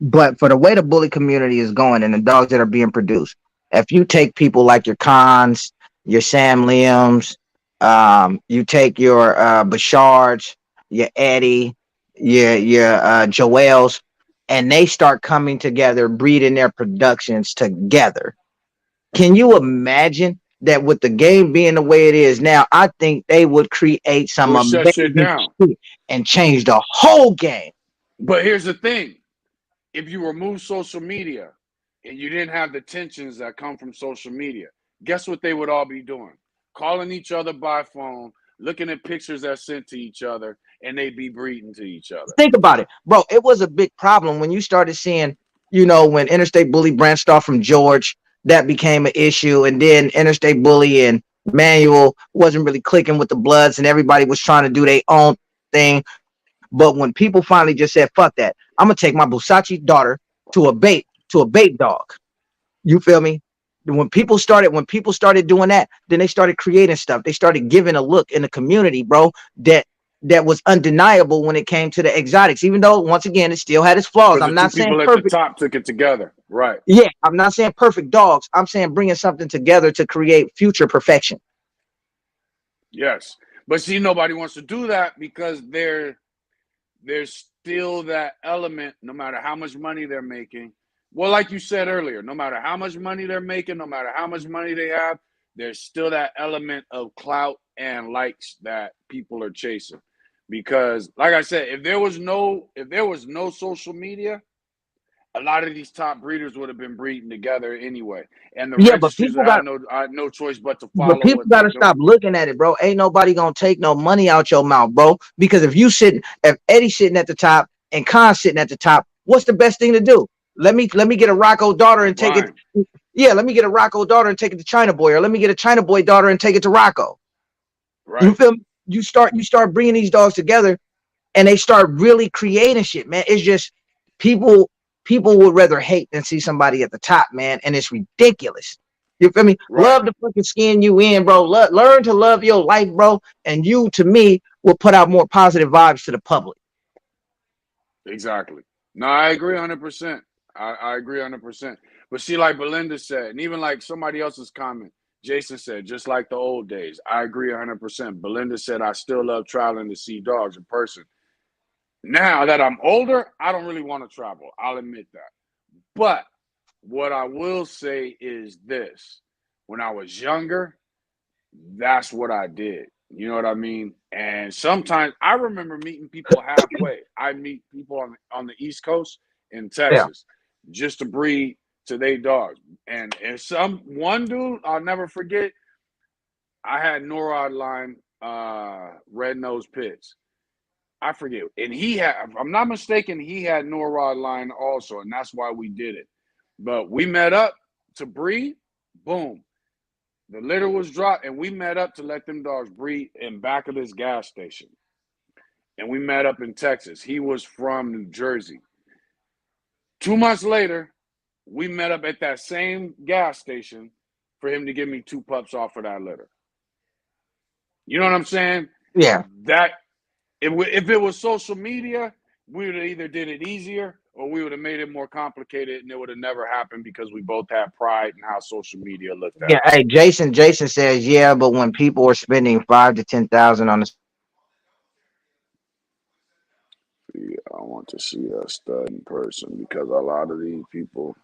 But for the way the bully community is going and the dogs that are being produced, if you take people like your Khans, your Sam Liams, you take your Bashards, your Eddie, your Joels, and they start coming together, breeding their productions together. Can you imagine that with the game being the way it is now? I think they would create some Push that shit amazing down. shit and change the whole game. But here's the thing. If you remove social media and you didn't have the tensions that come from social media, guess what they would all be doing? Calling each other by phone, looking at pictures that's sent to each other, and they'd be breeding to each other. Think about it, bro. It was a big problem when you started seeing, when Interstate Bully branched off from George, that became an issue. And then Interstate Bully and Manual wasn't really clicking with the Bloods, and everybody was trying to do their own thing. But when people finally just said, fuck that, I'm gonna take my Busachi daughter to a bait dog. You feel me? When people started doing that, then they started creating stuff. They started giving a look in the community, bro, that was undeniable when it came to the exotics. Even though once again it still had its flaws. Because the I'm two not saying people at the perfect. top took it together. Right. Yeah, I'm not saying perfect dogs. I'm saying bringing something together to create future perfection. Yes. But see, nobody wants to do that because there's still that element, no matter how much money they're making. Well, like you said earlier, no matter how much money they're making, no matter how much money they have, there's still that element of clout and likes that people are chasing. Because, like I said, if there was no social media, a lot of these top breeders would have been breeding together anyway, and the Yeah, but registries people would got have no choice but to but follow people what got they're to stop doing. looking at it, bro. Ain't nobody gonna take no money out your mouth, bro. Because if Eddie's sitting at the top and Khan's sitting at the top, what's the best thing to do? Let me get a Rocco daughter and take it. Rhyme. Yeah, let me get a Rocco daughter and take it to China Boy, or let me get a China Boy daughter and take it to Rocco. You Right. feel me? You start bringing these dogs together, and they start really creating shit, man. It's just people people would rather hate than see somebody at the top, man, and it's ridiculous. You feel me? Right. Love to fucking skin you in, bro. Learn to love your life, bro, and you, to me, will put out more positive vibes to the public. Exactly. No, I agree 100%. I agree 100%. But see, like Belinda said, and even like somebody else's comment, Jason said, just like the old days. I agree 100%. Belinda said, I still love traveling to see dogs in person. Now that I'm older, I don't really want to travel. I'll admit that. But what I will say is this: when I was younger, that's what I did. You know what I mean? And sometimes I remember meeting people halfway. I meet people on the East Coast in Yeah. Texas just to breed to their dogs. And some one dude I'll never forget. I had Norad line red nose pits. I forget, and he had. If I'm not mistaken, he had Norad line also, and that's why we did it. But we met up to breed. Boom. The litter was dropped, and we met up to let them dogs breed in back of this gas station. And we met up in Texas. He was from New Jersey. 2 months later, we met up at that same gas station for him to give me two pups off of that litter. You know what I'm saying? Yeah. That if it was social media, we would have either did it easier or we would have made it more complicated, and it would have never happened because we both had pride in how social media looked at Yeah. us. Hey, Jason says, yeah, but when people are spending 5 to 10,000 on the Yeah, I want to see that stud in person because a lot of these people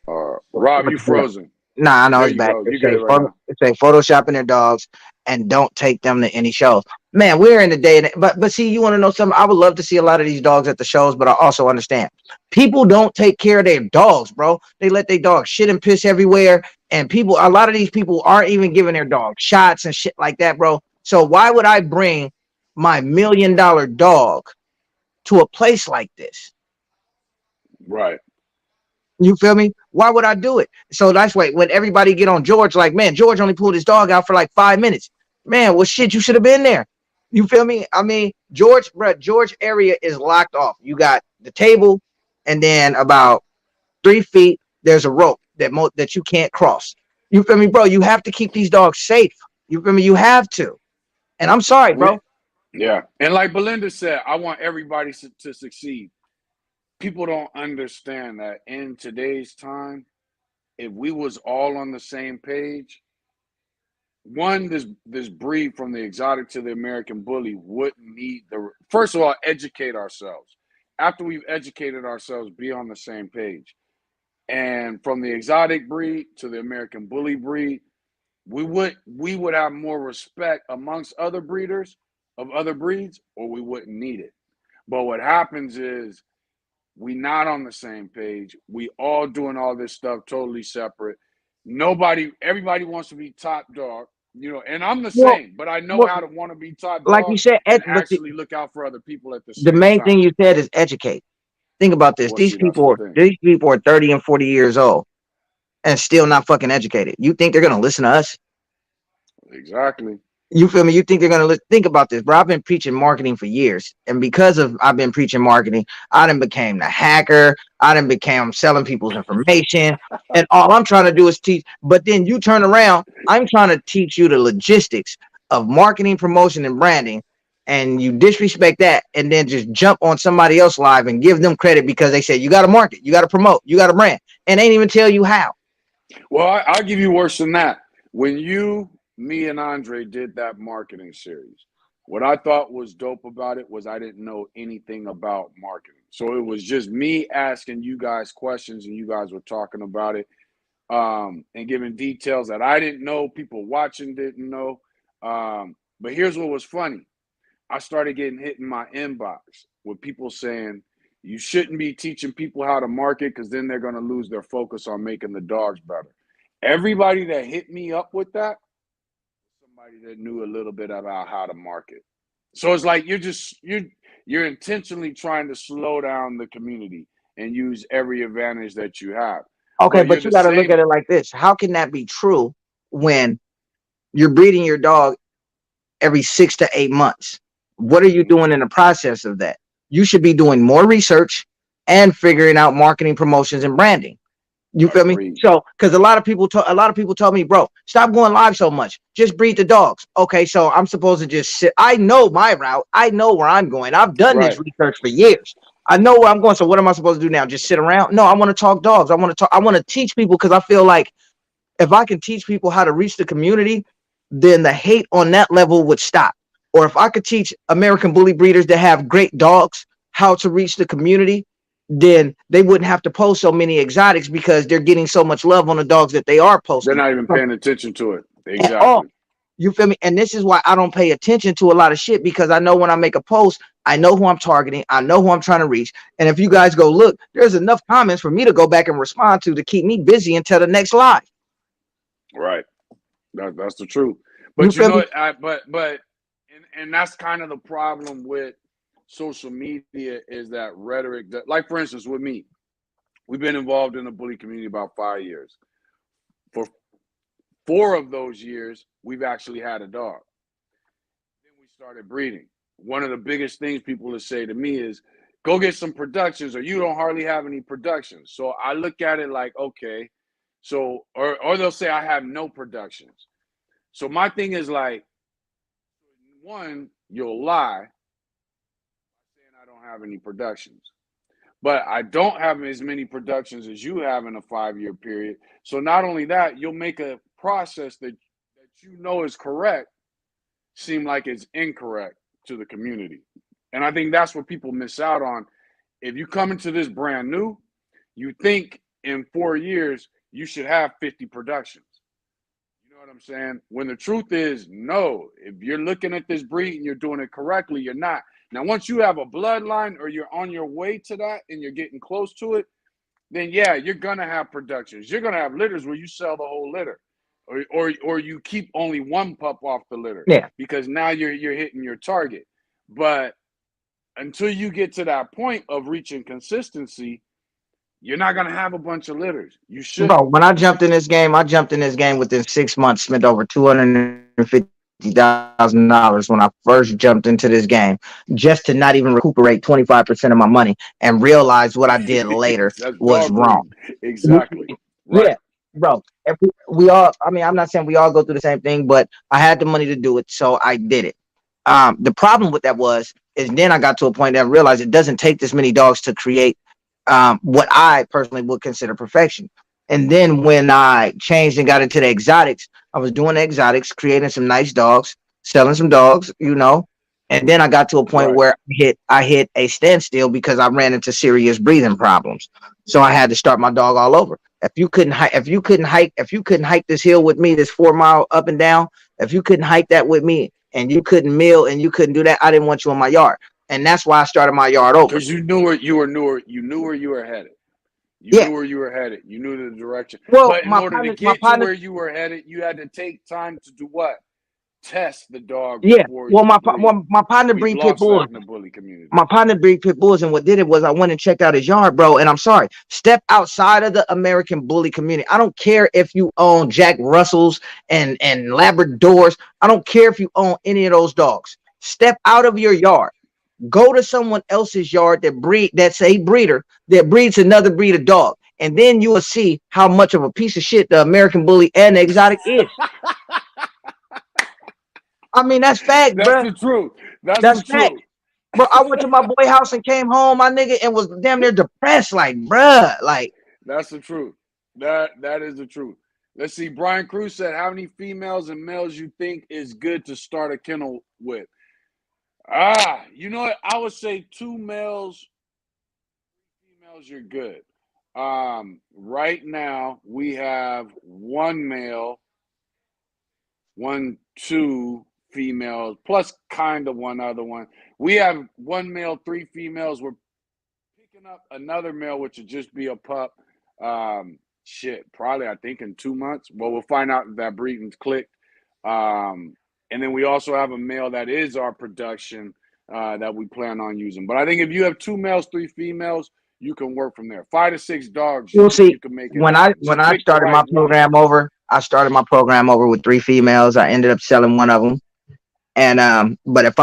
are. Rob, you frozen. Nah, I know There it's you bad. go. You good right now. It say photoshopping their dogs and don't take them to any shows. Man, we're in the day, but see, you want to know something? I would love to see a lot of these dogs at the shows, but I also understand people don't take care of their dogs, bro. They let their dogs shit and piss everywhere, and a lot of these people aren't even giving their dogs shots and shit like that, bro. So why would I bring my $1 million dog to a place like this? Right. You feel me? Why would I do it? So that's why when everybody get on George, like, man, George only pulled his dog out for like 5 minutes. Man, well, shit, you should have been there. You feel me? I mean, George, bro, George area is locked off. You got the table, and then about 3 feet, there's a rope that you can't cross. You feel me, bro? You have to keep these dogs safe. You feel me? You have to. And I'm sorry, We bro. yeah. And like Belinda said, I want everybody to succeed. People don't understand that in today's time, if we was all on the same page, one this breed from the exotic to the American bully wouldn't need the first of all educate ourselves. After we've educated ourselves, be on the same page. And from the exotic breed to the American bully breed, we would have more respect amongst other breeders of other breeds, or we wouldn't need it. But what happens is we not on the same page. We all doing all this stuff totally separate. Everybody wants to be top dog, and I'm the Well, same, but I know well, how to want to be top like you dog said, and but actually look out for other people at the the same main thing time. you said is educate. Think about this. Well, see, that's the thing. These people are 30 and 40 years old and still not fucking educated. You think they're gonna listen to us? Exactly. You feel me? You think they're gonna think about this, bro? I've been preaching marketing for years, and because of I've been preaching marketing, I done became the hacker. I done became selling people's information, and all I'm trying to do is teach. But then you turn around, I'm trying to teach you the logistics of marketing, promotion, and branding, and you disrespect that, and then just jump on somebody else live and give them credit because they said you got to market, you got to promote, you got to brand, and they ain't even tell you how. Well, I'll give you worse than that. When me, and Andre did that marketing series, what I thought was dope about it was I didn't know anything about marketing. So it was just me asking you guys questions and you guys were talking about it, and giving details that I didn't know, people watching didn't know. But here's what was funny. I started getting hit in my inbox with people saying, you shouldn't be teaching people how to market because then they're going to lose their focus on making the dogs better. Everybody that hit me up with that, somebody that knew a little bit about how to market. So it's like you're intentionally trying to slow down the community. and use every advantage that you have. Okay, But you're but you the got to look same. at it like this. How can that be true when you're breeding your dog every 6 to 8 months? What are you Mhm. doing in the process of that? You should be doing more research and figuring out marketing, promotions, and branding. You feel me? Agreed. So, because a lot of people told me, bro, stop going live so much. Just breed the dogs. Okay, so I'm supposed to just sit. I know my route. I know where I'm going. I've done this Right. research for years. I know where I'm going. So, what am I supposed to do now? Just sit around? No, I want to talk dogs. I want to talk. I want to teach people because I feel like if I can teach people how to reach the community, then the hate on that level would stop. Or if I could teach American bully breeders that have great dogs how to reach the community, then they wouldn't have to post so many exotics because they're getting so much love on the dogs that they are They're posting not even paying attention to it. at all. Exactly. You feel me? And this is why I don't pay attention to a lot of shit because I know when I make a post, I know who I'm targeting, I know who I'm trying to reach. And if you guys go look, there's enough comments for me to go back and respond to keep me busy until the next live. Right. That's the truth. You But you feel know, me? and that's kind of the problem with social media is that rhetoric. That, like for instance, with me, we've been involved in the bully community about 5 years. For 4 of those years, we've actually had a dog. Then we started breeding. One of the biggest things people will say to me is, "Go get some productions," or "You don't hardly have any productions." So I look at it like, okay, so or they'll say I have no productions. So my thing is like, one, you'll lie saying I don't have any productions. But I don't have as many productions as you have in a 5 year period. So not only that, you'll make a process that you know is correct seem like it's incorrect to the community. And I think that's what people miss out on. If you come into this brand new, you think in 4 years you should have 50 productions. You know what I'm saying? When the truth is, no. If you're looking at this breed and you're doing it correctly, you're not. Now, once you have a bloodline or you're on your way to that and you're getting close to it, then yeah, you're gonna have productions. You're gonna have litters where you sell the whole litter, or you keep only one pup off the litter Yeah. because now you're hitting your target. But until you get to that point of reaching consistency, you're not gonna have a bunch of litters. You Bro, shouldn't. when I jumped in this game within 6 months, spent over $250,000 when I first jumped into this game, just to not even recuperate 25% of my money and realize what I did later was That's wrong. dog breeding. Exactly. Yeah, Right. bro. If we all, I mean, I'm not saying we all go through the same thing, but I had the money to do it, so I did it. The problem with that was, is then I got to a point that I realized it doesn't take this many dogs to create what I personally would consider perfection. And then when I changed and got into the exotics, I was doing the exotics, creating some nice dogs, selling some dogs, you know. And then I got to a point Right. where I hit a standstill because I ran into serious breathing problems. So I had to start my dog all over. If you couldn't hike this hill with me, this 4 mile up and down, if you couldn't hike that with me and you couldn't mill and you couldn't do that, I didn't want you in my yard. And that's why I started my yard over. Because you knew where you were newer. You knew where you were headed. You Yeah. knew where you were headed. You knew the direction. Well, But in my order to partner, my get to partner, where you were headed, you had to take time to do what? Test the dog yeah. before Well, you breed. my partner We've breed pit lost bulls. that in the bully community. My partner breed pit bulls, and what did it was I went and checked out his yard, bro. And I'm sorry, step outside of the American bully community. I don't care if you own Jack Russells and Labradors. I don't care if you own any of those dogs. Step out of your yard. Go to someone else's yard that's a breeder that breeds another breed of dog, and then you will see how much of a piece of shit the American bully and the exotic is. I mean, that's fact, That's bro. the truth. That's That's the fact. truth. Bro, I went to my boy house and came home, my nigga, and was damn near depressed. Like, bruh, like, That's the truth. That is the truth. Let's see. Brian Cruz said, "How many females and males you think is good to start a kennel with?" You know what? I would say two males, females. You're good. Right now we have one male, two females, plus kind of one other one. We have one male, three females. We're picking up another male, which would just be a pup. Probably I think in 2 months. Well, we'll find out if that breeding's clicked. And then we also have a male that is our production that we plan on using. But I think if you have two males, three females, you can work from there. 5 to 6 dogs, You'll you see can make it when happen. when Just I pick the started right my one. program over, I started my program over with 3 females. I ended up selling one of them. And but if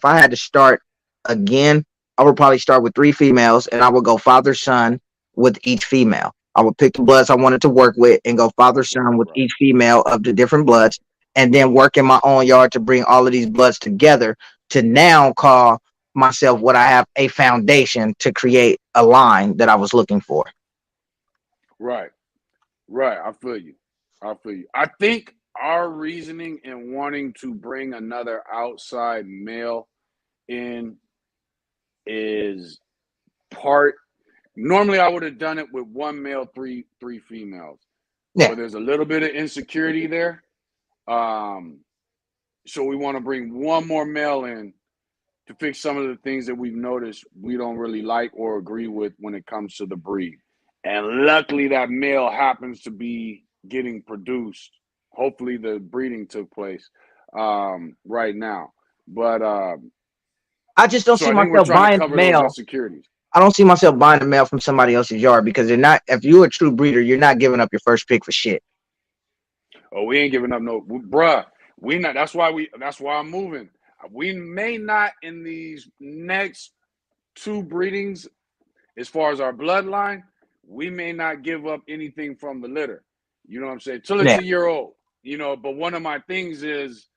I had to start again, I would probably start with 3 females, and I would go father son with each female. I would pick the bloods I wanted to work with and go father son with Right. each female of the different bloods, and then work in my own yard to bring all of these bloods together to now call myself what I have, a foundation to create a line that I was looking for. Right. Right. I feel you. I feel you. I think our reasoning in wanting to bring another outside male in is part. Normally, I would have done it with one male, three females, Yeah, but there's a little bit of insecurity there. Um, so we want to bring one more male in to fix some of the things that we've noticed we don't really like or agree with when it comes to the breed. And luckily, that male happens to be getting produced. Hopefully, the breeding took place right now. But I just don't so see I think we're myself trying to buying the cover those mail. insecurities. I don't see myself buying the mail from somebody else's yard because they're not. If you're a true breeder, you're not giving up your first pick for shit. Oh, we ain't giving up no, bruh. We not. That's why we. That's why I'm moving. We may not in these next 2 breedings, as far as our bloodline, we may not give up anything from the litter. You know what I'm saying? Till it's Yeah, a year old. You know, but one of my things is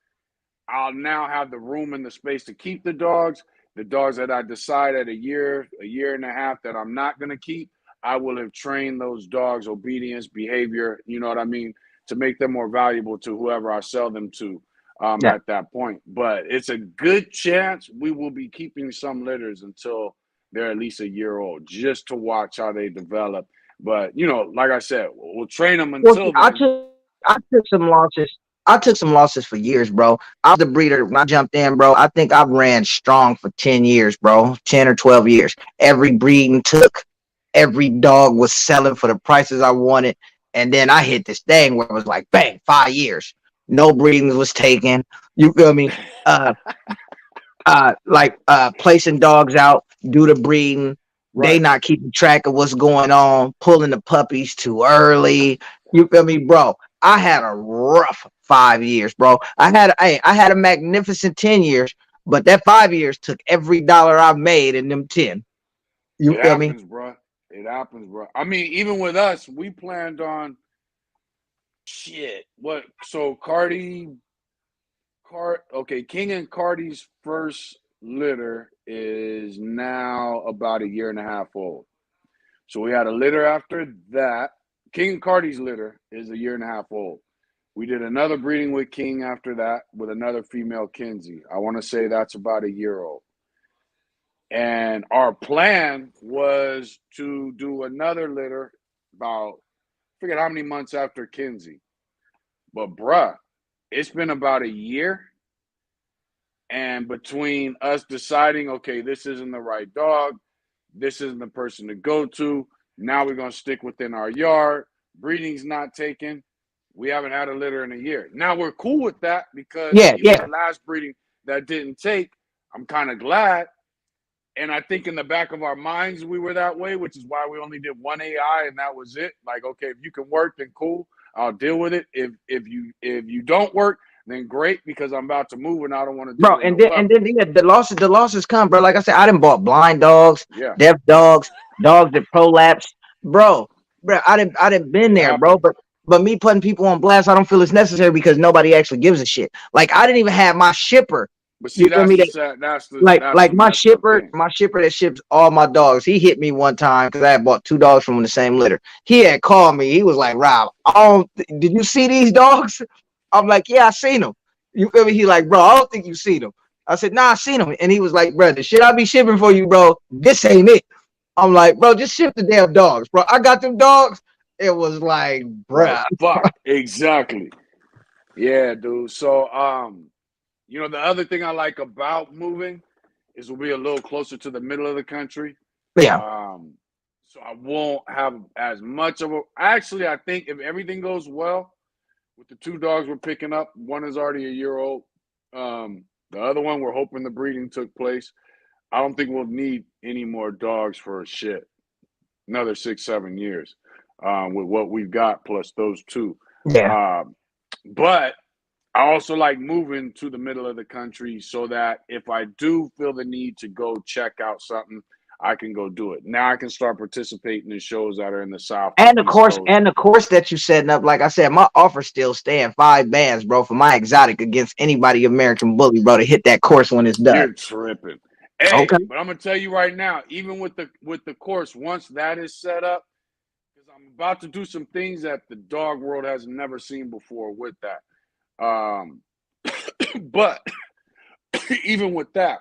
I'll now have the room and the space to keep the dogs. The dogs that I decide at a year and a half that I'm not going to keep, I will have trained those dogs obedience, behavior, you know what I mean, to make them more valuable to whoever I sell them to yeah. at that point. But it's a good chance we will be keeping some litters until they're at least a year old, just to watch how they develop. But, you know, like I said, we'll train them Well, until I then. took some losses. I took some losses for years, bro. I was the breeder when I jumped in, bro. I think I ran strong for 10 years, bro. 10 or 12 years. Every breeding took. Every dog was selling for the prices I wanted. And then I hit this thing where it was like, bang, 5 years. No breedings was taken. You feel me? Uh, placing dogs out due to breeding. They Right. not keeping track of what's going on, pulling the puppies too early. You feel me, bro? I had a rough 5 years, bro. I had a magnificent 10 years, but that 5 years took every dollar I made in them 10. You It feel me? happens, bro. It happens, bro. I mean, even with us, we planned on shit. What? So Okay, King and Cardi's first litter is now about a year and a half old. So we had a litter after that. King and Cardi's litter is a year and a half old. We did another breeding with King after that with another female Kinsey. I want to say that's about a year old. And our plan was to do another litter about, I forget how many months after Kinsey. But bruh, it's been about a year. And between us deciding, okay, this isn't the right dog, this isn't the person to go to, now we're going to stick within our yard, breeding's not taken. We haven't had a litter in a year. Now we're cool with that because Yeah, even yeah, the last breeding that didn't take, I'm kind of glad. And I think in the back of our minds we were that way, which is why we only did one AI and that was it. Like, okay, if you can work, then cool, I'll deal with it. If you don't work, then great because I'm about to move and I don't want to deal bro. with no And then puppies. yeah, the losses come, bro. Like I said, I didn't bought blind dogs, Yeah, deaf dogs, dogs that prolapse, bro. Bro, I didn't been it there, bro. happens. But me putting people on blast, I don't feel it's necessary because nobody actually gives a shit. Like I didn't even have my shipper. But You see, feel that's me? the That sad, that's like the messed up thing. my shipper that ships all my dogs. He hit me one time because I had bought 2 dogs from the same litter. He had called me. He was like, "Rob, did you see these dogs?" I'm like, "Yeah, I seen them." You feel me? He like, "Bro, I don't think you see them." I said, "Nah, I seen them." And he was like, "Bro, the shit I be shipping for you, bro, this ain't it." I'm like, "Bro, just ship the damn dogs, bro. I got them dogs." It was like, Like bruh. fuck, exactly. Yeah, dude. So, the other thing I like about moving is we'll be a little closer to the middle of the country. Yeah, Um, so I won't have as much of a. Actually, I think if everything goes well with the 2 dogs we're picking up, one is already a year old. The other one we're hoping the breeding took place. I don't think we'll need any more dogs for shit. another 6, 7 years with what we've got plus those two. Yeah. But I also like moving to the middle of the country so that if I do feel the need to go check out something, I can go do it. Now I can start participating in shows that are in the South and And East Coast. the course that you setting up, like I said, my offer still staying 5 bands, bro, for my exotic against anybody American Bully, bro, to hit that course when it's done. You're tripping. Hey, Okay. but I'm gonna tell you right now, even with the course, once that is set up, because I'm about to do some things that the dog world has never seen before with that. Um, but even with that,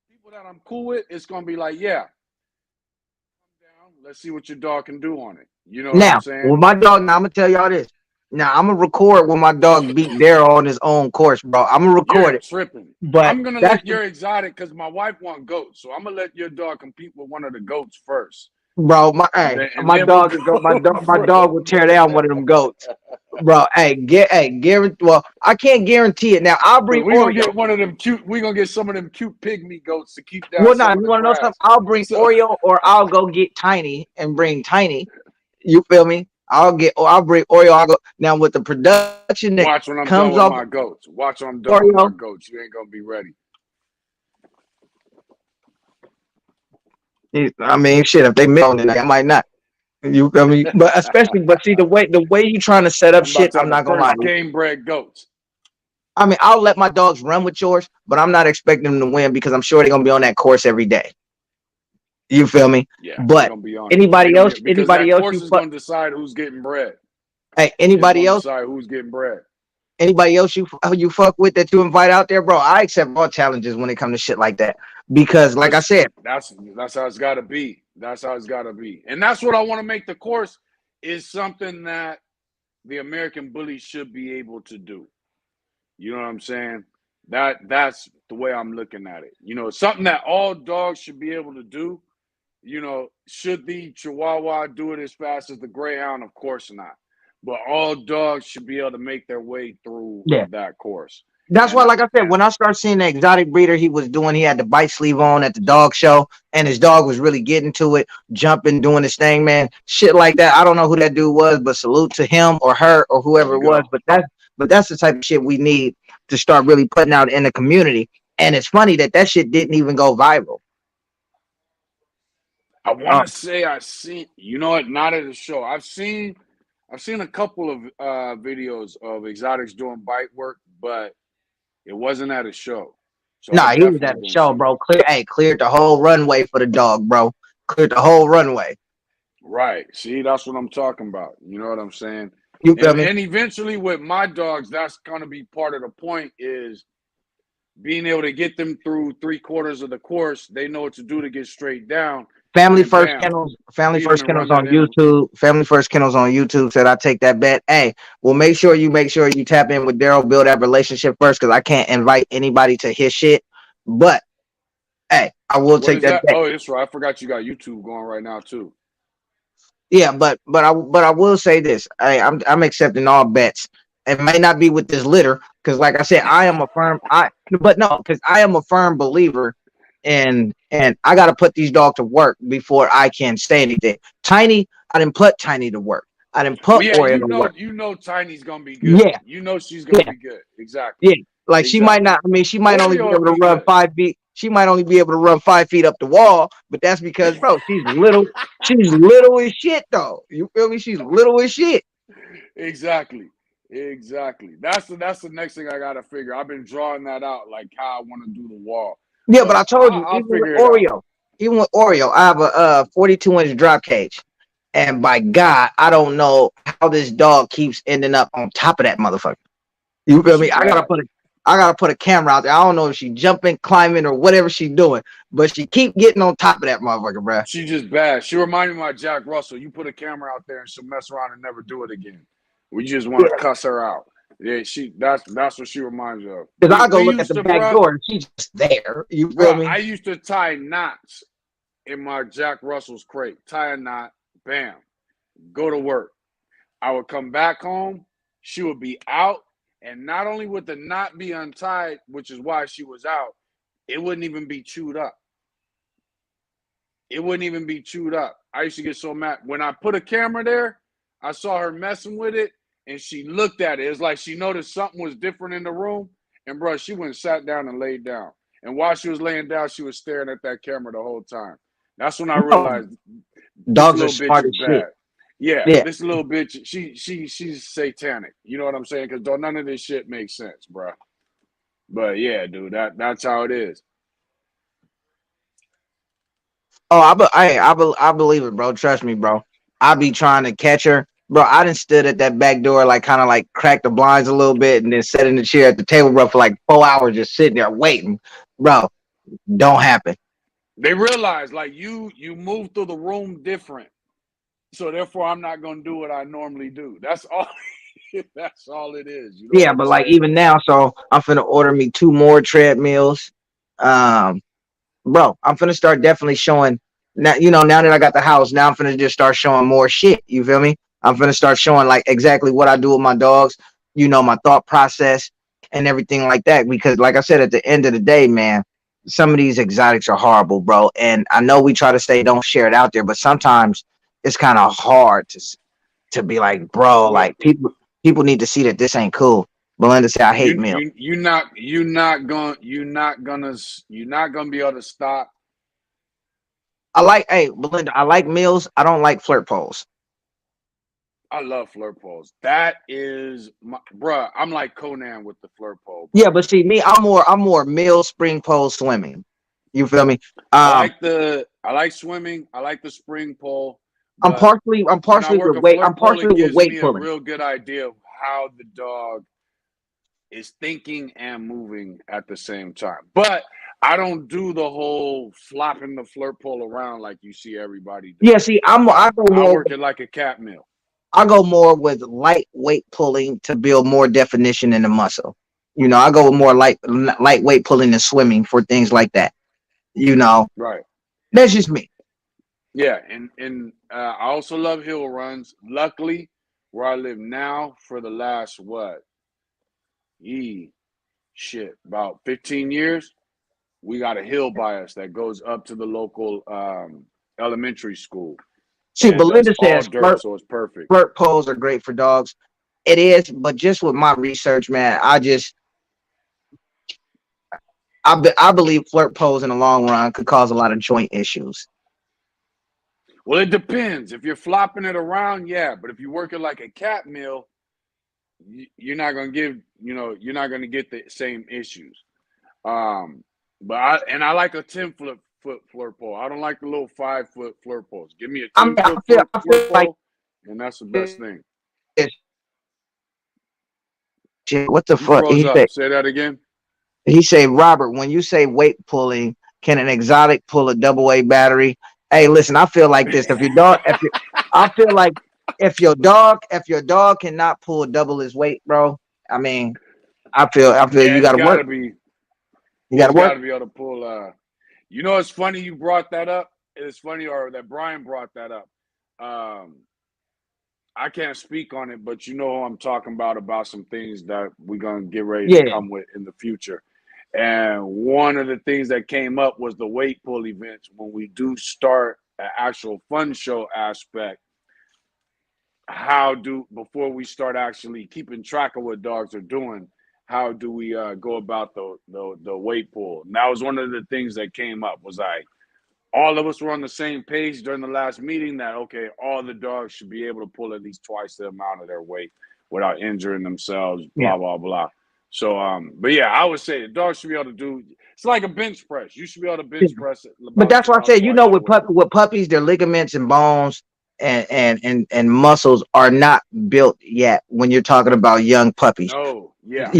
people that I'm cool with, it's gonna be like, yeah, come down. Let's see what your dog can do on it. You know what I'm Now, saying? with my dog, now I'm gonna tell y'all this. Now I'm gonna record when my dog beat Daryl on his own course, bro. I'm gonna You're record it. tripping. But I'm gonna that's let your exotic because my wife want goats, so I'm gonna let your dog compete with one of the goats first, bro, my and hey, then and my then we'll dog is go go my dog will from tear down one of them goats. Bro, guarantee. Well, I can't guarantee it. Now I'll But bring we gonna Oreo. get one of them cute. We gonna get some of them cute pygmy goats to keep down Well, now some you of the want to know something? grass. I'll bring So Oreo, or I'll go get Tiny and bring Tiny. You feel me? I'll bring Oreo. I'll go now with the production that watch when I'm comes done off with my goats. Watch when I'm done with Oreo. my goats. You ain't gonna be ready. I mean, shit. If they milk, then I might not. You feel me? But especially, but see the way you trying to set up I'm about shit, to I'm have the not gonna lie first to you. game bred goats. I mean, I'll let my dogs run with yours, but I'm not expecting them to win because I'm sure they're gonna be on that course every day. You feel me? Yeah, they're But gonna be on it. They're gonna be because that course is gonna decide who's getting bred. hey, It's gonna decide who's getting bred. anybody else you fuck with that you invite out there, bro, I accept all challenges when it comes to shit like that. Because like I That's said, that's how it's gotta be. That's how it's gotta be. And that's what I want to make the course is something that the American bully should be able to do. You know what I'm saying? That's the way I'm looking at it. You know, something that all dogs should be able to do. You know, should the Chihuahua do it as fast as the Greyhound? Of course not. But all dogs should be able to make their way through yeah. that course. That's And why, like I said, when I started seeing the exotic breeder he had the bite sleeve on at the dog show, and his dog was really getting to it, jumping, doing his thing, man. Shit like that. I don't know who that dude was, but salute to him or her or there whoever you it was. go. But that's the type of shit we need to start really putting out in the community. And it's funny that shit didn't even go viral. I want to say I seen, you know what? Not at a show. I've seen a couple of videos of exotics doing bite work, but it wasn't at a show. So I Nah, he was at definitely the didn't show, see it. bro. Cleared the whole runway for the dog, bro. Cleared the whole runway. Right. See, that's what I'm talking about. You know what I'm saying? You feel me? And eventually with my dogs, that's gonna be part of the point is being able to get them through 3/4 of the course. They know what to do to get straight down, and then bam, Family feed them First and run Kennels that on in. YouTube. Family First Kennels on YouTube said I take that bet. Hey, well make sure you tap in with Daryl, build that relationship first, because I can't invite anybody to his shit. But hey, I will What take is that that? bet. Oh, that's right. I forgot you got YouTube going right now too. Yeah, but I will say this. I'm accepting all bets. It may not be with this litter, because like I said, I am a firm I but no, because I am a firm believer and I gotta put these dogs to work before I can say anything. Tiny, I didn't put Tiny to work. I didn't Well, put yeah, Oreo to work. you know, Tiny's gonna be good. Yeah, You know, she's gonna yeah. be good. Exactly, Yeah, like she might exactly. not. I mean, she might only be Oreo able would to be run good. 5 feet. She might only be able to run 5 feet up the wall, but that's because, bro, she's little. She's little as shit, though. You feel me? She's little as shit. Exactly, exactly. That's the next thing I gotta figure. I've been drawing that out, like how I want to do the wall, Yeah, but but I told you, I'll figure it out. Even with Oreo, I have a 42-inch drop cage, and by God, I don't know how this dog keeps ending up on top of that motherfucker. You feel She me? bad. I gotta put a camera out there. I don't know if she jumping, climbing, or whatever she doing, but she keep getting on top of that motherfucker, bro. She just bad. She reminded me of Jack Russell. You put a camera out there and she'll mess around and never do it again. We just want to cuss her out. Yeah, that's what she reminds me of. Because I go We look at used the to, back door and she's just there. You feel bruh, me? I used to tie knots in my Jack Russell's crate. Tie a knot, bam, go to work. I would come back home, she would be out, and not only would the knot be untied, which is why she was out, it wouldn't even be chewed up. it wouldn't even be chewed up. I used to get so mad when I put a camera there. I saw her messing with it, and she looked at it. It's like she noticed something was different in the room, and bro, she went and sat down and laid down. And while she was laying down, she was staring at that camera the whole time. That's when I Oh, realized this dogs are little bitch smart is as shit. bad. Yeah, Yeah. this little bitch, she's satanic. You know what I'm saying? Because none of this shit makes sense, bro. But yeah, dude, that's how it is. Oh, I believe it, bro. Trust me, bro. I be trying to catch her, bro. I done stood at that back door, like kind of like cracked the blinds a little bit, and then sat in the chair at the table, bro, for like 4 hours, just sitting there waiting, bro. Don't happen. They realize like you move through the room different, so therefore I'm not gonna do what I normally do. That's all. That's all it is. You know what Yeah, I'm but like saying? even now, so I'm finna order me 2 more treadmills. Um, bro, I'm finna start definitely showing now. Now that I got the house, now I'm finna just start showing more shit. You feel me? I'm finna start showing like exactly what I do with my dogs. My thought process and everything like that. Because, like I said, at the end of the day, man, some of these exotics are horrible, bro. And I know we try to say don't share it out there, but sometimes it's kind of hard to be like, bro, Well, like people need to see that this ain't cool. Belinda said, I hate you milk. you you're not gonna be able to stop. Hey, Belinda, I like meals. I don't like flirt poles. I love flirt poles. That is my bruh. I'm like Conan with the flirt pole, Yeah, bro. but see me, I'm more meal, spring pole, swimming. You feel me? Um, I like swimming. I like the spring pole, I'm but partially I'm when I partially work with a weight. I'm flirt pole, it partially with gives me weight a pulling. real good idea of how the dog is thinking and moving at the same time. But I don't do the whole flopping the flirt pole around like you see everybody Yeah, doing. see, I go I more work it like a cat meal. I go more with lightweight pulling to build more definition in the muscle. I go with more lightweight pulling and swimming for things like that. You know, Right. that's just me. Yeah, and I also love hill runs. Luckily, where I live now, for the last what? Yee, shit, about 15 years, we got a hill by us that goes up to the local elementary school, See, and it's Belinda all says dirt, so it's perfect. flirt poles are great for dogs. It is, but just with my research, man, I believe flirt poles in the long run could cause a lot of joint issues. Well, it depends. If you're flopping it around, yeah, but if you work it like a cat meal, you're not gonna you're not gonna get the same issues. Um, but I like a 10-foot flirt pole. I don't like the little 5-foot flirt poles. Give me a I mean, 10-foot I flirt feel like pole, and that's the best thing. shit. What the You fuck? froze up. Say that again. He said, Robert, when you say weight pulling, can an exotic pull a double A battery? Hey, listen, I feel like this. I feel like if your dog cannot pull double his weight, bro. I mean, I feel Yeah, you got it's to got to work. be. You got It's to got work. to be able to pull. You know, it's funny you brought that up. It's funny, or that Brian brought that up. Um, I can't speak on it, but you know who I'm talking about some things that we're gonna get ready to Yeah, come with in the future. And one of the things that came up was the weight pull events. When we do start an actual fun show aspect, how do before we start actually keeping track of what dogs are doing, how do we go about the weight pull? And that was one of the things that came up. Was like all of us were on the same page during the last meeting that okay, all the dogs should be able to pull at least twice the amount of their weight without injuring themselves, yeah. blah blah blah. So but yeah, I would say the dogs should be able to do it's like a bench press. You should be able to bench press But that's why I about said, twice your weight. with puppies, their ligaments and bones and muscles are not built yet when you're talking about young puppies. No, yeah,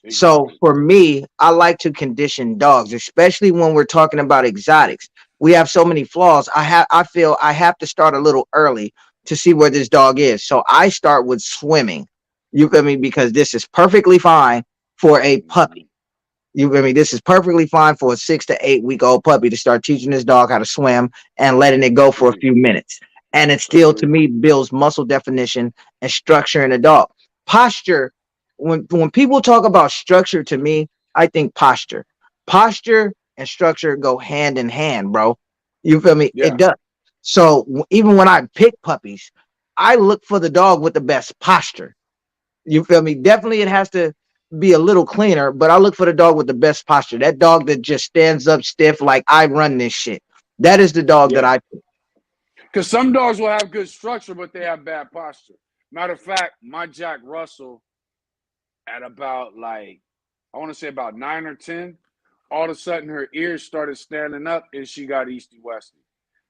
So exactly. for me, I like to condition dogs, especially when we're talking about exotics. We have so many flaws. I feel I have to start a little early to see where this dog is. So I start with swimming. You feel me? Because this is perfectly fine for a Mm-hmm. puppy. You feel me? This is perfectly fine for a 6 to 8 week old puppy to start teaching this dog how to swim and letting it go for a Agreed. few minutes. And it still, to Agreed. me, builds muscle definition and structure in a dog. Posture, when people talk about structure, to me, I think posture. Posture and structure go hand in hand, bro. You feel me? Yeah. It does. So even when I pick puppies, I look for the dog with the best posture. You feel me? Definitely it has to be a little cleaner, but I look for the dog with the best posture. That dog that just stands up stiff like I run this shit. That is the dog that Yeah. I pick. Because some dogs will have good structure, but they have bad posture. Matter of fact, my Jack Russell at about like, I want to say about 9 or 10, all of a sudden her ears started standing up and she got Easty Westy.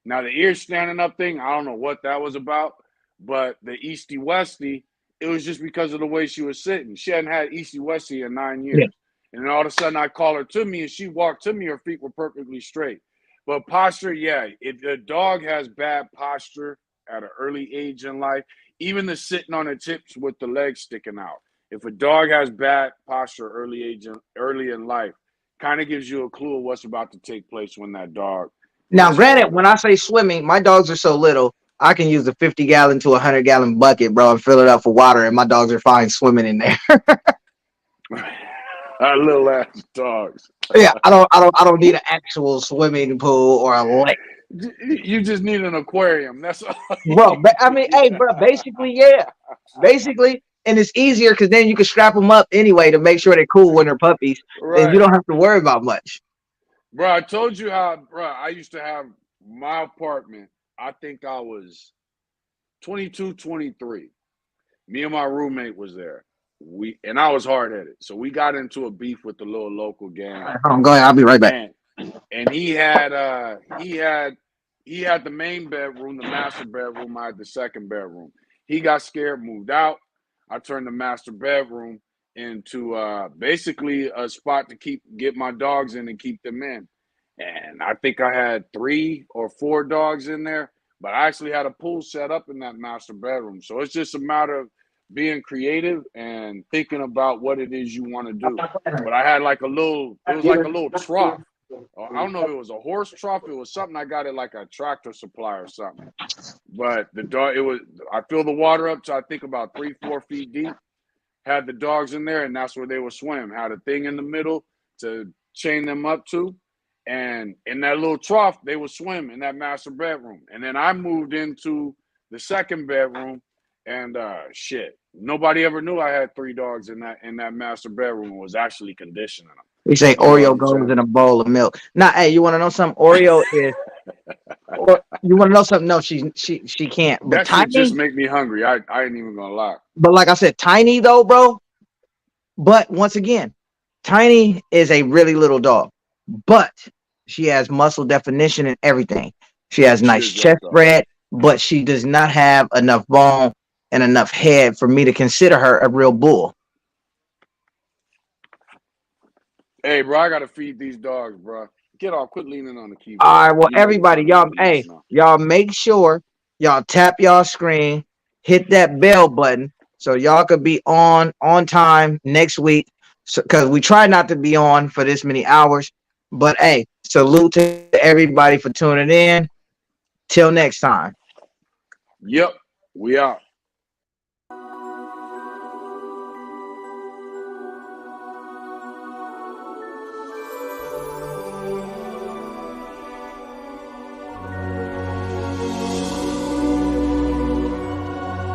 Now the ears standing up thing, I don't know what that was about, but the Easty Westy, it was just because of the way she was sitting. She hadn't had Easty Westy in 9 years. Yeah. And then all of a sudden I call her to me and she walked to me, her feet were perfectly straight. But posture, yeah, if the dog has bad posture at an early age in life, even the sitting on the tips with the legs sticking out. If a dog has bad posture early in life, kind of gives you a clue of what's about to take place when that dog Now, gets granted, older. when I say swimming, my dogs are so little, I can use a 50-gallon to a 100-gallon bucket, bro, and fill it up for water, and my dogs are fine swimming in there. Our little ass dogs. Yeah, I don't need an actual swimming pool or a lake, You just need an aquarium. That's all bro. you I mean, need. hey, bro, basically, yeah, basically, and it's easier because then you can strap them up anyway to make sure they're cool when they're puppies, and you Right. don't have to worry about much. Bro, I told you how, bro, I used to have my apartment. I think I was 22, 23. Me and my roommate was there. I was hard headed. So we got into a beef with the little local gang. I'm going. I'll be right back. And he had the main bedroom, the master bedroom. I had the second bedroom. He got scared, moved out. I turned the master bedroom into basically a spot to get my dogs in and keep them in. And I think I had 3 or 4 dogs in there, but I actually had a pool set up in that master bedroom. So it's just a matter of being creative and thinking about what it is you want to do. But I had like it was like a little trough. I don't know if it was a horse trough. It was something I got at like a tractor supply or something. But the dog, I filled the water up to I think about 3, 4 feet deep. Had the dogs in there, and that's where they would swim. Had a thing in the middle to chain them up to. And in that little trough, they would swim in that master bedroom. And then I moved into the second bedroom, and shit, nobody ever knew I had 3 dogs in that master bedroom and was actually conditioning them. We say You know what Oreo I'm goes saying? in a bowl of milk. Now, hey, you want to know something? Oreo is, or you want to know something? No, she can't. But That shit just Tiny, make me hungry. I ain't even gonna lie. but like I said, Tiny though, bro. But once again, Tiny is a really little dog, but she has muscle definition and everything. She has She nice is jacked chest up. spread, but she does not have enough bone and enough head for me to consider her a real bull. Hey, bro, I gotta feed these dogs, bro. Get off. Quit leaning on the All keyboard. right, well, You know you're everybody, trying to y'all, make a mess hey, now. y'all make sure y'all tap y'all screen, hit that bell button so y'all could be on time next week. So, because we try not to be on for this many hours, but hey, salute to everybody for tuning in. Till next time. Yep, we out.